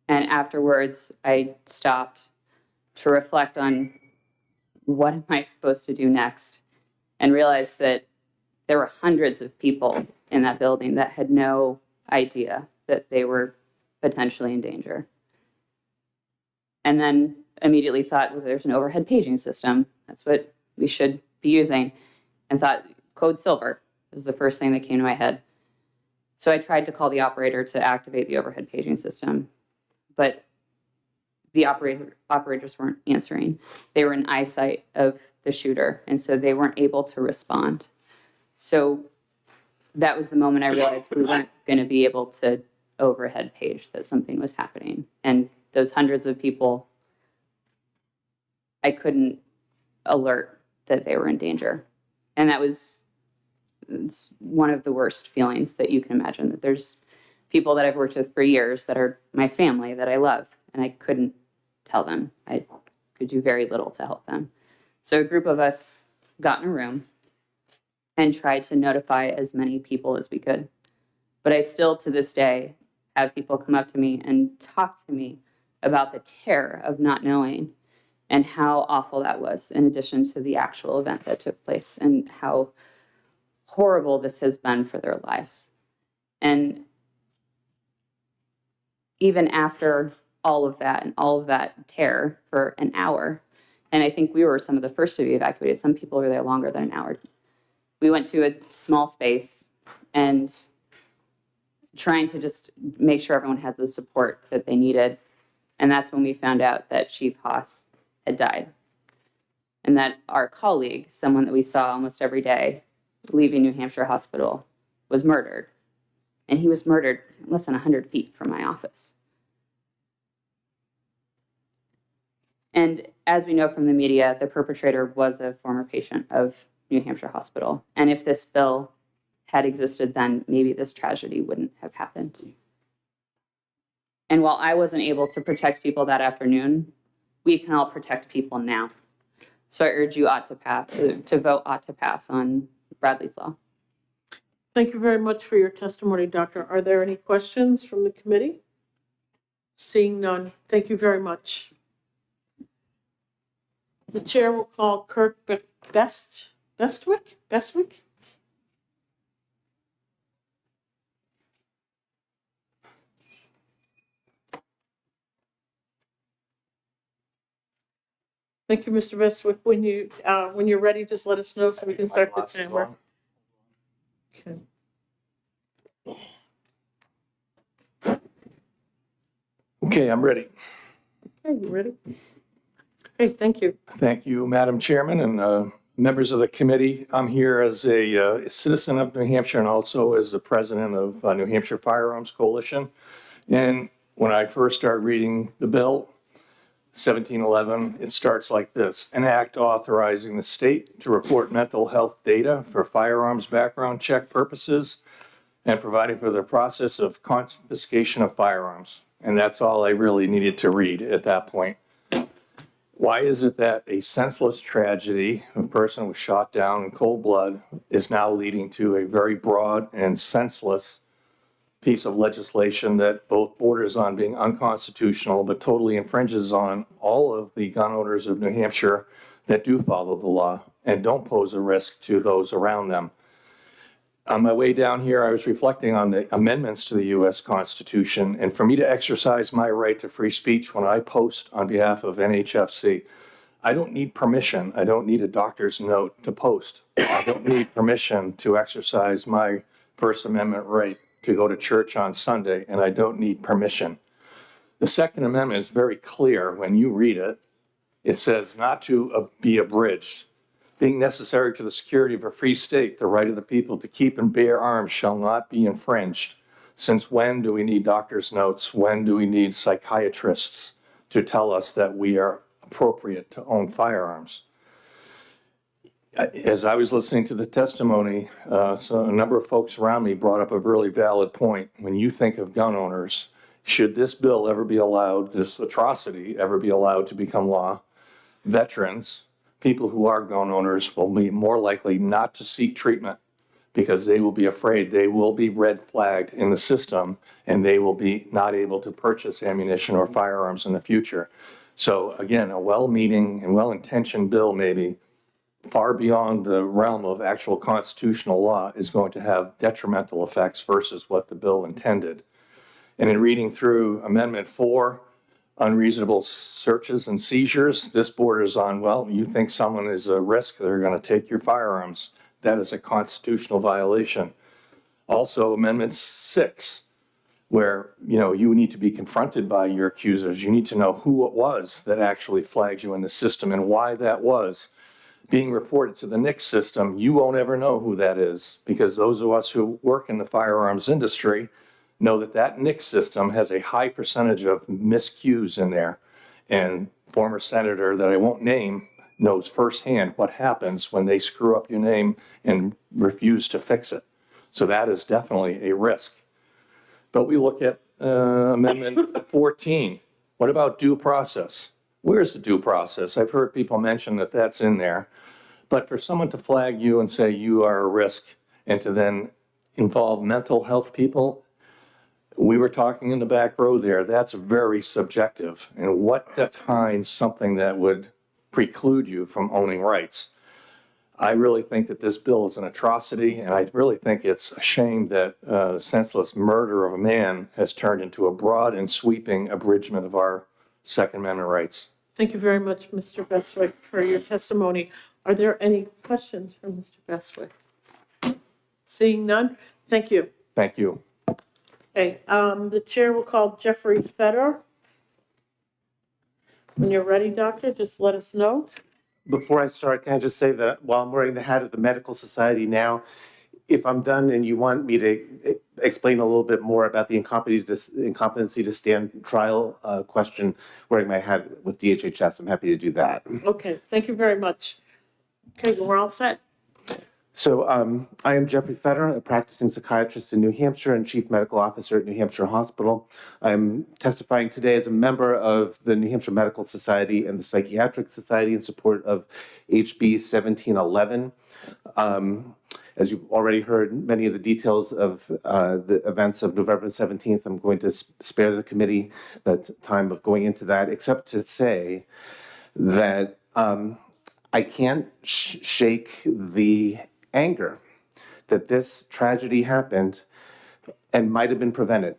and afterwards I stopped to reflect on what am I supposed to do next, and realized that there were hundreds of people in that building that had no idea that they were potentially in danger. And then immediately thought, well, there's an overhead paging system. That's what we should be using. And thought code silver was the first thing that came to my head. So I tried to call the operator to activate the overhead paging system, but the operators weren't answering. They were in eyesight of the shooter, and so they weren't able to respond. So that was the moment I realized we weren't going to be able to overhead page that something was happening. And those hundreds of people, I couldn't alert that they were in danger. And that was one of the worst feelings that you can imagine, that there's people that I've worked with for years that are my family that I love, and I couldn't tell them. I could do very little to help them. So a group of us got in a room and tried to notify as many people as we could. But I still, to this day, have people come up to me and talk to me about the terror of not knowing and how awful that was, in addition to the actual event that took place and how horrible this has been for their lives. And even after all of that and all of that terror for an hour, and I think we were some of the first to be evacuated. Some people were there longer than an hour. We went to a small space, and trying to just make sure everyone had the support that they needed. And that's when we found out that Chief Haas had died. And that our colleague, someone that we saw almost every day leaving New Hampshire Hospital, was murdered. And he was murdered less than 100 feet from my office. And as we know from the media, the perpetrator was a former patient of New Hampshire Hospital. And if this bill had existed then, maybe this tragedy wouldn't have happened. And while I wasn't able to protect people that afternoon, we can all protect people now. So I urge you to vote ought to pass on Bradley's Law. Thank you very much for your testimony, Doctor. Are there any questions from the committee? Seeing none, thank you very much. The chair will call Kirk Bestwick? Thank you, Mr. Bestwick. When you're ready, just let us know so we can start the timer. Okay. Okay, I'm ready. Okay, you ready? Okay, thank you. Thank you, Madam Chairman and members of the committee. I'm here as a citizen of New Hampshire and also as the president of New Hampshire Firearms Coalition. And when I first started reading the bill, 1711, it starts like this: an act authorizing the state to report mental health data for firearms background check purposes and providing for the process of confiscation of firearms. And that's all I really needed to read at that point. Why is it that a senseless tragedy, a person was shot down in cold blood, is now leading to a very broad and senseless piece of legislation that both borders on being unconstitutional, but totally infringes on all of the gun owners of New Hampshire that do follow the law and don't pose a risk to those around them? On my way down here, I was reflecting on the amendments to the U.S. Constitution, and for me to exercise my right to free speech when I post on behalf of NHFC, I don't need permission. I don't need a doctor's note to post. I don't need permission to exercise my First Amendment right to go to church on Sunday, and I don't need permission. The Second Amendment is very clear when you read it. It says not to be abridged. Being necessary to the security of a free state, the right of the people to keep and bear arms shall not be infringed. Since when do we need doctor's notes? When do we need psychiatrists to tell us that we are appropriate to own firearms? As I was listening to the testimony, so a number of folks around me brought up a really valid point. When you think of gun owners, should this bill ever be allowed, this atrocity ever be allowed to become law, veterans, people who are gun owners, will be more likely not to seek treatment because they will be afraid they will be red flagged in the system and they will be not able to purchase ammunition or firearms in the future. So again, a well-meaning and well-intentioned bill, maybe far beyond the realm of actual constitutional law, is going to have detrimental effects versus what the bill intended. And in reading through Amendment 4, unreasonable searches and seizures, this borders on, well, you think someone is a risk, they're going to take your firearms. That is a constitutional violation. Also, Amendment 6, where you need to be confronted by your accusers. You need to know who it was that actually flagged you in the system and why that was. Being reported to the NICS system, you won't ever know who that is, because those of us who work in the firearms industry know that that NICS system has a high percentage of miscues in there. And former senator that I won't name knows firsthand what happens when they screw up your name and refuse to fix it. So that is definitely a risk. But we look at Amendment 14. What about due process? Where's the due process? I've heard people mention that that's in there. But for someone to flag you and say you are a risk and to then involve mental health people, we were talking in the back row there, that's very subjective. And what defines something that would preclude you from owning rights? I really think that this bill is an atrocity, and I really think it's a shame that senseless murder of a man has turned into a broad and sweeping abridgment of our Second Amendment rights. Thank you very much, Mr. Bestwick, for your testimony. Are there any questions for Mr. Bestwick? Seeing none, thank you. Thank you. Okay, the chair will call Jeffrey Fetter. When you're ready, doctor, just let us know. Before I start, can I just say that while I'm wearing the hat of the Medical Society now, if I'm done and you want me to explain a little bit more about the incompetency to stand trial question, wearing my hat with DHHS, I'm happy to do that. Okay, thank you very much. Okay, we're all set. So I am Jeffrey Fetter, a practicing psychiatrist in New Hampshire and chief medical officer at New Hampshire Hospital. I'm testifying today as a member of the New Hampshire Medical Society and the Psychiatric Society in support of HB 1711. As you've already heard many of the details of the events of November 17th, I'm going to spare the committee the time of going into that, except to say that I can't shake the anger that this tragedy happened and might have been prevented,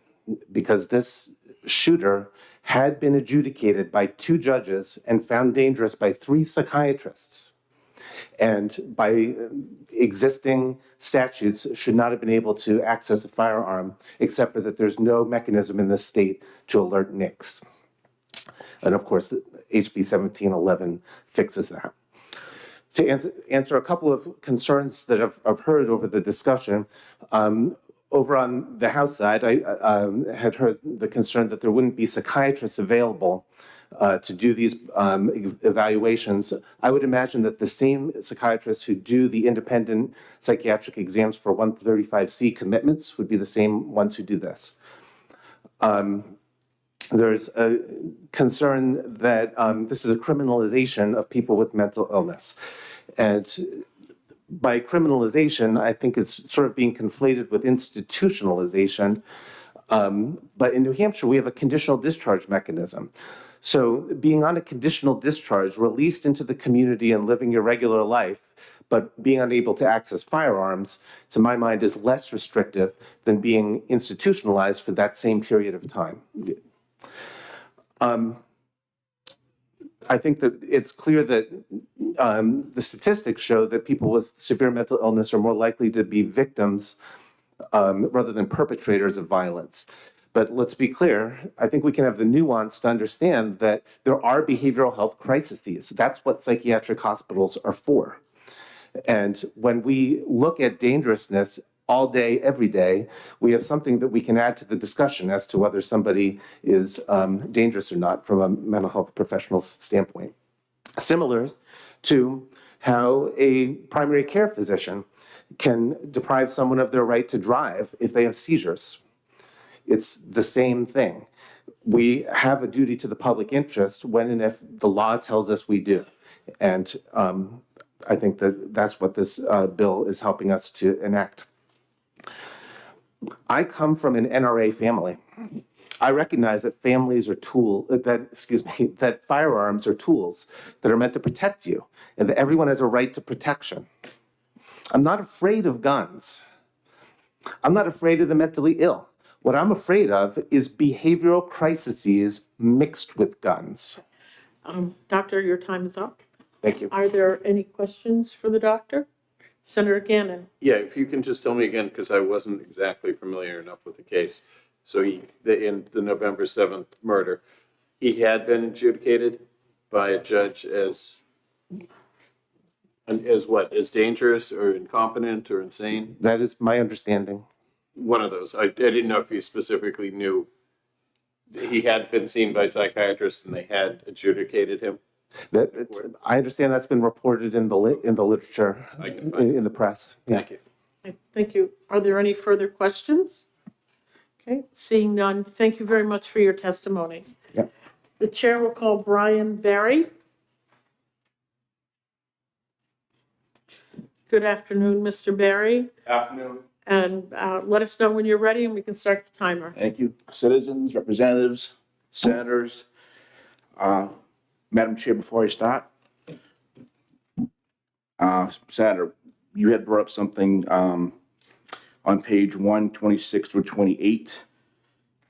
because this shooter had been adjudicated by 2 judges and found dangerous by 3 psychiatrists. And by existing statutes should not have been able to access a firearm, except for that there's no mechanism in this state to alert NICS. And of course, HB 1711 fixes that. To answer a couple of concerns that I've heard over the discussion, over on the House side, I had heard the concern that there wouldn't be psychiatrists available to do these evaluations. I would imagine that the same psychiatrists who do the independent psychiatric exams for 135C commitments would be the same ones who do this. There's a concern that this is a criminalization of people with mental illness. And by criminalization, I think it's sort of being conflated with institutionalization. But in New Hampshire, we have a conditional discharge mechanism. So being on a conditional discharge, released into the community and living your regular life, but being unable to access firearms, to my mind, is less restrictive than being institutionalized for that same period of time. I think that it's clear that the statistics show that people with severe mental illness are more likely to be victims rather than perpetrators of violence. But let's be clear, I think we can have the nuance to understand that there are behavioral health crises. That's what psychiatric hospitals are for. And when we look at dangerousness all day, every day, we have something that we can add to the discussion as to whether somebody is dangerous or not from a mental health professional standpoint. Similar to how a primary care physician can deprive someone of their right to drive if they have seizures. It's the same thing. We have a duty to the public interest when and if the law tells us we do. And I think that that's what this bill is helping us to enact. I come from an NRA family. I recognize that that firearms are tools that are meant to protect you, and that everyone has a right to protection. I'm not afraid of guns. I'm not afraid of the mentally ill. What I'm afraid of is behavioral crises mixed with guns. Doctor, your time is up. Thank you. Are there any questions for the doctor? Senator Gannon. Yeah, if you can just tell me again, because I wasn't exactly familiar enough with the case. So in the November 7th murder, he had been adjudicated by a judge as what? As dangerous or incompetent or insane? That is my understanding. One of those. I didn't know if you specifically knew. He had been seen by psychiatrists and they had adjudicated him. I understand that's been reported in the literature, in the press. Yeah. Thank you. Thank you. Are there any further questions? Okay, seeing none, thank you very much for your testimony. Yep. The chair will call Brian Barry. Good afternoon, Mr. Barry. Afternoon. And let us know when you're ready and we can start the timer. Thank you. Citizens, representatives, senators. Madam Chair, before I start, Senator, you had brought up something on page 126 through 28,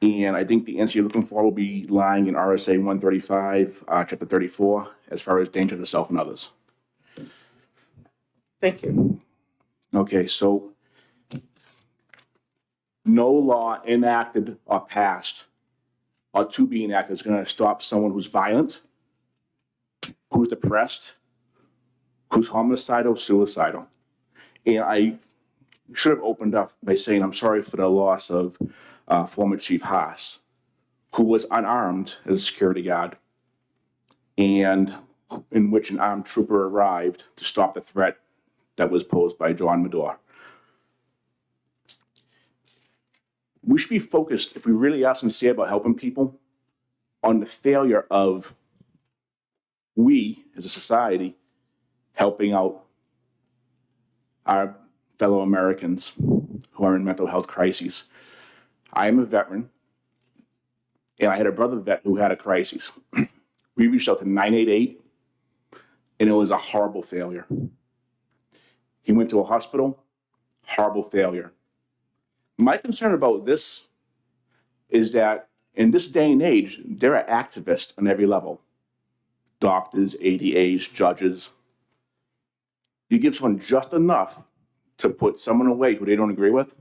and I think the answer you're looking for will be lying in RSA 135, chapter 34, as far as danger to self and others. Thank you. Okay, so no law enacted or passed or to be enacted is going to stop someone who's violent, who's depressed, who's homicidal, suicidal. And I should have opened up by saying I'm sorry for the loss of former Chief Haas, who was unarmed as a security guard, and in which an armed trooper arrived to stop the threat that was posed by John Medore. We should be focused, if we really are sincere about helping people, on the failure of we as a society helping out our fellow Americans who are in mental health crises. I am a veteran, and I had a brother vet who had a crisis. We reached out to 988, and it was a horrible failure. He went to a hospital, horrible failure. My concern about this is that in this day and age, there are activists on every level. Doctors, ADAs, judges. You give someone just enough to put someone away who they don't agree with,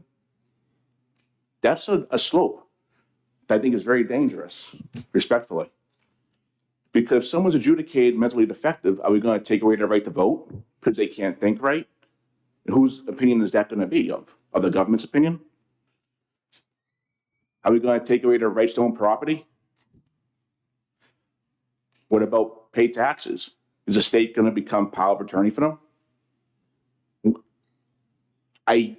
that's a slope that I think is very dangerous, respectfully. Because if someone's adjudicated mentally defective, are we going to take away their right to vote because they can't think right? And whose opinion is that going to be? Of the government's opinion? Are we going to take away their rights to own property? What about pay taxes? Is the state going to become power of attorney for them? I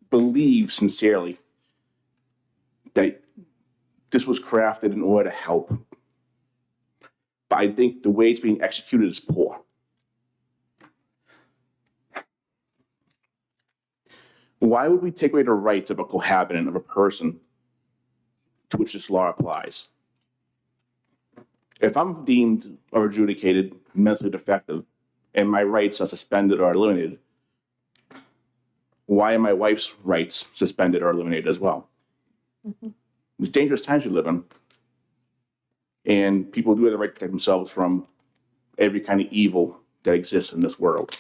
believe sincerely that this was crafted in order to help. But I think the way it's being executed is poor. Why would we take away the rights of a cohabitant of a person to which this law applies? If I'm deemed or adjudicated mentally defective and my rights are suspended or eliminated, why are my wife's rights suspended or eliminated as well? It's dangerous times we live in. And people do have the right to protect themselves from every kind of evil that exists in this world.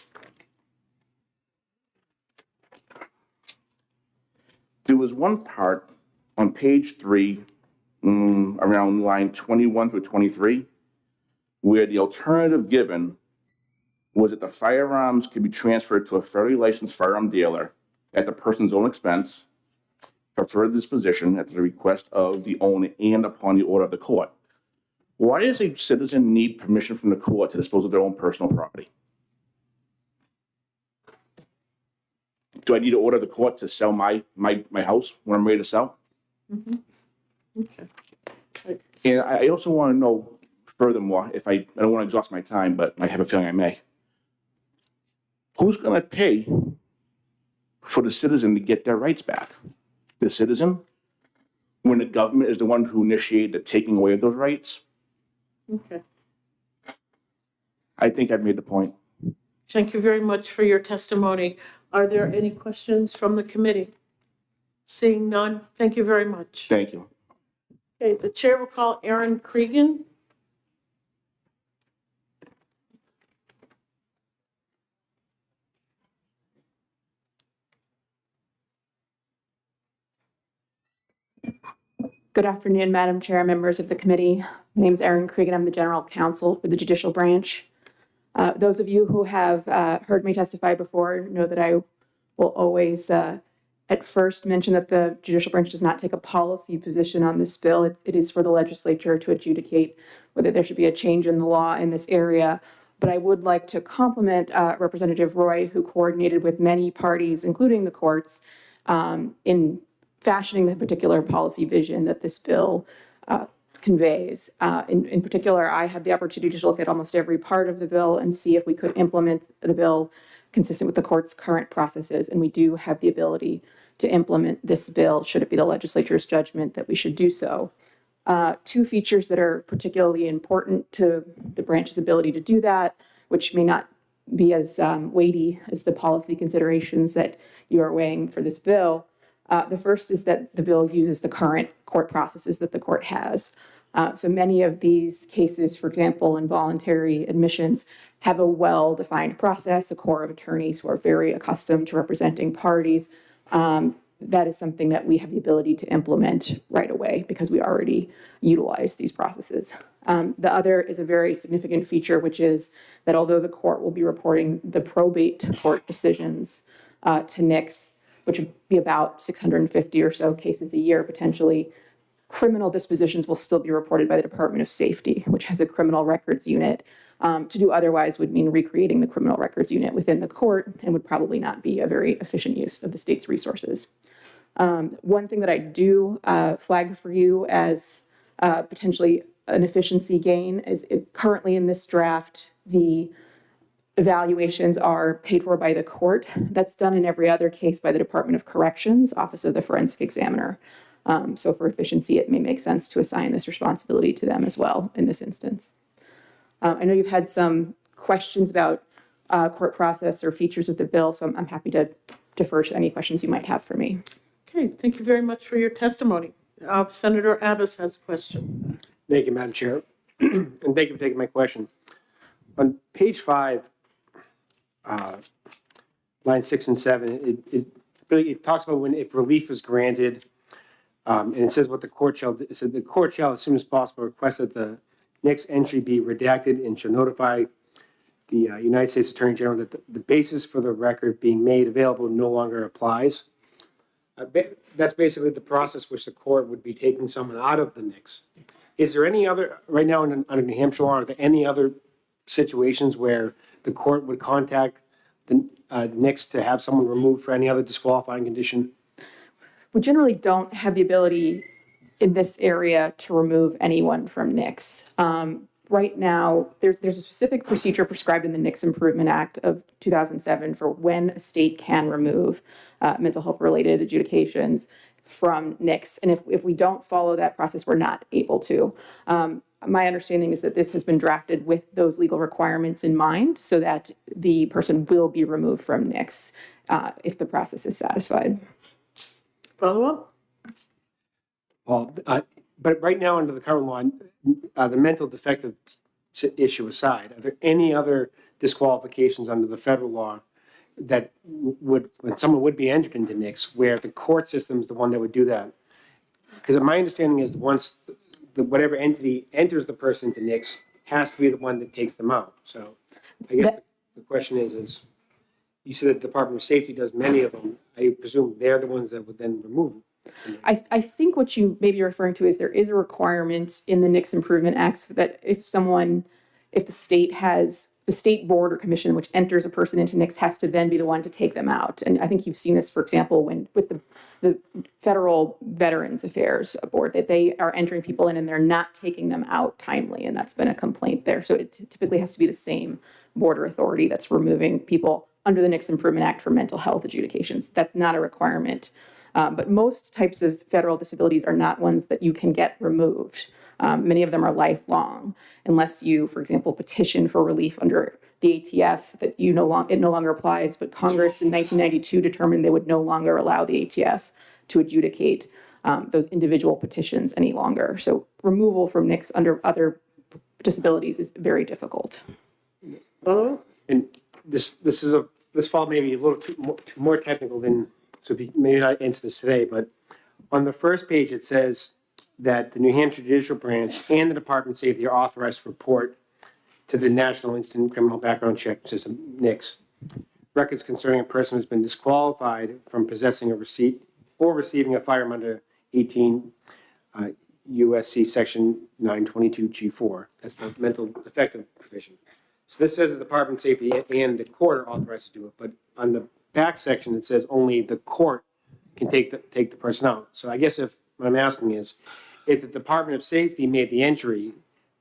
There was one part on page 3, around line 21 through 23, where the alternative given was that the firearms could be transferred to a federally licensed firearm dealer at the person's own expense for further disposition at the request of the owner and upon the order of the court. Why does a citizen need permission from the court to dispose of their own personal property? Do I need to order the court to sell my house when I'm ready to sell? Okay. And I also want to know, furthermore, if I don't want to exhaust my time, but I have a feeling I may. Who's going to pay for the citizen to get their rights back? The citizen? When the government is the one who initiated the taking away of those rights? Okay. I think I've made the point. Thank you very much for your testimony. Are there any questions from the committee? Seeing none, thank you very much. Thank you. Okay, the chair will call Aaron Cregan. Good afternoon, Madam Chair, members of the committee. My name is Erin Cregan. I'm the General Counsel for the Judicial Branch. Those of you who have heard me testify before know that I will always at first mention that the Judicial Branch does not take a policy position on this bill. It is for the legislature to adjudicate whether there should be a change in the law in this area. But I would like to compliment Representative Roy, who coordinated with many parties, including the courts, in fashioning the particular policy vision that this bill conveys. In particular, I had the opportunity to look at almost every part of the bill and see if we could implement the bill consistent with the court's current processes. And we do have the ability to implement this bill, should it be the legislature's judgment that we should do so. Two features that are particularly important to the branch's ability to do that, which may not be as weighty as the policy considerations that you are weighing for this bill. The first is that the bill uses the current court processes that the court has. So many of these cases, for example, involuntary admissions, have a well-defined process, a corps of attorneys who are very accustomed to representing parties. that is something that we have the ability to implement right away because we already utilize these processes. The other is a very significant feature, which is that although the court will be reporting the probate court decisions to NICS, which would be about 650 or so cases a year potentially, criminal dispositions will still be reported by the Department of Safety, which has a criminal records unit. To do otherwise would mean recreating the criminal records unit within the court and would probably not be a very efficient use of the state's resources. One thing that I do flag for you as potentially an efficiency gain is currently in this draft, the evaluations are paid for by the court. That's done in every other case by the Department of Corrections, Office of the Forensic Examiner. So for efficiency, it may make sense to assign this responsibility to them as well in this instance. I know you've had some questions about court process or features of the bill, so I'm happy to defer to any questions you might have for me. Okay, thank you very much for your testimony. Senator Abbas has a question. Thank you, Madam Chair. And thank you for taking my question. On page 5, lines 6 and 7, it talks about if relief is granted, and it says what the court shall do. It said the court shall, as soon as possible, request that the next entry be redacted and shall notify the United States Attorney General that the basis for the record being made available no longer applies. That's basically the process which the court would be taking someone out of the NICS. Is there any other, right now under New Hampshire law, are there any other situations where the court would contact the NICS to have someone removed for any other disqualifying condition? We generally don't have the ability in this area to remove anyone from NICS. Right now, there's a specific procedure prescribed in the NICS Improvement Act of 2007 for when a state can remove mental health related adjudications from NICS. And if we don't follow that process, we're not able to. My understanding is that this has been drafted with those legal requirements in mind so that the person will be removed from NICS if the process is satisfied. Follow up? Well, but right now under the current law, the mental defective issue aside, are there any other disqualifications under the federal law that would, when someone would be entered into NICS, where the court system is the one that would do that? Because my understanding is once whatever entity enters the person into NICS has to be the one that takes them out. So I guess the question is you said that the Department of Safety does many of them. I presume they're the ones that would then remove them. I think what you may be referring to is there is a requirement in the NICS Improvement Act that if the state board or commission which enters a person into NICS has to then be the one to take them out. And I think you've seen this, for example, with the Federal Veterans Affairs Board, that they are entering people in and they're not taking them out timely. And that's been a complaint there. So it typically has to be the same board or authority that's removing people under the NICS Improvement Act for mental health adjudications. That's not a requirement. But most types of federal disabilities are not ones that you can get removed. Many of them are lifelong, unless you, for example, petition for relief under the ATF that it no longer applies. But Congress in 1992 determined they would no longer allow the ATF to adjudicate those individual petitions any longer. So removal from NICS under other disabilities is very difficult. And this fall maybe a little more technical than. So maybe not answer this today, but on the first page, it says that the New Hampshire Judicial Branch and the Department of Safety are authorized to report to the National Instant Criminal Background Check System, NICS, records concerning a person who's been disqualified from possessing a receipt or receiving a firearm under 18 USC Section 922G4. That's the mental defective provision. So this says the Department of Safety and the court are authorized to do it, but on the back section, it says only the court can take the person out. So I guess what I'm asking is, if the Department of Safety made the entry,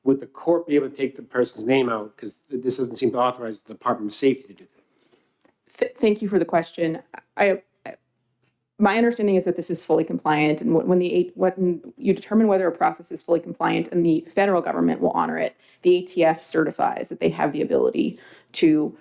would the court be able to take the person's name out? Because this doesn't seem to authorize the Department of Safety to do that. Thank you for the question. My understanding is that this is fully compliant, and when you determine whether a process is fully compliant and the federal government will honor it, the ATF certifies that they have the ability to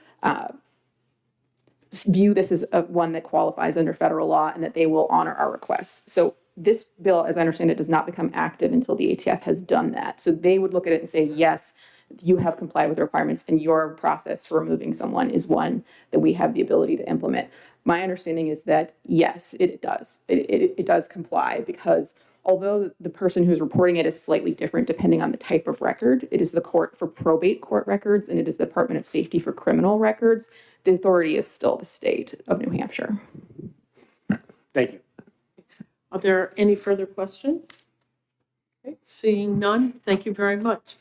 view this as one that qualifies under federal law and that they will honor our requests. So this bill, as I understand it, does not become active until the ATF has done that. So they would look at it and say, yes, you have complied with the requirements and your process for removing someone is one that we have the ability to implement. My understanding is that, yes, it does. It does comply because although the person who's reporting it is slightly different depending on the type of record, it is the court for probate court records and it is the Department of Safety for criminal records. The authority is still the state of New Hampshire. Thank you. Are there any further questions? Okay, seeing none, thank you very much.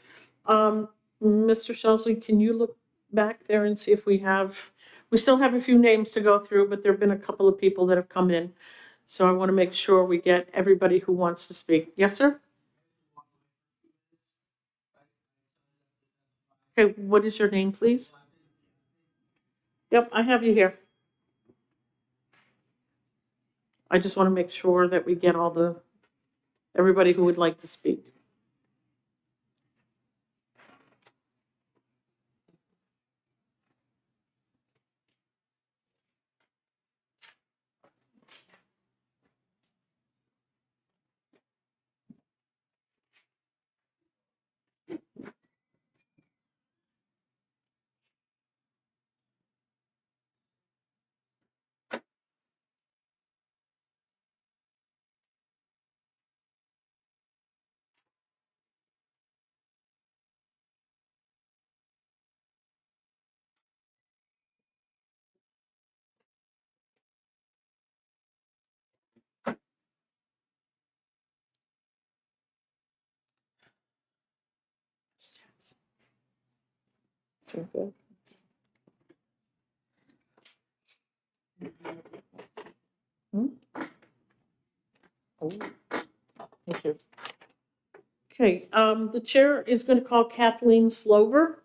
Mr. Shelsley, can you look back there and see if we still have a few names to go through, but there've been a couple of people that have come in. So I want to make sure we get everybody who wants to speak. Yes, sir? Okay, what is your name, please? Yep, I have you here. I just want to make sure that we get everybody who would like to speak. So good. Oh, thank you. Okay, the chair is going to call Kathleen Slover.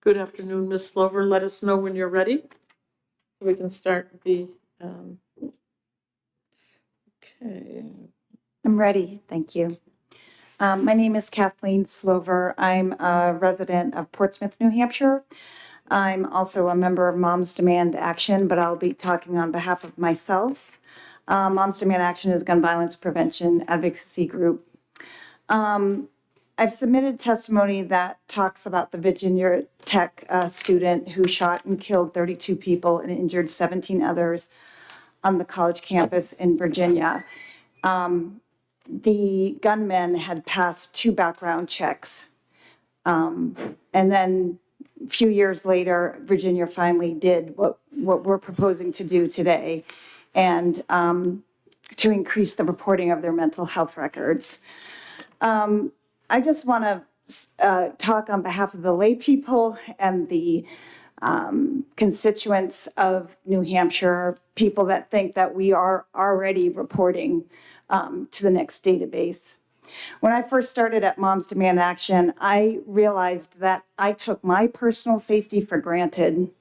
Good afternoon, Ms. Slover. Let us know when you're ready. So we can start the, okay. I'm ready, thank you. My name is Kathleen Slover. I'm a resident of Portsmouth, New Hampshire. I'm also a member of Moms Demand Action, but I'll be talking on behalf of myself. Moms Demand Action is a gun violence prevention advocacy group. I've submitted testimony that talks about the Virginia Tech student who shot and killed 32 people and injured 17 others on the college campus in Virginia. The gunman had passed 2 background checks. And then a few years later, Virginia finally did what we're proposing to do today, and to increase the reporting of their mental health records. I just want to talk on behalf of the lay people and the constituents of New Hampshire, people that think that we are already reporting to the next database. When I first started at Moms Demand Action, I realized that I took my personal safety for granted.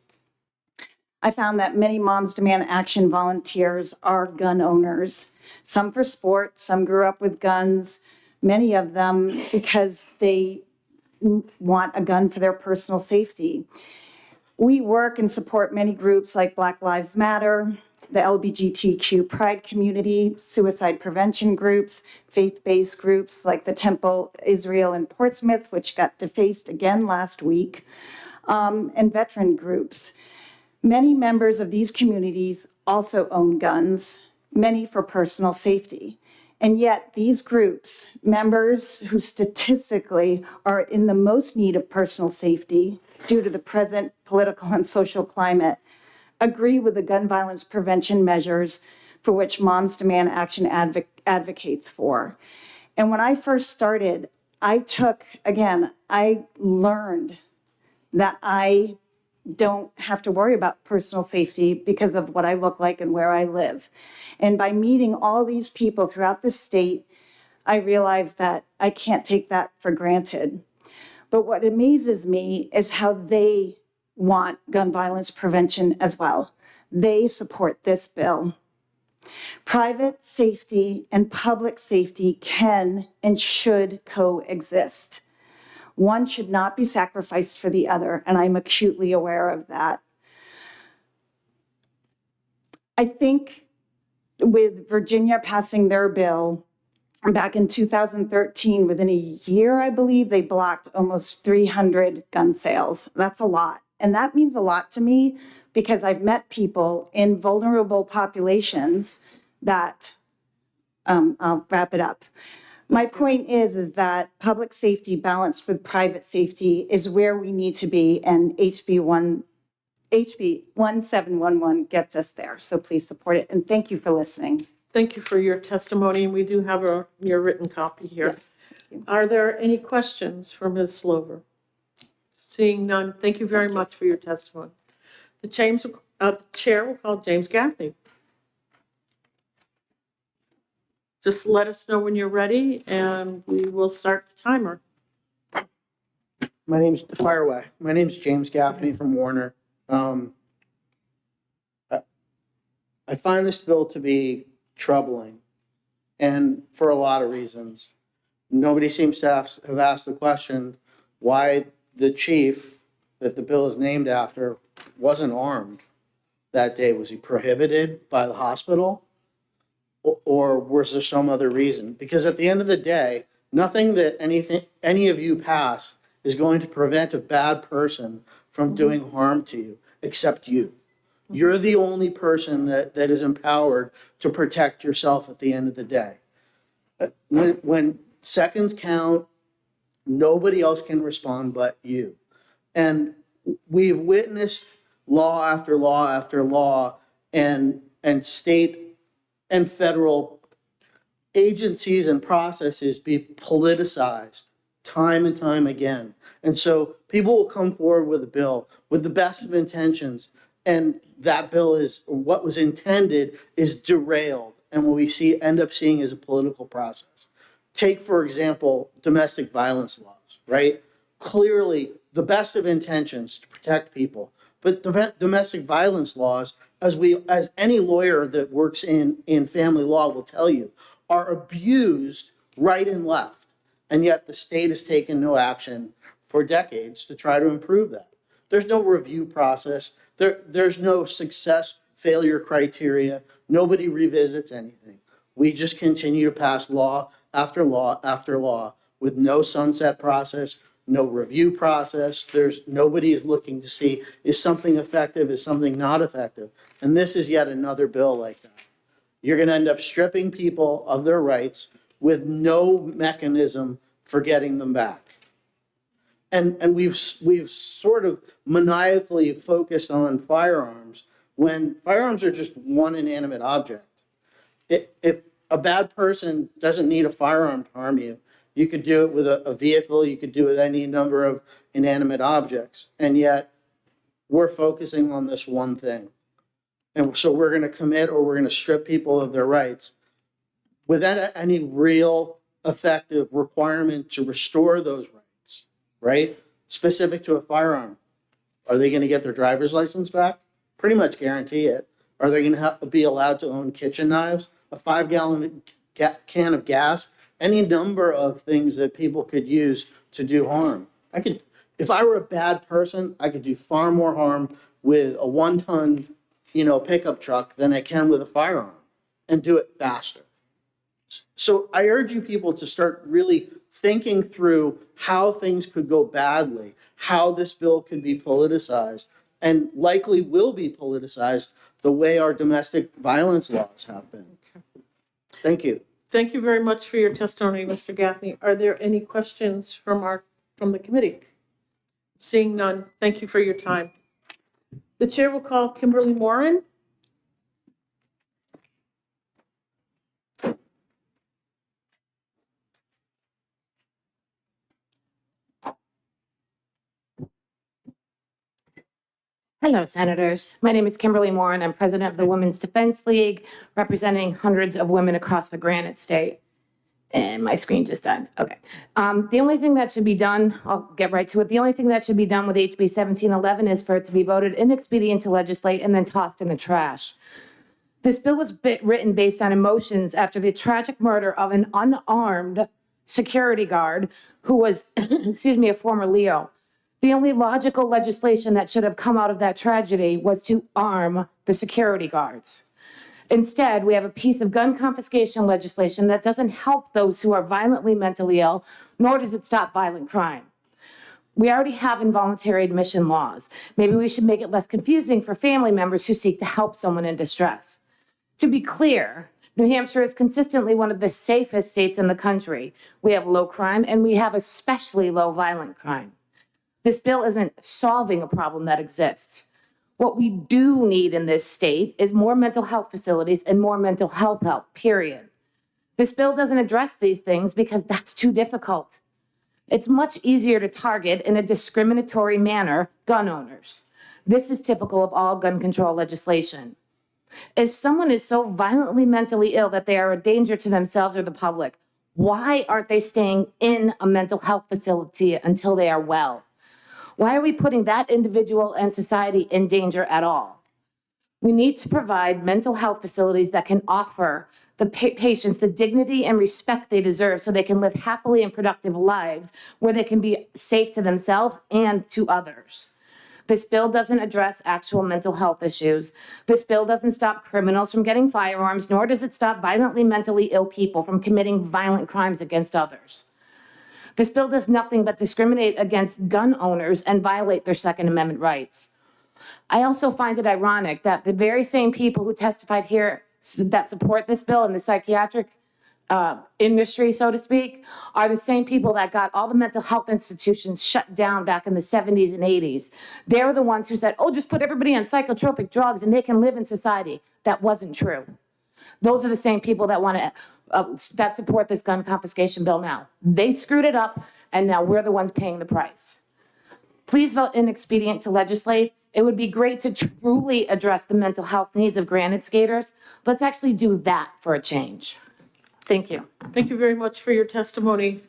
I found that many Moms Demand Action volunteers are gun owners, some for sport, some grew up with guns, many of them because they want a gun for their personal safety. We work and support many groups like Black Lives Matter, the LGBTQ pride community, suicide prevention groups, faith-based groups like the Temple Israel in Portsmouth, which got defaced again last week, and veteran groups. Many members of these communities also own guns, many for personal safety. And yet these groups, members who statistically are in the most need of personal safety due to the present political and social climate, agree with the gun violence prevention measures for which Moms Demand Action advocates for. And when I first started, I learned that I don't have to worry about personal safety because of what I look like and where I live. And by meeting all these people throughout the state, I realized that I can't take that for granted. But what amazes me is how they want gun violence prevention as well. They support this bill. Private safety and public safety can and should coexist. One should not be sacrificed for the other, and I'm acutely aware of that. I think with Virginia passing their bill, Back in 2013, within a year, I believe, they blocked almost 300 gun sales. That's a lot. And that means a lot to me because I've met people in vulnerable populations that, I'll wrap it up. My point is that public safety balanced with private safety is where we need to be, and HB 1711 gets us there. So please support it, and thank you for listening. Thank you for your testimony, and we do have your written copy here. Are there any questions for Ms. Slover? Seeing none, thank you very much for your testimony. The chair will call James Gaffney. Just let us know when you're ready, and we will start the timer. My name's James Gaffney from Warner. I find this bill to be troubling, and for a lot of reasons. Nobody seems to have asked the question why the chief that the bill is named after wasn't armed that day. Was he prohibited by the hospital? Or was there some other reason? Because at the end of the day, nothing that any of you pass is going to prevent a bad person from doing harm to you, except you. You're the only person that is empowered to protect yourself at the end of the day. When seconds count, nobody else can respond but you. And we've witnessed law after law after law and state and federal agencies and processes be politicized time and time again. And so people will come forward with a bill with the best of intentions, and that bill is, what was intended is derailed, and what we end up seeing is a political process. Take, for example, domestic violence laws, right? Clearly, the best of intentions to protect people, but domestic violence laws, as any lawyer that works in family law will tell you, are abused right and left. And yet the state has taken no action for decades to try to improve that. There's no review process. There's no success failure criteria. Nobody revisits anything. We just continue to pass law after law after law with no sunset process, no review process. Nobody is looking to see, is something effective, is something not effective? And this is yet another bill like that. You're going to end up stripping people of their rights with no mechanism for getting them back. And we've sort of maniacally focused on firearms when firearms are just one inanimate object. If a bad person doesn't need a firearm to harm you, you could do it with a vehicle, you could do it with any number of inanimate objects. And yet we're focusing on this one thing. And so we're going to commit, or we're going to strip people of their rights without any real effective requirement to restore those rights, right? Specific to a firearm. Are they going to get their driver's license back? Pretty much guarantee it. Are they going to be allowed to own kitchen knives, a 5-gallon can of gas, any number of things that people could use to do harm? If I were a bad person, I could do far more harm with a 1-ton, pickup truck than I can with a firearm, and do it faster. So I urge you people to start really thinking through how things could go badly, how this bill could be politicized, and likely will be politicized the way our domestic violence laws have been. Thank you. Thank you very much for your testimony, Mr. Gaffney. Are there any questions from the committee? Seeing none, thank you for your time. The chair will call Kimberly Moran. Hello, Senators. My name is Kimberly Moran. I'm president of the Women's Defense League, representing hundreds of women across the Granite State. And my screen just died. Okay. The only thing that should be done, I'll get right to it. The only thing that should be done with HB 1711 is for it to be voted inexpedient to legislate and then tossed in the trash. This bill was written based on emotions after the tragic murder of an unarmed security guard who was, a former Leo. The only logical legislation that should have come out of that tragedy was to arm the security guards. Instead, we have a piece of gun confiscation legislation that doesn't help those who are violently mentally ill, nor does it stop violent crime. We already have involuntary admission laws. Maybe we should make it less confusing for family members who seek to help someone in distress. To be clear, New Hampshire is consistently one of the safest states in the country. We have low crime and we have especially low violent crime. This bill isn't solving a problem that exists. What we do need in this state is more mental health facilities and more mental health help, period. This bill doesn't address these things because that's too difficult. It's much easier to target in a discriminatory manner gun owners. This is typical of all gun control legislation. If someone is so violently mentally ill that they are a danger to themselves or the public, why aren't they staying in a mental health facility until they are well? Why are we putting that individual and society in danger at all? We need to provide mental health facilities that can offer the patients the dignity and respect they deserve so they can live happily and productive lives where they can be safe to themselves and to others. This bill doesn't address actual mental health issues. This bill doesn't stop criminals from getting firearms, nor does it stop violently mentally ill people from committing violent crimes against others. This bill does nothing but discriminate against gun owners and violate their Second Amendment rights. I also find it ironic that the very same people who testified here that support this bill in the psychiatric industry, so to speak, are the same people that got all the mental health institutions shut down back in the 70s and 80s. They're the ones who said, oh, just put everybody on psychotropic drugs and they can live in society. That wasn't true. Those are the same people that want to that support this gun confiscation bill now. They screwed it up, and now we're the ones paying the price. Please vote inexpedient to legislate. It would be great to truly address the mental health needs of granite skaters. Let's actually do that for a change. Thank you. Thank you very much for your testimony.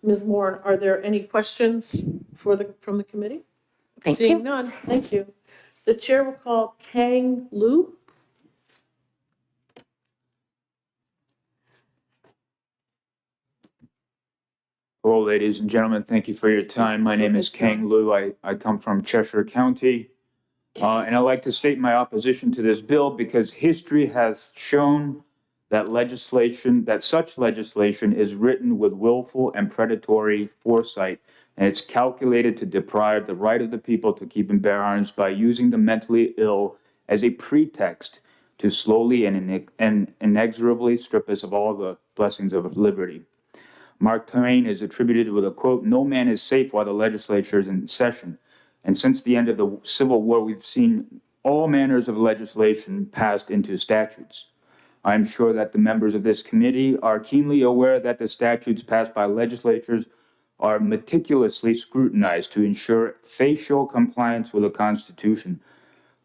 Ms. Moore, are there any questions from the committee? Thank you. Seeing none, thank you. The chair will call Kang Lu. Hello, ladies and gentlemen. Thank you for your time. My name is Kang Lu. I come from Cheshire County. And I'd like to state my opposition to this bill because history has shown that such legislation is written with willful and predatory foresight, and it's calculated to deprive the right of the people to keep and bear arms by using the mentally ill as a pretext to slowly and inexorably strip us of all the blessings of liberty. Mark Twain is attributed with a quote, "No man is safe while the legislature is in session." And since the end of the Civil War, we've seen all manners of legislation passed into statutes. I'm sure that the members of this committee are keenly aware that the statutes passed by legislatures are meticulously scrutinized to ensure facial compliance with the Constitution.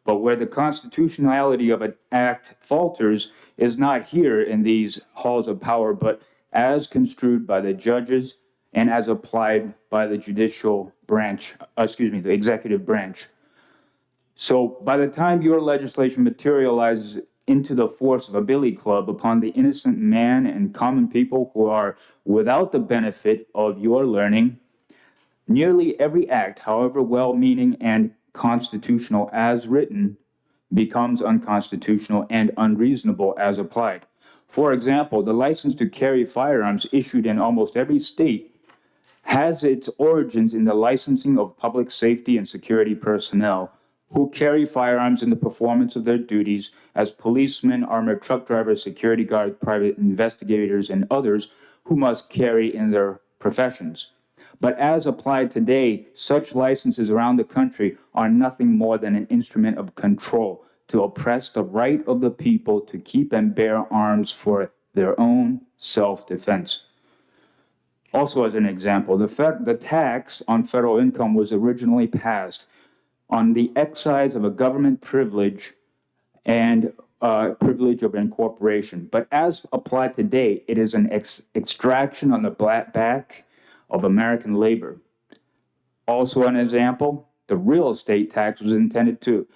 But where the constitutionality of an act falters is not here in these halls of power, but as construed by the judges and as applied by the the executive branch. So by the time your legislation materializes into the force of a billy club upon the innocent man and common people who are without the benefit of your learning, nearly every act, however well-meaning and constitutional as written, becomes unconstitutional and unreasonable as applied. For example, the license to carry firearms issued in almost every state has its origins in the licensing of public safety and security personnel who carry firearms in the performance of their duties as policemen, armored truck drivers, security guards, private investigators, and others who must carry in their professions. But as applied today, such licenses around the country are nothing more than an instrument of control to oppress the right of the people to keep and bear arms for their own self-defense. Also, as an example, the tax on federal income was originally passed on the excise of a government privilege and privilege of incorporation. But as applied today, it is an extraction on the back of American labor. Also, an example, the real estate tax was intended to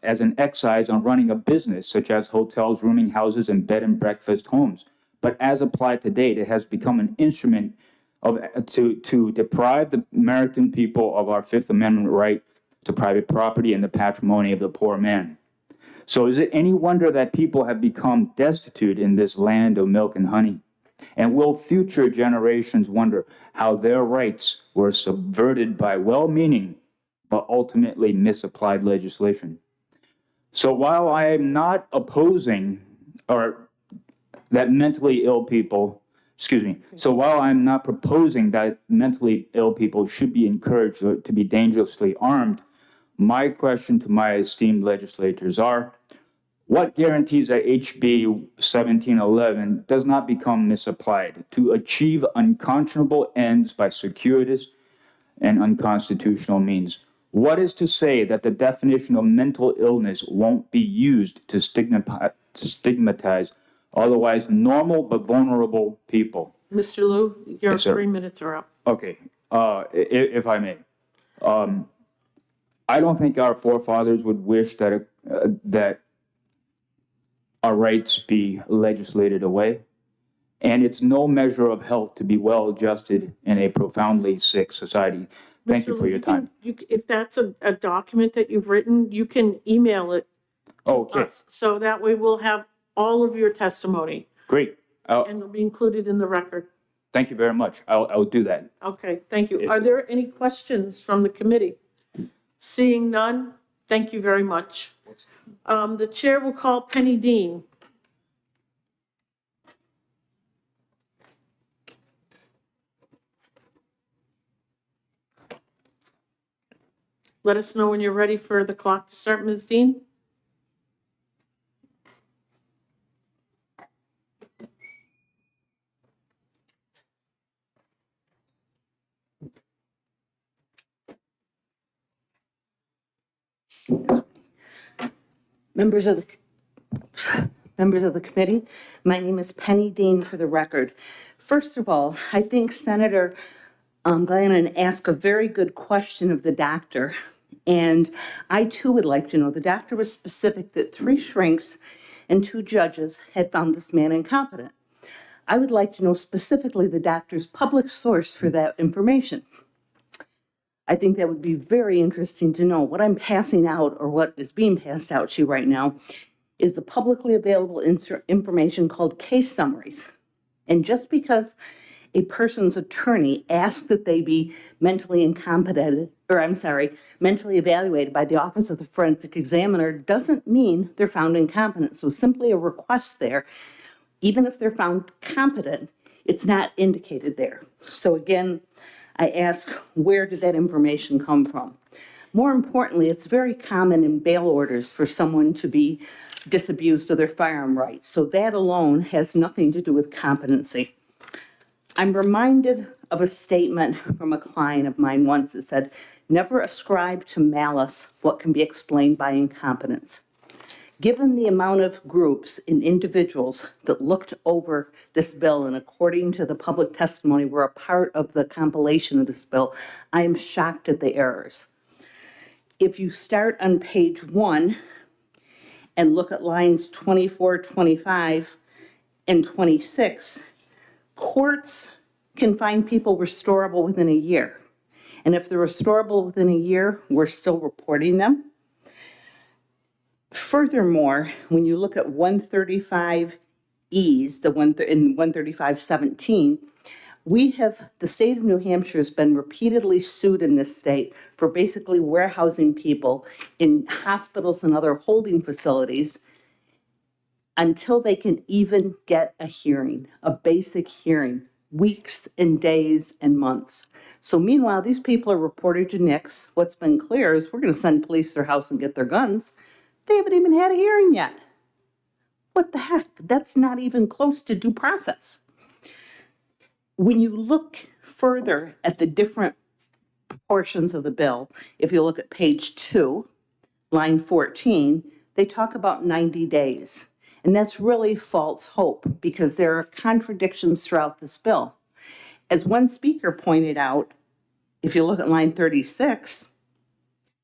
as an excise on running a business, such as hotels, rooming houses, and bed and breakfast homes. But as applied to date, it has become an instrument to deprive the American people of our Fifth Amendment right to private property and the patrimony of the poor man. So is it any wonder that people have become destitute in this land of milk and honey? And will future generations wonder how their rights were subverted by well-meaning but ultimately misapplied legislation? So while I am not opposing or that mentally ill people, so while I'm not proposing that mentally ill people should be encouraged to be dangerously armed, my question to my esteemed legislators are, what guarantees that HB 1711 does not become misapplied to achieve unconscionable ends by circuitous and unconstitutional means? What is to say that the definition of mental illness won't be used to stigmatize otherwise normal but vulnerable people? Mr. Liu, your Yes, sir. 3 minutes are up. Okay, if I may. I don't think our forefathers would wish that that our rights be legislated away. And it's no measure of health to be well adjusted in a profoundly sick society. Thank you Mr. for Liu, your time. If that's a document that you've written, you can email it to Okay, us. So that way we'll have all of your testimony great. and it'll be included in the record. Thank you very much. I'll do that. Okay, thank you. Yes. Are there any questions from the committee? Seeing none, thank you very much. The chair will call Penny Dean. Let us know when you're ready for the clock to start, Ms. Dean. Members of the committee, my name is Penny Dean for the record. First of all, I think Senator Glennon asked a very good question of the doctor. And I too would like to know, the doctor was specific that 3 shrinks and 2 judges had found this man incompetent. I would like to know specifically the doctor's public source for that information. I think that would be very interesting to know. What I'm passing out, or what is being passed out to you right now, is the publicly available information called case summaries. And just because a person's attorney asks that they be mentally evaluated by the Office of the Forensic Examiner doesn't mean they're found incompetent. So simply a request there, even if they're found competent, it's not indicated there. So again, I ask, where did that information come from? More importantly, it's very common in bail orders for someone to be disabused of their firearm rights. So that alone has nothing to do with competency. I'm reminded of a statement from a client of mine once that said, never ascribe to malice what can be explained by incompetence. Given the amount of groups and individuals that looked over this bill and according to the public testimony were a part of the compilation of this bill, I am shocked at the errors. If you start on page 1 and look at lines 24, 25, and 26, courts can find people restorable within a year. And if they're restorable within a year, we're still reporting them. Furthermore, when you look at 135Es, in 135.17, the state of New Hampshire has been repeatedly sued in this state for basically warehousing people in hospitals and other holding facilities until they can even get a hearing, a basic hearing, weeks and days and months. So meanwhile, these people are reported to NICS. What's been clear is we're going to send police to their house and get their guns. They haven't even had a hearing yet. What the heck? That's not even close to due process. When you look further at the different portions of the bill, if you look at page 2, line 14, they talk about 90 days. And that's really false hope because there are contradictions throughout this bill. As one speaker pointed out, if you look at line 36,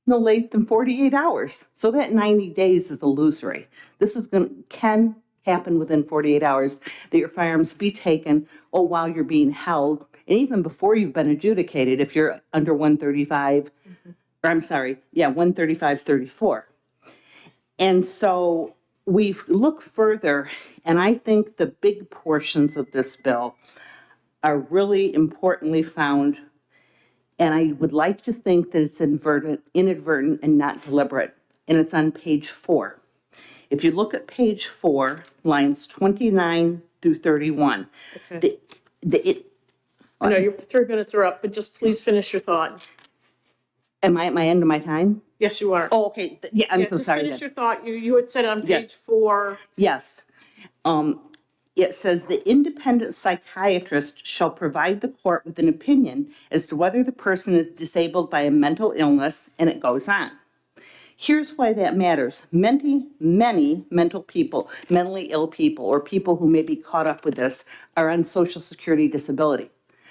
no later than 48 hours. So that 90 days is illusory. This can happen within 48 hours that your firearms be taken while you're being held, and even before you've been adjudicated if you're under 135, or 135.34. And so we've looked further, and I think the big portions of this bill are really importantly found, and I would like to think that it's inadvertent and not deliberate, and it's on page 4. If you look at page 4, lines 29 through 31, Okay. I know your 3 minutes are up, but just please finish your thought. Am I at my end of my time? Yes, you are. Oh, okay, yeah, I'm so Just sorry finish then. your thought. You had said on Yeah. page 4. Yes. It says the independent psychiatrist shall provide the court with an opinion as to whether the person is disabled by a mental illness, and it goes on. Here's why that matters. Many mental people, mentally ill people, or people who may be caught up with this are on Social Security disability.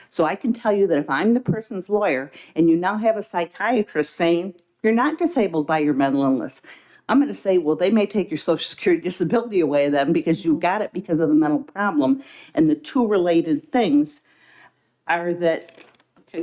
So I can tell you that if I'm the person's lawyer and you now have a psychiatrist saying, you're not disabled by your mental illness, I'm going to say, well, they may take your Social Security disability away then because you got it because of the mental problem. And the two related things are that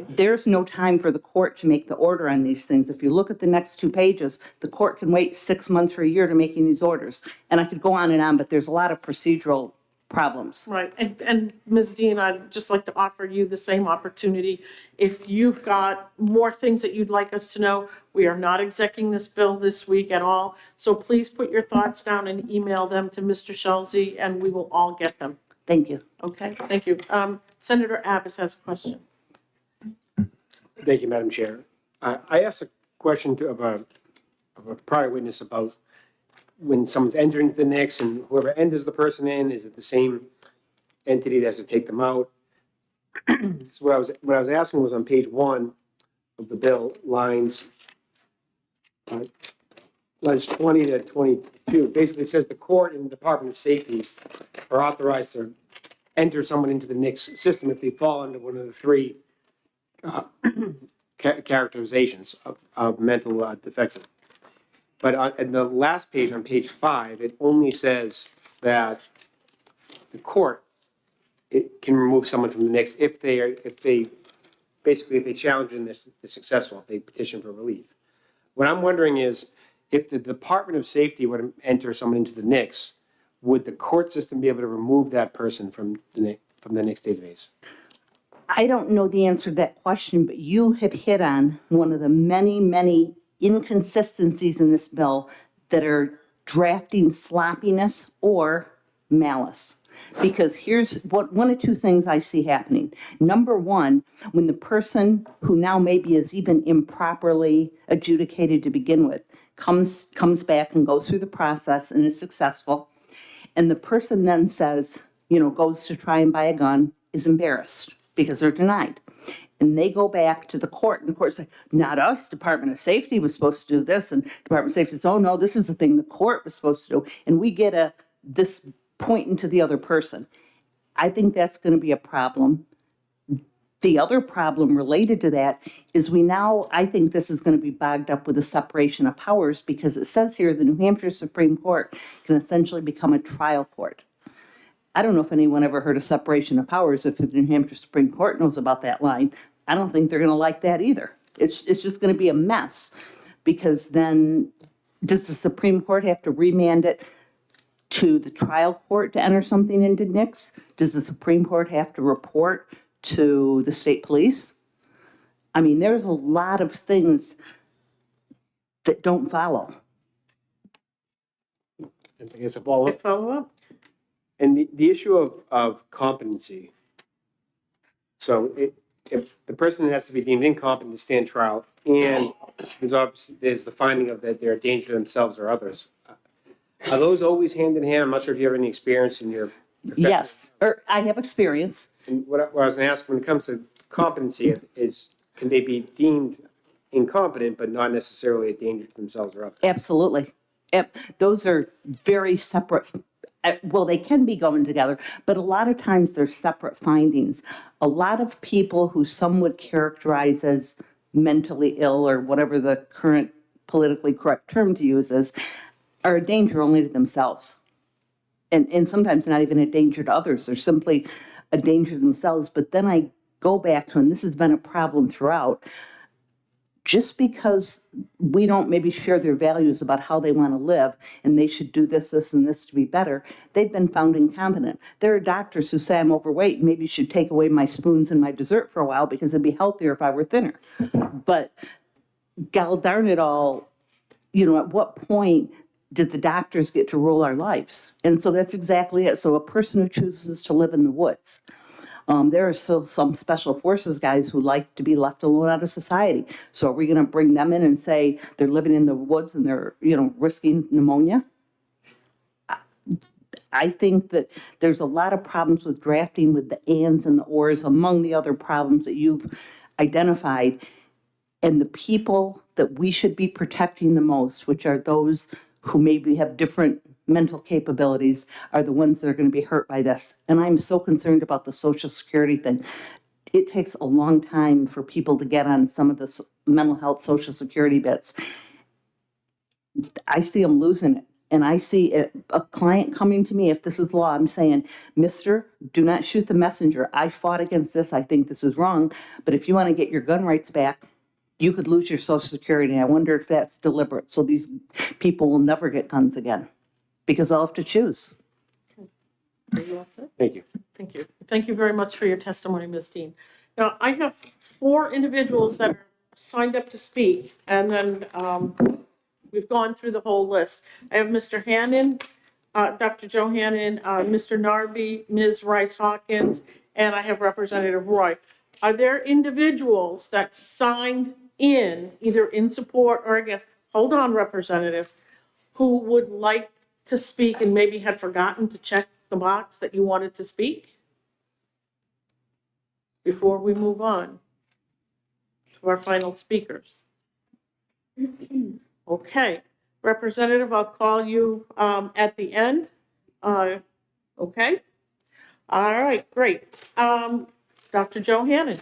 there's no time for the court to make the order on these things. If you look at the next 2 pages, the court can wait 6 months or a year to making these orders. And I could go on, but there's a lot of procedural problems. Right, and Ms. Dean, I'd just like to offer you the same opportunity. If you've got more things that you'd like us to know, we are not executing this bill this week at all. So please put your thoughts down and email them to Mr. Schulze, and we will all get them. Thank you. Okay, thank you. Senator Abbas has a question. Thank you, Madam Chair. I asked a question of a prior witness about when someone's entering the NICS and whoever enters the person in, is it the same entity that has to take them out? So what I was asking was on page 1 of the bill, lines 20 to 22. Basically, it says the court and the Department of Safety are authorized to enter someone into the NICS system if they fall under one of the 3 characterizations of mental defective. But in the last page, on page 5, it only says that the court can remove someone from the NICS if they challenge and they're successful, if they petition for relief. What I'm wondering is, if the Department of Safety were to enter someone into the NICS, would the court system be able to remove that person from the NICS database? I don't know the answer to that question, but you have hit on one of the many inconsistencies in this bill that are drafting sloppiness or malice. Because here's one of 2 things I see happening. Number 1, when the person who now maybe is even improperly adjudicated to begin with comes back and goes through the process and is successful, and the person then says, goes to try and buy a gun, is embarrassed because they're denied. And they go back to the court, and the court says, not us, Department of Safety was supposed to do this. And Department of Safety says, oh no, this is the thing the court was supposed to do. And we get this pointing to the other person. I think that's going to be a problem. The other problem related to that is I think this is going to be bogged up with the separation of powers, because it says here the New Hampshire Supreme Court can essentially become a trial court. I don't know if anyone ever heard of separation of powers. If the New Hampshire Supreme Court knows about that line, I don't think they're going to like that either. It's just going to be a mess, because then does the Supreme Court have to remand it to the trial court to enter something into NICS? Does the Supreme Court have to report to the state police? I mean, there's a lot of things that don't follow. And I guess a follow-up. Follow-up? And the issue of competency. So if the person has to be deemed incompetent to stand trial, and there's the finding of that they're a danger to themselves or others, are those always hand in hand? I'm not sure if you have any experience in your profession. Yes, I have experience. And what I was going to ask, when it comes to competency, can they be deemed incompetent but not necessarily a danger to themselves or others? Absolutely. Those are very separate. Well, they can be going together, but a lot of times they're separate findings. A lot of people who some would characterize as mentally ill, or whatever the current politically correct term to use is, are a danger only to themselves. And sometimes not even a danger to others. They're simply a danger to themselves. But then I go back to, and this has been a problem throughout, just because we don't maybe share their values about how they want to live and they should do this, this, and this to be better, they've been found incompetent. There are doctors who say I'm overweight, maybe you should take away my spoons and my dessert for a while because it'd be healthier if I were thinner. But gal darn it all, at what point did the doctors get to rule our lives? And so that's exactly it. So a person who chooses to live in the woods, there are still some special forces guys who like to be left alone out of society. So are we going to bring them in and say they're living in the woods and they're, risking pneumonia? I think that there's a lot of problems with drafting with the ands and the ors among the other problems that you've identified. And the people that we should be protecting the most, which are those who maybe have different mental capabilities, are the ones that are going to be hurt by this. And I'm so concerned about the Social Security thing. It takes a long time for people to get on some of the mental health Social Security bits. I see them losing it. And I see a client coming to me, if this is law, I'm saying, Mister, do not shoot the messenger. I fought against this. I think this is wrong. But if you want to get your gun rights back, you could lose your Social Security. I wonder if that's deliberate. So these people will never get guns again because they'll have to choose. Are you all set? Thank you. Thank you. Thank you very much for your testimony, Ms. Dean. Now, I have 4 individuals that are signed up to speak, and then we've gone through the whole list. I have Mr. Hannon, Dr. Joe Hannon, Mr. Narby, Ms. Rice Hawkins, and I have Representative Roy. Are there individuals that signed in, either in support or against, hold on, Representative, who would like to speak and maybe had forgotten to check the box that you wanted to speak? Before we move on to our final speakers. Okay, Representative, I'll call you at the end. Okay? All right, great. Dr. Joe Hannon.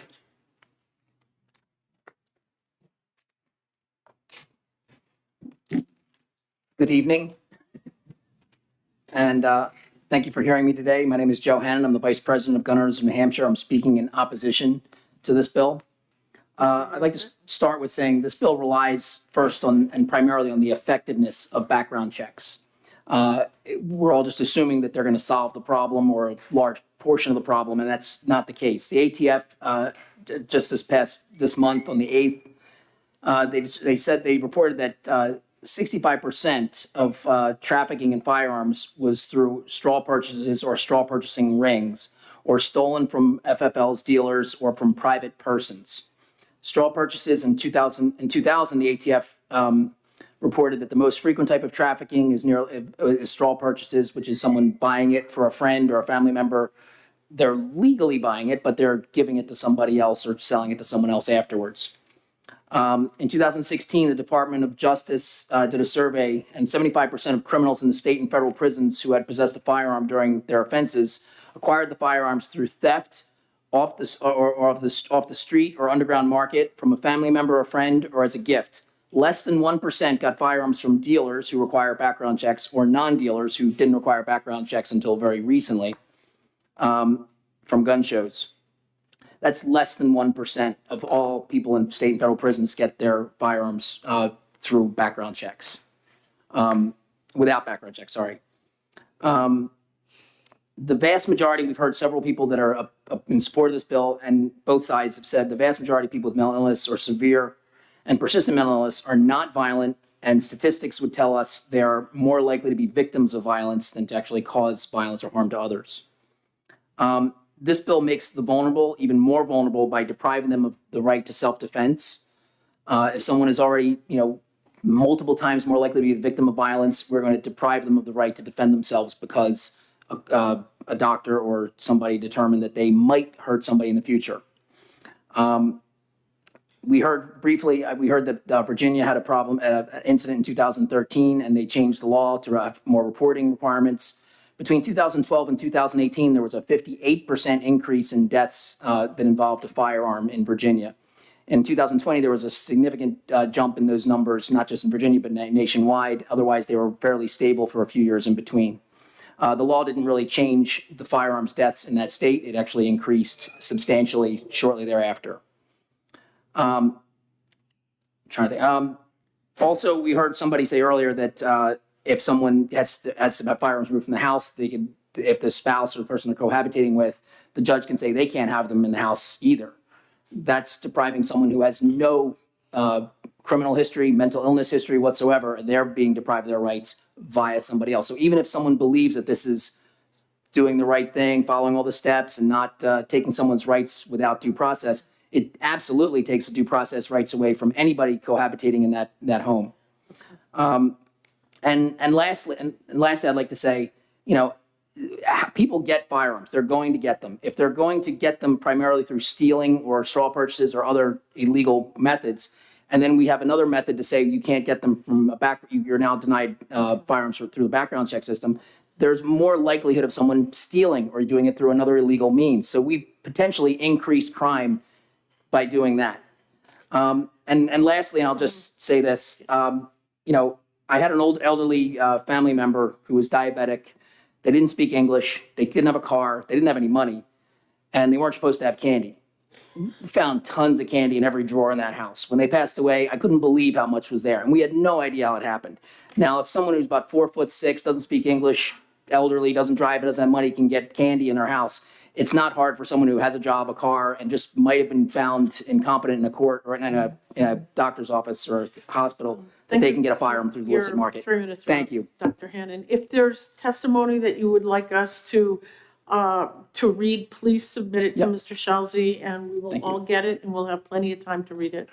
Good evening. And thank you for hearing me today. My name is Joe Hannon. I'm the Vice President of Gun Owners of New Hampshire. I'm speaking in opposition to this bill. I'd like to start with saying this bill relies first on and primarily on the effectiveness of background checks. We're all just assuming that they're going to solve the problem or a large portion of the problem, and that's not the case. The ATF, just this month on the 8th, they reported that 65% of trafficking in firearms was through straw purchases or straw purchasing rings, or stolen from FFL's dealers or from private persons. Straw purchases in 2000, the ATF reported that the most frequent type of trafficking is straw purchases, which is someone buying it for a friend or a family member. They're legally buying it, but they're giving it to somebody else or selling it to someone else afterwards. In 2016, the Department of Justice did a survey, and 75% of criminals in the state and federal prisons who had possessed a firearm during their offenses acquired the firearms through theft, off the street or underground market, from a family member or friend, or as a gift. Less than 1% got firearms from dealers who require background checks, or non-dealers who didn't require background checks until very recently, from gun shows. That's less than 1% of all people in state and federal prisons get their firearms through background checks, without background checks, sorry. The vast majority, we've heard several people that are in support of this bill, and both sides have said the vast majority of people with mental illness or severe and persistent mental illness are not violent, and statistics would tell us they're more likely to be victims of violence than to actually cause violence or harm to others. This bill makes the vulnerable even more vulnerable by depriving them of the right to self-defense. If someone is already, multiple times more likely to be a victim of violence, we're going to deprive them of the right to defend themselves because a doctor or somebody determined that they might hurt somebody in the future. We heard that Virginia had a problem, an incident in 2013, and they changed the law to have more reporting requirements. Between 2012 and 2018, there was a 58% increase in deaths that involved a firearm in Virginia. In 2020, there was a significant jump in those numbers, not just in Virginia, but nationwide. Otherwise, they were fairly stable for a few years in between. The law didn't really change the firearms deaths in that state. It actually increased substantially shortly thereafter. trying to think. Also, we heard somebody say earlier that if someone has to have firearms removed from the house, they could, if the spouse or the person they're cohabitating with, the judge can say they can't have them in the house either. That's depriving someone who has no criminal history, mental illness history whatsoever, and they're being deprived of their rights via somebody else. So even if someone believes that this is doing the right thing, following all the steps, and not taking someone's rights without due process, it absolutely takes the due process rights away from anybody cohabitating in that home. And lastly, I'd like to say, you know, people get firearms. They're going to get them. If they're going to get them primarily through stealing or straw purchases or other illegal methods, and then we have another method to say you can't get them from a back, you're now denied firearms through the background check system, there's more likelihood of someone stealing or doing it through another illegal means. So we potentially increased crime by doing that. And lastly, and I'll just say this, you know, I had an old elderly family member who was diabetic. They didn't speak English. They didn't have a car. They didn't have any money. And they weren't supposed to have candy. We found tons of candy in every drawer in that house. When they passed away, I couldn't believe how much was there. And we had no idea how it happened. Now, if someone who's about 4'6", doesn't speak English, elderly, doesn't drive, doesn't have money, can get candy in their house, it's not hard for someone who has a job, a car, and just might have been found incompetent in a court or in a doctor's office or a hospital, that they can get a firearm through the illicit market. 3 minutes. Thank you. Dr. Hannon. If there's testimony that you would like us to read, please submit it to Mr. Shalzi, and we will all get it, and we'll have plenty of time to read it.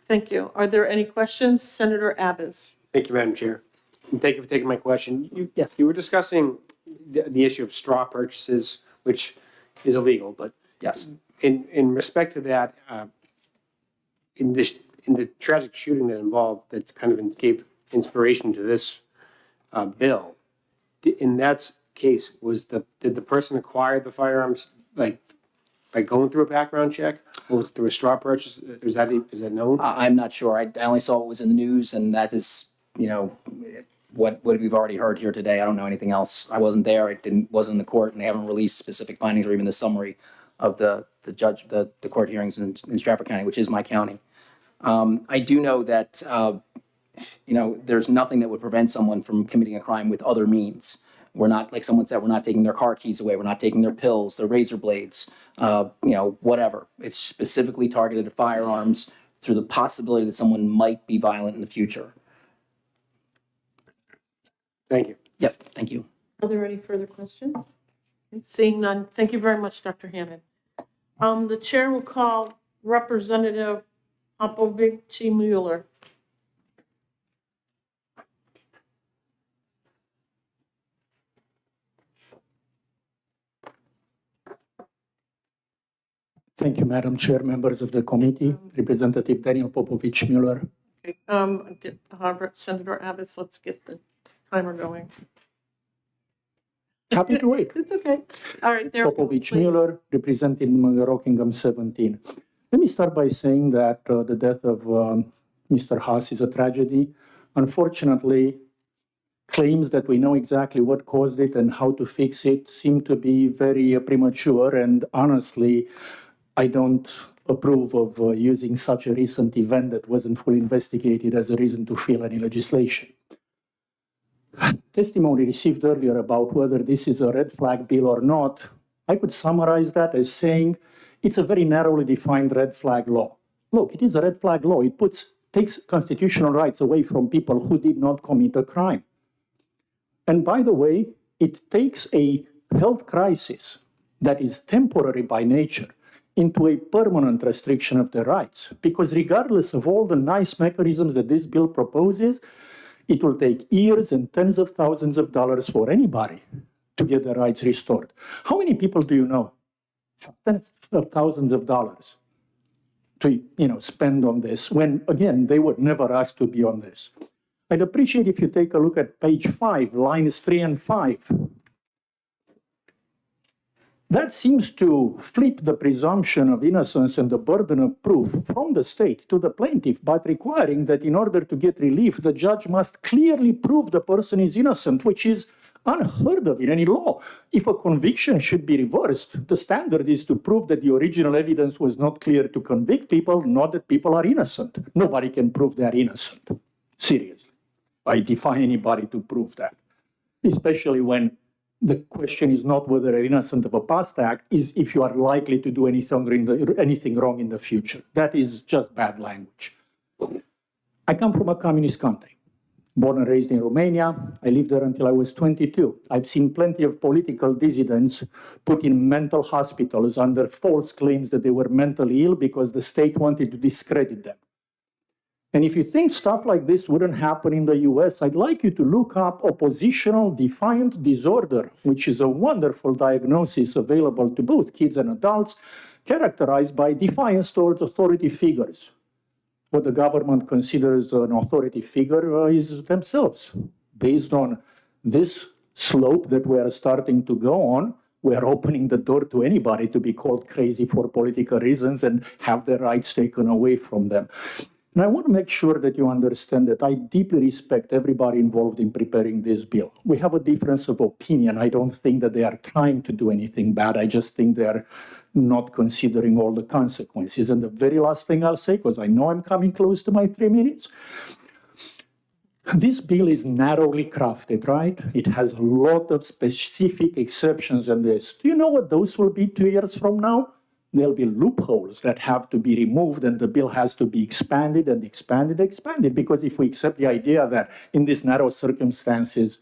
Thank you. Are there any questions? Senator Abbas. Thank you, Madam Chair. And thank you for taking my question. You were discussing the issue of straw purchases, which is illegal, but yes, in respect to that, in the tragic shooting that involved, that kind of gave inspiration to this bill, in that case, did the person acquire the firearms like by going through a background check, or was it through a straw purchase? Is that known? I'm not sure. I only saw what was in the news, and that is, you know, what we've already heard here today. I don't know anything else. I wasn't there. Wasn't in the court, and they haven't released specific findings or even the summary of the court hearings in Stratford County, which is my county. I do know that you know, there's nothing that would prevent someone from committing a crime with other means. We're not, like someone said, we're not taking their car keys away. We're not taking their pills, their razor blades, you know, whatever. It's specifically targeted at firearms through the possibility that someone might be violent in the future. Thank you. Yep, thank you. Are there any further questions? Seeing none, thank you very much, Dr. Hannon. The chair will call Representative Popovici-Mueller. Thank you, Madam Chair, members of the committee, Representative Daniel Popovich-Mueller. Okay, Senator Abbas, let's get the timer going. Happy to wait. It's okay. All right, there we go, please. Popovich-Mueller, representing Rockingham 17. Let me start by saying that the death of Mr. Haas is a tragedy. Unfortunately, claims that we know exactly what caused it and how to fix it seem to be very premature, and honestly, I don't approve of using such a recent event that wasn't fully investigated as a reason to fill any legislation. Testimony received earlier about whether this is a red flag bill or not, I could summarize that as saying it's a very narrowly defined red flag law. Look, it is a red flag law. It takes constitutional rights away from people who did not commit a crime. And by the way, it takes a health crisis that is temporary by nature into a permanent restriction of their rights. Because regardless of all the nice mechanisms that this bill proposes, it will take years and tens of thousands of dollars for anybody to get their rights restored. How many people do you know have tens of thousands of dollars to spend on this when, again, they would never ask to be on this? I'd appreciate if you take a look at page 5, lines 3 and 5. That seems to flip the presumption of innocence and the burden of proof from the state to the plaintiff, but requiring that in order to get relief, the judge must clearly prove the person is innocent, which is unheard of in any law. If a conviction should be reversed, the standard is to prove that the original evidence was not clear to convict people, not that people are innocent. Nobody can prove they are innocent. Seriously. I defy anybody to prove that. Especially when the question is not whether they're innocent of a past act, is if you are likely to do anything wrong in the future. That is just bad language. I come from a communist country, born and raised in Romania. I lived there until I was 22. I've seen plenty of political dissidents put in mental hospitals under false claims that they were mentally ill because the state wanted to discredit them. And if you think stuff like this wouldn't happen in the US, I'd like you to look up oppositional defiant disorder, which is a wonderful diagnosis available to both kids and adults, characterized by defiance towards authority figures. What the government considers an authority figure is themselves. Based on this slope that we are starting to go on, we are opening the door to anybody to be called crazy for political reasons and have their rights taken away from them. And I want to make sure that you understand that I deeply respect everybody involved in preparing this bill. We have a difference of opinion. I don't think that they are trying to do anything bad. I just think they are not considering all the consequences. And the very last thing I'll say, because I know I'm coming close to my 3 minutes, this bill is narrowly crafted, right? It has a lot of specific exceptions in this. Do you know what those will be 2 years from now? There'll be loopholes that have to be removed, and the bill has to be expanded and expanded, because if we accept the idea that in these narrow circumstances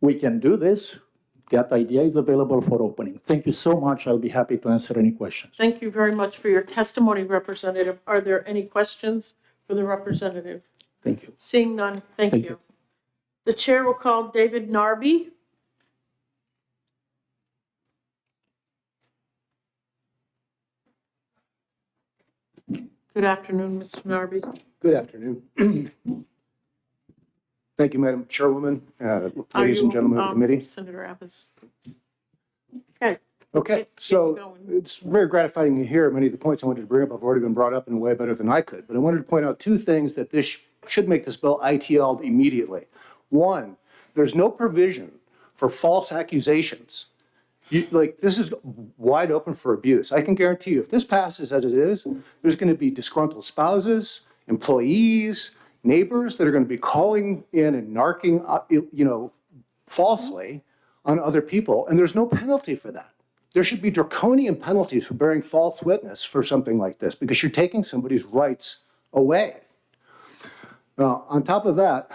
we can do this, that idea is available for opening. Thank you so much. I'll be happy to answer any questions. Thank you very much for your testimony, Representative. Are there any questions for the representative? Thank you. Seeing none, thank Thank you. you. The chair will call David Narby. Good afternoon, Mr. Narby. Good afternoon. Thank you, Madam Chairwoman, ladies and gentlemen of the committee. Senator Abbas. Okay. Okay, so it's very gratifying to hear many of the points I wanted to bring up have already been brought up in a way better than I could. But I wanted to point out 2 things that this should make this bill ITL'd immediately. One, there's no provision for false accusations. This is wide open for abuse. I can guarantee you, if this passes as it is, there's going to be disgruntled spouses, employees, neighbors that are going to be calling in and narking, falsely on other people, and there's no penalty for that. There should be draconian penalties for bearing false witness for something like this, because you're taking somebody's rights away. Now, on top of that,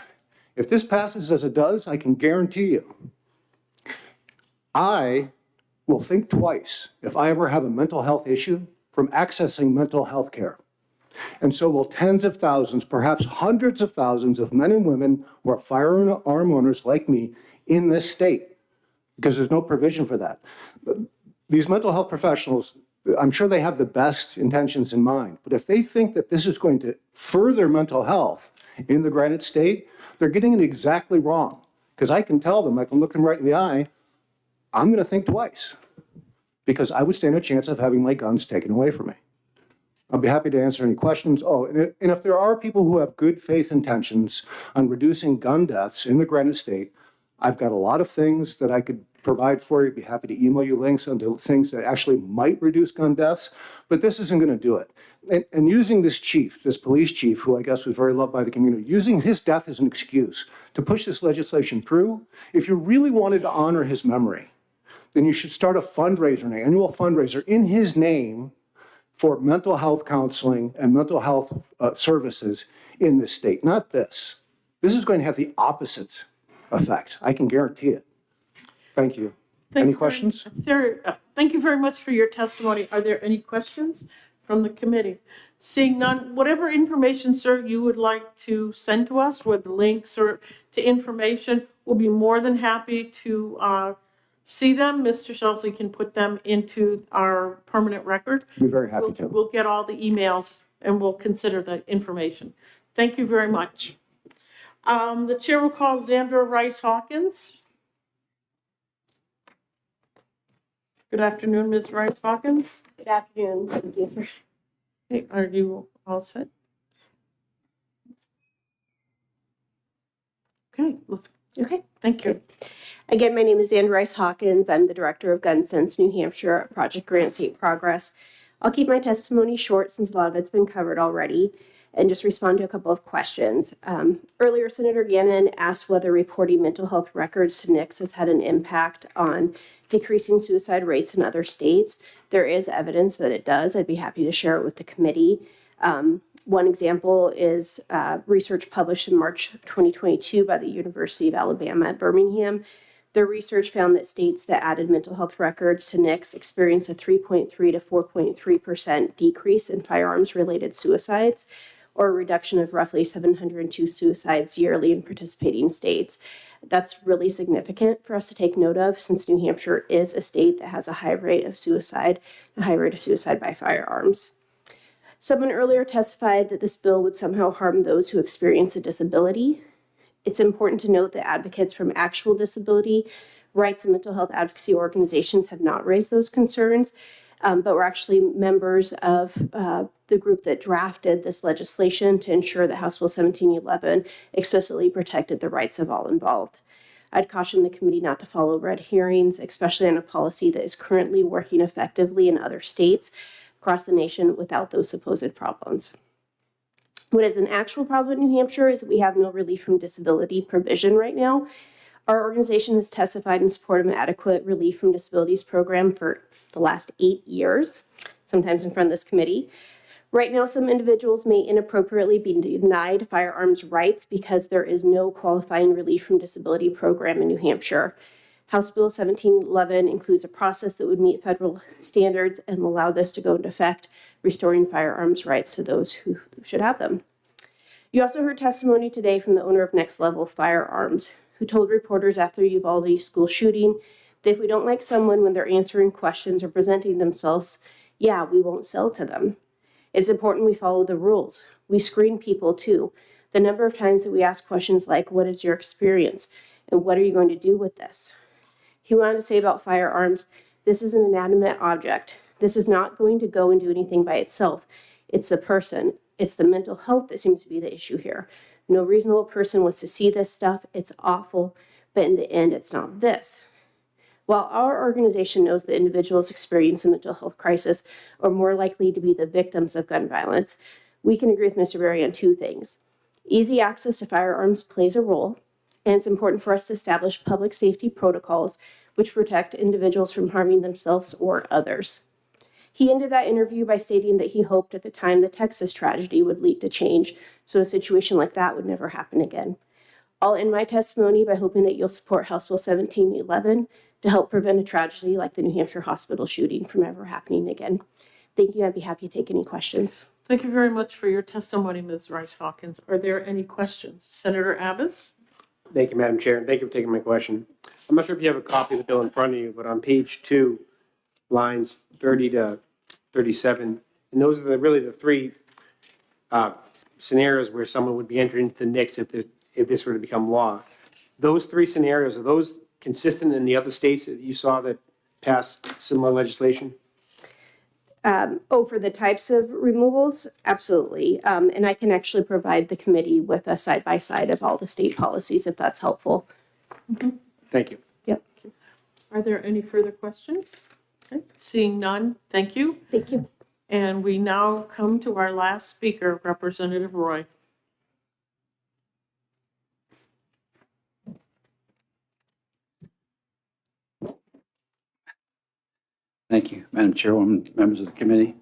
if this passes as it does, I can guarantee you, I will think twice if I ever have a mental health issue from accessing mental health care. And so will tens of thousands, perhaps hundreds of thousands of men and women who are firearm owners like me in this state, because there's no provision for that. These mental health professionals, I'm sure they have the best intentions in mind, but if they think that this is going to further mental health in the Granite State, they're getting it exactly wrong. Because I can tell them, I can look them right in the eye, I'm going to think twice, because I would stand a chance of having my guns taken away from me. I'll be happy to answer any questions. Oh, and if there are people who have good faith intentions on reducing gun deaths in the Granite State, I've got a lot of things that I could provide for you. I'd be happy to email you links onto things that actually might reduce gun deaths, but this isn't going to do it. And using this chief, this police chief, who I guess was very loved by the community, using his death as an excuse to push this legislation through, if you really wanted to honor his memory, then you should start a fundraiser, an annual fundraiser in his name for mental health counseling and mental health services in this state, not this. This is going to have the opposite effect. I can guarantee it. Thank you. Any questions? Thank you very much for your testimony. Are there any questions from the committee? Seeing none, whatever information, sir, you would like to send to us with links or to information, we'll be more than happy to see them. Mr. Shelsley can put them into our permanent record. I'd be very happy to. We'll get all the emails and we'll consider the information. Thank you very much. The chair will call Zandra Rice Hawkins. Good afternoon, Ms. Rice Hawkins. Good afternoon. Thank you. Hey, are you all set? Okay, let's Okay. Thank you. Again, my name is Andrew Rice Hawkins. I'm the director of Gun Sense New Hampshire at Project Grant State Progress. I'll keep my testimony short since a lot of it's been covered already and just respond to a couple of questions. Earlier, Senator Gannon asked whether reporting mental health records to NICS has had an impact on decreasing suicide rates in other states. There is evidence that it does. I'd be happy to share it with the committee. One example is research published in March of 2022 by the University of Alabama at Birmingham. Their research found that states that added mental health records to NICS experienced a 3.3 to 4.3% decrease in firearms-related suicides, or a reduction of roughly 702 suicides yearly in participating states. That's really significant for us to take note of, since New Hampshire is a state that has a high rate of suicide by firearms. Someone earlier testified that this bill would somehow harm those who experience a disability. It's important to note that advocates from actual disability rights and mental health advocacy organizations have not raised those concerns, but we're actually members of the group that drafted this legislation to ensure that House Bill 1711 explicitly protected the rights of all involved. I'd caution the committee not to follow red herrings, especially on a policy that is currently working effectively in other states across the nation without those supposed problems. What is an actual problem in New Hampshire is that we have no relief from disability provision right now. Our organization has testified in support of an adequate relief from disabilities program for the last 8 years, sometimes in front of this committee. Right now, some individuals may inappropriately be denied firearms rights because there is no qualifying relief from disability program in New Hampshire. House Bill 1711 includes a process that would meet federal standards and allow this to go into effect, restoring firearms rights to those who should have them. You also heard testimony today from the owner of Next Level Firearms, who told reporters after the Uvalde school shooting that if we don't like someone when they're answering questions or presenting themselves, yeah, we won't sell to them. It's important we follow the rules. We screen people too. The number of times that we ask questions like, what is your experience? And what are you going to do with this? He wanted to say about firearms, this is an inanimate object. This is not going to go and do anything by itself. It's the person. It's the mental health that seems to be the issue here. No reasonable person wants to see this stuff. It's awful, but in the end, it's not this. While our organization knows that individuals experiencing a mental health crisis are more likely to be the victims of gun violence, we can agree with Mr. Berry on two things. Easy access to firearms plays a role, and it's important for us to establish public safety protocols which protect individuals from harming themselves or others. He ended that interview by stating that he hoped at the time the Texas tragedy would lead to change, so a situation like that would never happen again. I'll end my testimony by hoping that you'll support House Bill 1711 to help prevent a tragedy like the New Hampshire hospital shooting from ever happening again. Thank you. I'd be happy to take any questions. Thank you very much for your testimony, Ms. Rice Hawkins. Are there any questions? Senator Abbas? Thank you, Madam Chair, and thank you for taking my question. I'm not sure if you have a copy of the bill in front of you, but on page 2, lines 30 to 37, and those are really the three scenarios where someone would be entering into the NICS if this were to become law. Those three scenarios, are those consistent in the other states that you saw that passed similar legislation? For the types of removals, absolutely. And I can actually provide the committee with a side-by-side of all the state policies if that's helpful. Thank you. Yep. Are there any further questions? Okay. Seeing none, thank you. Thank you. And we now come to our last speaker, Representative Roy. Thank you, Madam Chairwoman, members of the committee.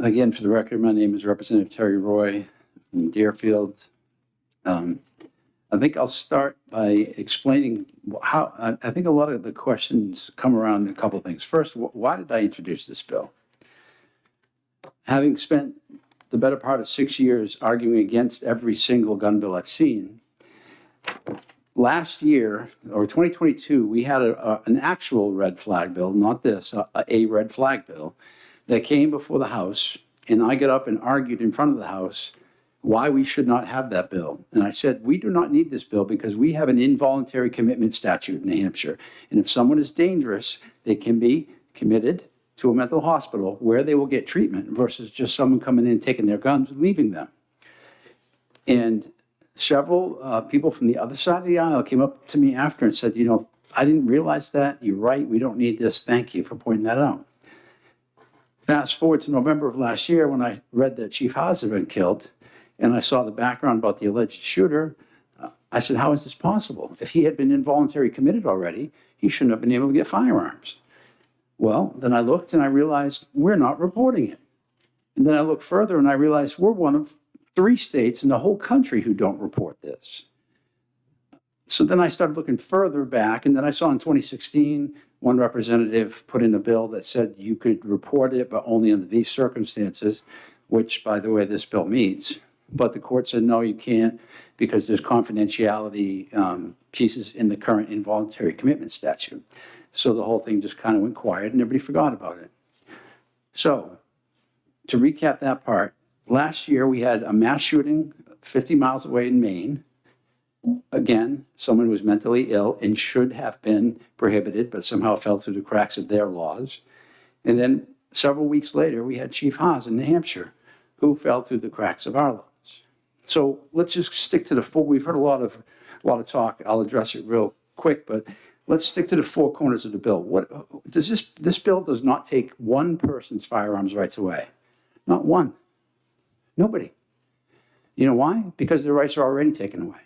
Again, for the record, my name is Representative Terry Roy from Deerfield. I think I'll start by explaining how, I think a lot of the questions come around a couple of things. First, why did I introduce this bill? Having spent the better part of 6 years arguing against every single gun bill I've seen, last year, or 2022, we had an actual red flag bill, not this, a red flag bill, that came before the House, and I got up and argued in front of the House why we should not have that bill. And I said, we do not need this bill because we have an involuntary commitment statute in New Hampshire. And if someone is dangerous, they can be committed to a mental hospital where they will get treatment versus just someone coming in, taking their guns and leaving them. And several people from the other side of the aisle came up to me after and said, I didn't realize that. You're right. We don't need this. Thank you for pointing that out. Fast forward to November of last year when I read that Chief Haas had been killed and I saw the background about the alleged shooter. I said, how is this possible? If he had been involuntarily committed already, he shouldn't have been able to get firearms. Well, then I looked and I realized we're not reporting it. And then I looked further and I realized we're one of 3 states in the whole country who don't report this. So then I started looking further back, and then I saw in 2016, one representative put in a bill that said you could report it, but only under these circumstances, which, by the way, this bill meets. But the court said, no, you can't, because there's confidentiality pieces in the current involuntary commitment statute. So the whole thing just kind of went quiet, and everybody forgot about it. So to recap that part, last year we had a mass shooting 50 miles away in Maine. Again, someone who was mentally ill and should have been prohibited, but somehow fell through the cracks of their laws. And then several weeks later, we had Chief Haas in New Hampshire, who fell through the cracks of our laws. So let's just stick to the full. We've heard a lot of talk. I'll address it real quick, but let's stick to the 4 corners of the bill. What does this bill does not take one person's firearms rights away. Not one. Nobody. You know why? Because their rights are already taken away.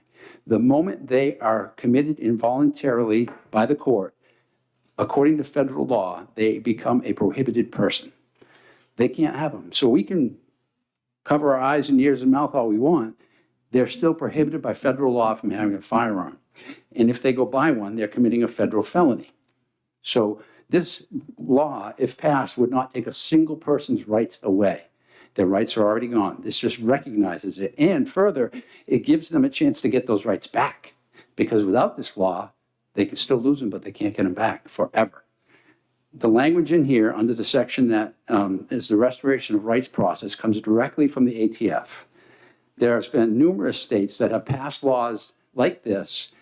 The moment they are committed involuntarily by the court, according to federal law, they become a prohibited person. They can't have them. So we can cover our eyes and ears and mouth all we want. They're still prohibited by federal law from having a firearm. And if they go buy one, they're committing a federal felony. So this law, if passed, would not take a single person's rights away. Their rights are already gone. This just recognizes it. And further, it gives them a chance to get those rights back. Because without this law, they can still lose them, but they can't get them back forever. The language in here under the section that is the restoration of rights process comes directly from the ATF. There has been numerous states that have passed laws like this,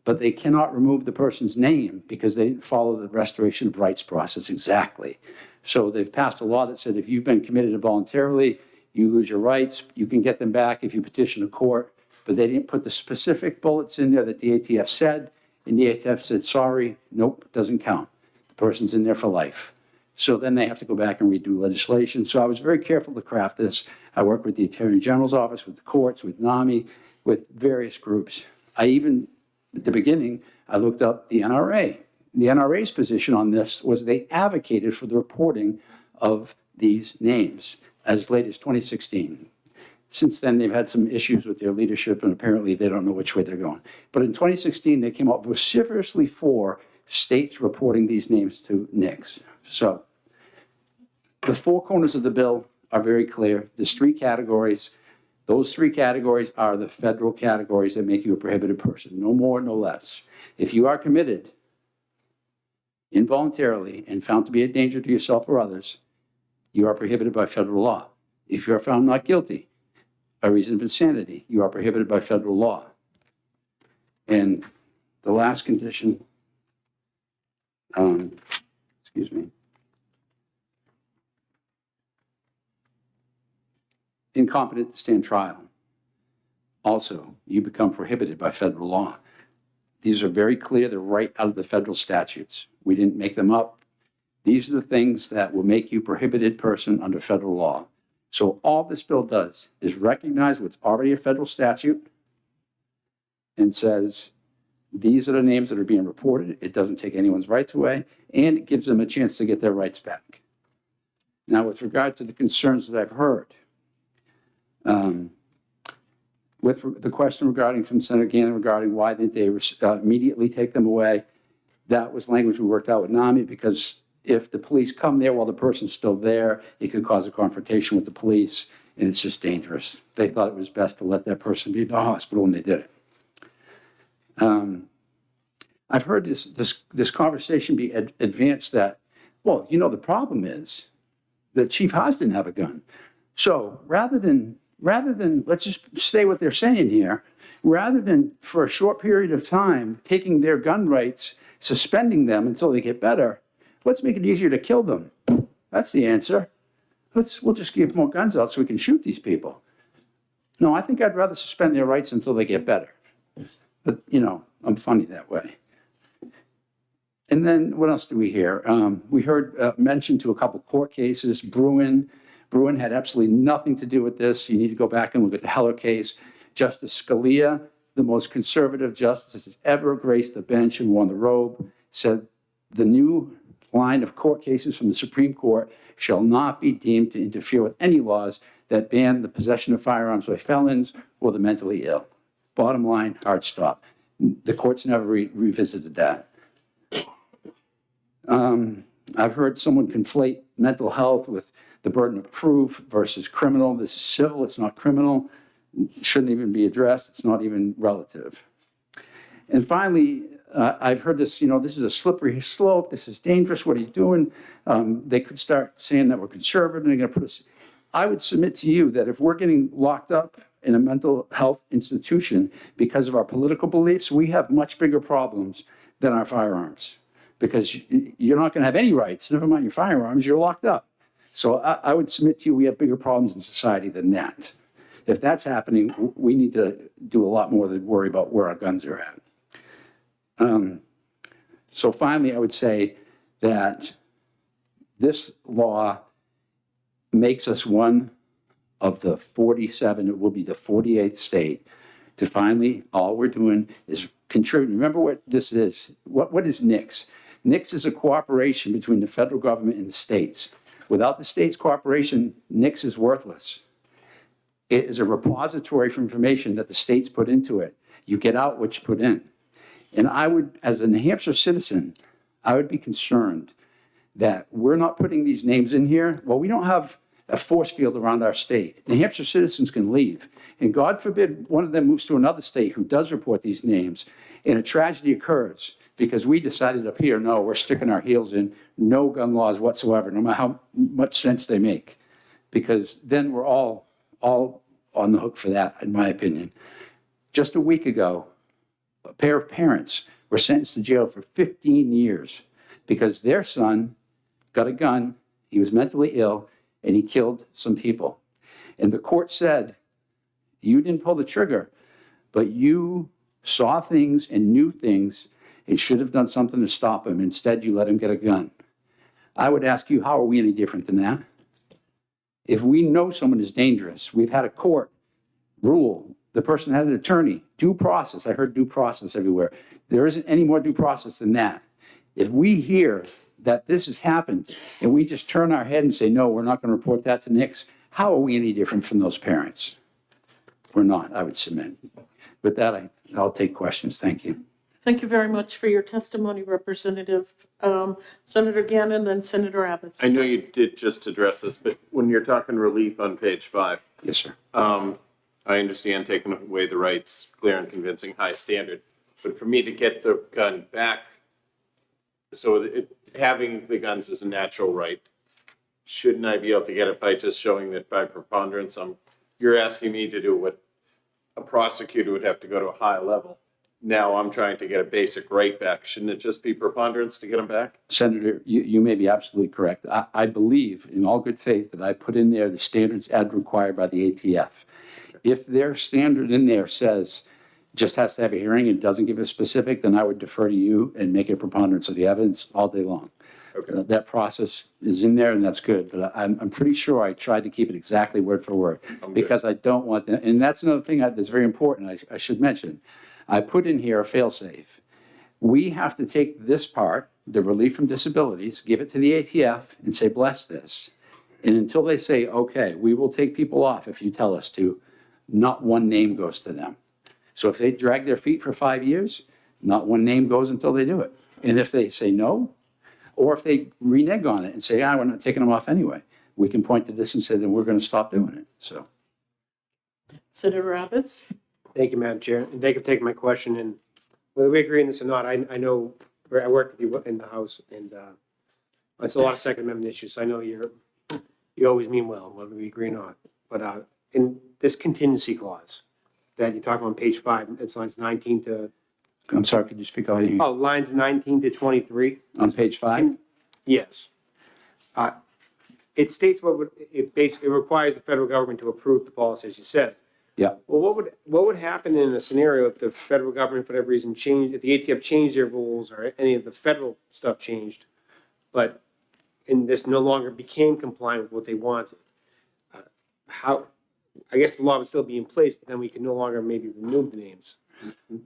but they cannot remove the person's name because they didn't follow the restoration of rights process exactly. So they've passed a law that said if you've been committed involuntarily, you lose your rights. You can get them back if you petition a court, but they didn't put the specific bullets in there that the ATF said, and the ATF said, sorry, nope, doesn't count. The person's in there for life. So then they have to go back and redo legislation. So I was very careful to craft this. I worked with the Attorney General's office, with the courts, with NAMI, with various groups. I even, at the beginning, I looked up the NRA. The NRA's position on this was they advocated for the reporting of these names as late as 2016. Since then, they've had some issues with their leadership, and apparently they don't know which way they're going. But in 2016, they came up vociferously for states reporting these names to NICS. So the 4 corners of the bill are very clear. There's 3 categories. Those 3 categories are the federal categories that make you a prohibited person, no more, no less. If you are committed involuntarily and found to be a danger to yourself or others, you are prohibited by federal law. If you are found not guilty by reason of insanity, you are prohibited by federal law. And the last condition, excuse me, incompetent to stand trial. Also, you become prohibited by federal law. These are very clear. They're right out of the federal statutes. We didn't make them up. These are the things that will make you a prohibited person under federal law. So all this bill does is recognize what's already a federal statute and says, these are the names that are being reported. It doesn't take anyone's rights away, and it gives them a chance to get their rights back. Now, with regard to the concerns that I've heard, with the question regarding from Senator Gannon regarding why didn't they immediately take them away, that was language we worked out with NAMI, because if the police come there while the person's still there, it could cause a confrontation with the police, and it's just dangerous. They thought it was best to let that person be in the hospital when they did it. I've heard this conversation be advanced that, well, you know, the problem is that Chief Haas didn't have a gun. So rather than, let's just say what they're saying here, rather than for a short period of time taking their gun rights, suspending them until they get better, let's make it easier to kill them. That's the answer. We'll just give more guns out so we can shoot these people. No, I think I'd rather suspend their rights until they get better. But, you know, I'm funny that way. And then what else do we hear? We heard mention to a couple court cases, Bruin had absolutely nothing to do with this. You need to go back and look at the Heller case. Justice Scalia, the most conservative justice has ever graced the bench and worn the robe, said the new line of court cases from the Supreme Court shall not be deemed to interfere with any laws that ban the possession of firearms by felons or the mentally ill. Bottom line, hard stop. The courts never revisited that. I've heard someone conflate mental health with the burden of proof versus criminal. This is civil, it's not criminal. Shouldn't even be addressed, it's not even relative. And finally, I've heard this, you know, this is a slippery slope, this is dangerous, what are you doing? They could start saying that we're conservative and they're gonna put us. I would submit to you that if we're getting locked up in a mental health institution because of our political beliefs, we have much bigger problems than our firearms. Because you're not gonna have any rights, never mind your firearms, you're locked up. So I would submit to you, we have bigger problems in society than that. If that's happening, we need to do a lot more than worry about where our guns are at. So finally, I would say that this law makes us one of the 47, it will be the 48th state, to finally, all we're doing is contributing. Remember what this is. What is NICS? NICS is a cooperation between the federal government and the states. Without the states' cooperation, NICS is worthless. It is a repository for information that the states put into it. You get out what you put in. And I would, as a New Hampshire citizen, I would be concerned that we're not putting these names in here. Well, we don't have a force field around our state. New Hampshire citizens can leave. And God forbid one of them moves to another state who does report these names, and a tragedy occurs because we decided up here, no, we're sticking our heels in, no gun laws whatsoever, no matter how much sense they make. Because then we're all on the hook for that, in my opinion. Just a week ago, a pair of parents were sentenced to jail for 15 years because their son got a gun, he was mentally ill, and he killed some people. And the court said, you didn't pull the trigger, but you saw things and knew things and should have done something to stop him. Instead, you let him get a gun. I would ask you, how are we any different than that? If we know someone is dangerous, we've had a court rule, the person had an attorney, due process. I heard due process everywhere. There isn't any more due process than that. If we hear that this has happened and we just turn our head and say, no, we're not going to report that to NICS, how are we any different from those parents? We're not, I would submit. With that, I'll take questions. Thank you. Thank you very much for your testimony, Representative. Senator Gannon, then Senator Abbott. I know you did just address this, but when you're talking relief on page 5. Yes, sir. I understand taking away the rights, clear and convincing, high standard. But for me to get the gun back, so having the guns is a natural right, shouldn't I be able to get it by just showing that by preponderance? You're asking me to do what a prosecutor would have to go to a high level. Now I'm trying to get a basic right back. Shouldn't it just be preponderance to get them back? Senator, you may be absolutely correct. I believe in all good faith that I put in there the standards as required by the ATF. If their standard in there says just has to have a hearing and doesn't give a specific, then I would defer to you and make a preponderance of the evidence all day long. Okay. That process is in there and that's good, but I'm pretty sure I tried to keep it exactly word for word because I don't want that. And that's another thing that's very important I should mention. I put in here a fail-safe. We have to take this part, the relief from disabilities, give it to the ATF and say, bless this. And until they say, okay, we will take people off if you tell us to, not one name goes to them. So if they drag their feet for 5 years, not one name goes until they do it. And if they say no, or if they renege on it and say, we're not taking them off anyway, we can point to this and say, then we're going to stop doing it. So. Senator Abbott. Thank you, Madam Chair, and thank you for taking my question. And whether we agree on this or not, I know I work with you in the House, and it's a lot of Second Amendment issues. So I know you always mean well, whether we agree or not. But in this contingency clause that you talk about on page 5, it's lines 19 to. I'm sorry, could you speak out here? Oh, lines 19 to 23. On page 5? Yes. It states it basically requires the federal government to approve the policy, as you said. Yeah. Well, what would happen in a scenario if the federal government, for whatever reason, changed, if the ATF changed their rules or any of the federal stuff changed, but, and this no longer became compliant with what they wanted? How, I guess the law would still be in place, but then we could no longer maybe remove the names.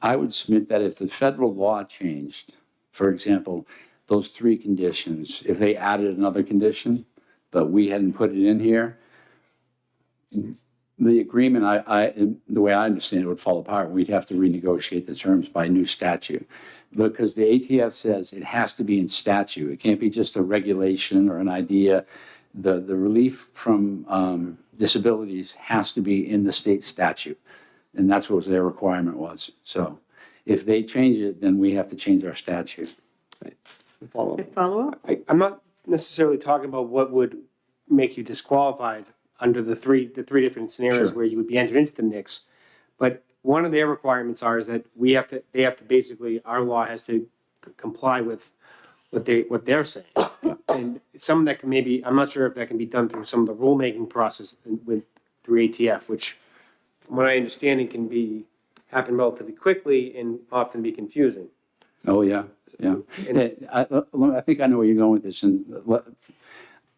I would submit that if the federal law changed, for example, those three conditions, if they added another condition, but we hadn't put it in here, the agreement, the way I understand it, would fall apart. We'd have to renegotiate the terms by new statute. Because the ATF says it has to be in statute. It can't be just a regulation or an idea. The relief from disabilities has to be in the state statute. And that's what their requirement was. So if they change it, then we have to change our statute. Follow up. Follow-up? I'm not necessarily talking about what would make you disqualified under the three different scenarios Sure. where you would be entered into the NICS. But one of their requirements is that they have to basically, our law has to comply with what they're saying. And some of that can maybe, I'm not sure if that can be done through some of the rulemaking process through ATF, which from what I understand, it can happen relatively quickly and often be confusing. Oh, yeah, yeah. I think I know where you're going with this. And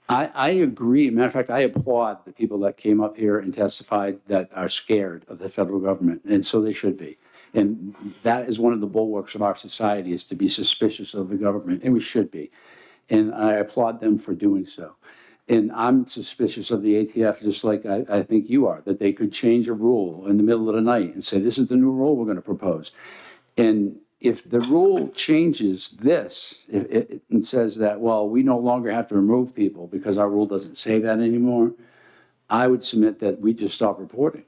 I agree. Matter of fact, I applaud the people that came up here and testified that are scared of the federal government, and so they should be. And that is one of the bulwarks of our society, is to be suspicious of the government, and we should be. And I applaud them for doing so. And I'm suspicious of the ATF, just like I think you are, that they could change a rule in the middle of the night and say, this is the new rule we're going to propose. And if the rule changes this, and says that, well, we no longer have to remove people because our rule doesn't say that anymore, I would submit that we just stop reporting.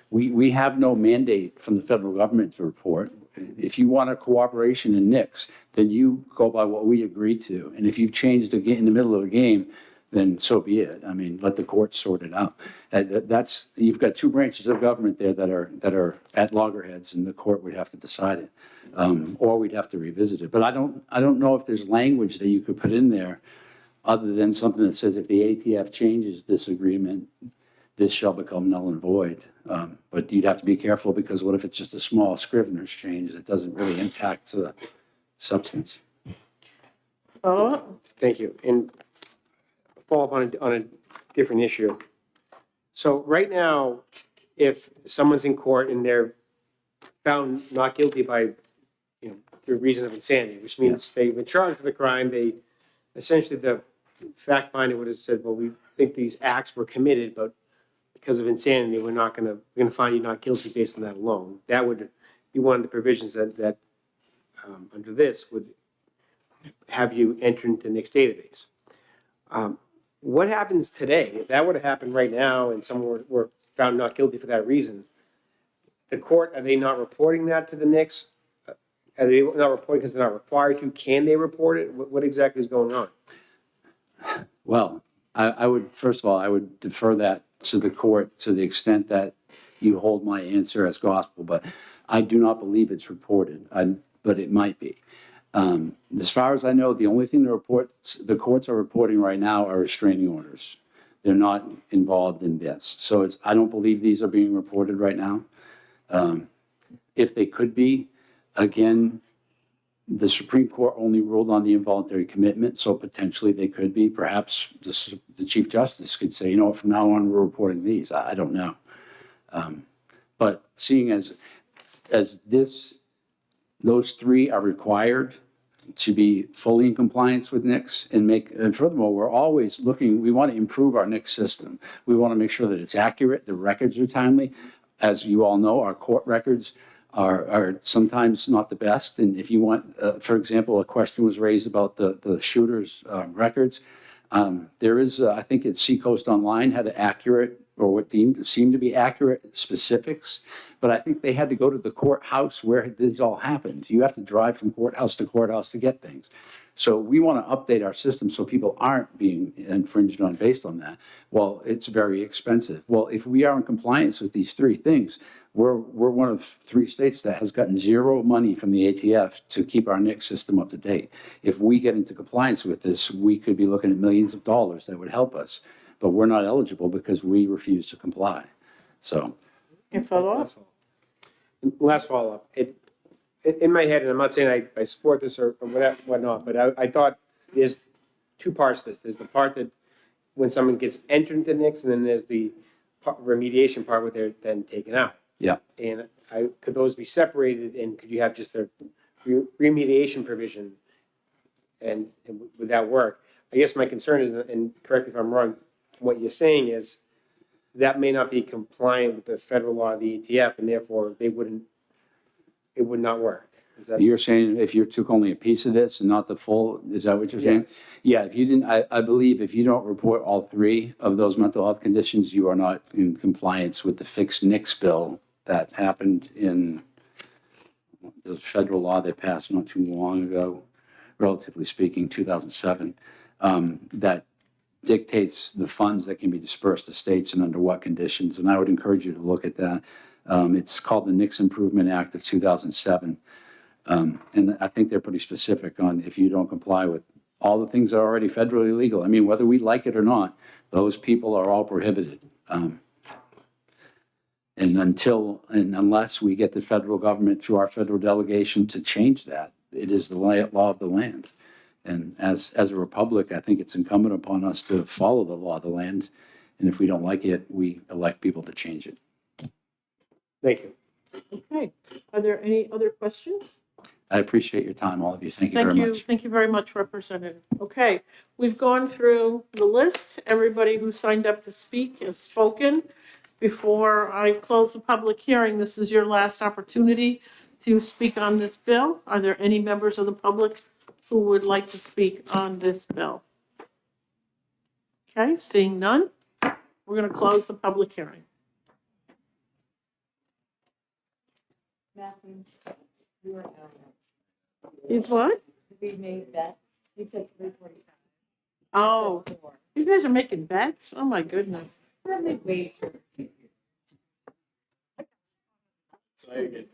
We have no mandate from the federal government to report. If you want a cooperation in NICS, then you go by what we agreed to. And if you've changed in the middle of the game, then so be it. I mean, let the courts sort it out. You've got two branches of government there that are at loggerheads, and the court would have to decide it, or we'd have to revisit it. But I don't know if there's language that you could put in there other than something that says if the ATF changes this agreement, this shall become null and void. But you'd have to be careful, because what if it's just a small scrivener's change that doesn't really impact the substance? Follow-up? Thank you. And follow up on a different issue. So right now, if someone's in court and they're found not guilty by, through reason of insanity, which means they've been charged with a crime, essentially the fact finder would have said, well, we think these acts were committed, but because of insanity, we're going to find you not guilty based on that alone. That would be one of the provisions that under this would have you enter into the NICS database. What happens today? If that were to happen right now and someone were found not guilty for that reason, the court, are they not reporting that to the NICS? Are they not reporting because they're not required to? Can they report it? What exactly is going on? Well, I would, first of all, I would defer that to the court to the extent that you hold my answer as gospel, but I do not believe it's reported, but it might be. As far as I know, the only thing the courts are reporting right now are restraining orders. They're not involved in this. So I don't believe these are being reported right now. If they could be, again, the Supreme Court only ruled on the involuntary commitment, so potentially they could be. Perhaps the Chief Justice could say, from now on, we're reporting these. I don't know. But seeing as those three are required to be fully in compliance with NICS and furthermore, we're always looking, we want to improve our NICS system. We want to make sure that it's accurate, the records are timely. As you all know, our court records are sometimes not the best. And if you want, for example, a question was raised about the shooter's records. There is, I think it's Seacoast Online had an accurate, or what seemed to be accurate specifics, but I think they had to go to the courthouse where this all happened. You have to drive from courthouse to get things. So we want to update our system so people aren't being infringed on based on that. Well, it's very expensive. Well, if we are in compliance with these three things, we're one of 3 states that has gotten zero money from the ATF to keep our NICS system up to date. If we get into compliance with this, we could be looking at millions of dollars that would help us, but we're not eligible because we refuse to comply. So Can you follow up? Last follow-up. In my head, and I'm not saying I support this or whatnot, but I thought there's two parts to this. There's the part that when someone gets entered into the NICS, and then there's the remediation part where they're then taken out. Yeah. And could those be separated, and could you have just the remediation provision? And would that work? I guess my concern is, and correct me if I'm wrong, what you're saying is that may not be compliant with the federal law of the ETF, and therefore it would not work. Is that? You're saying if you took only a piece of this and not the full, is that what you're saying? Yes. Yeah, if you didn't, I believe if you don't report all three of those mental health conditions, you are not in compliance with the fixed NICS bill that happened in the federal law they passed not too long ago, relatively speaking, 2007, that dictates the funds that can be dispersed to states and under what conditions. And I would encourage you to look at that. It's called the NICS Improvement Act of 2007. And I think they're pretty specific on if you don't comply with all the things that are already federally legal. I mean, whether we like it or not, those people are all prohibited. And unless we get the federal government through our federal delegation to change that, it is the law of the land. And as a republic, I think it's incumbent upon us to follow the law of the land. And if we don't like it, we elect people to change it. Thank you. Okay. Are there any other questions? I appreciate your time, all of you. Thank you very much. Thank you very much, Representative. Okay, we've gone through the list. Everybody who signed up to speak has spoken. Before I close the public hearing, this is your last opportunity to speak on this bill. Are there any members of the public who would like to speak on this bill? Okay, seeing none, we're going to close the public hearing. Matthew, you were out. Is what? We made bets. You said 3:45. Oh, you guys are making bets? Oh, my goodness. Friendly wager. So I get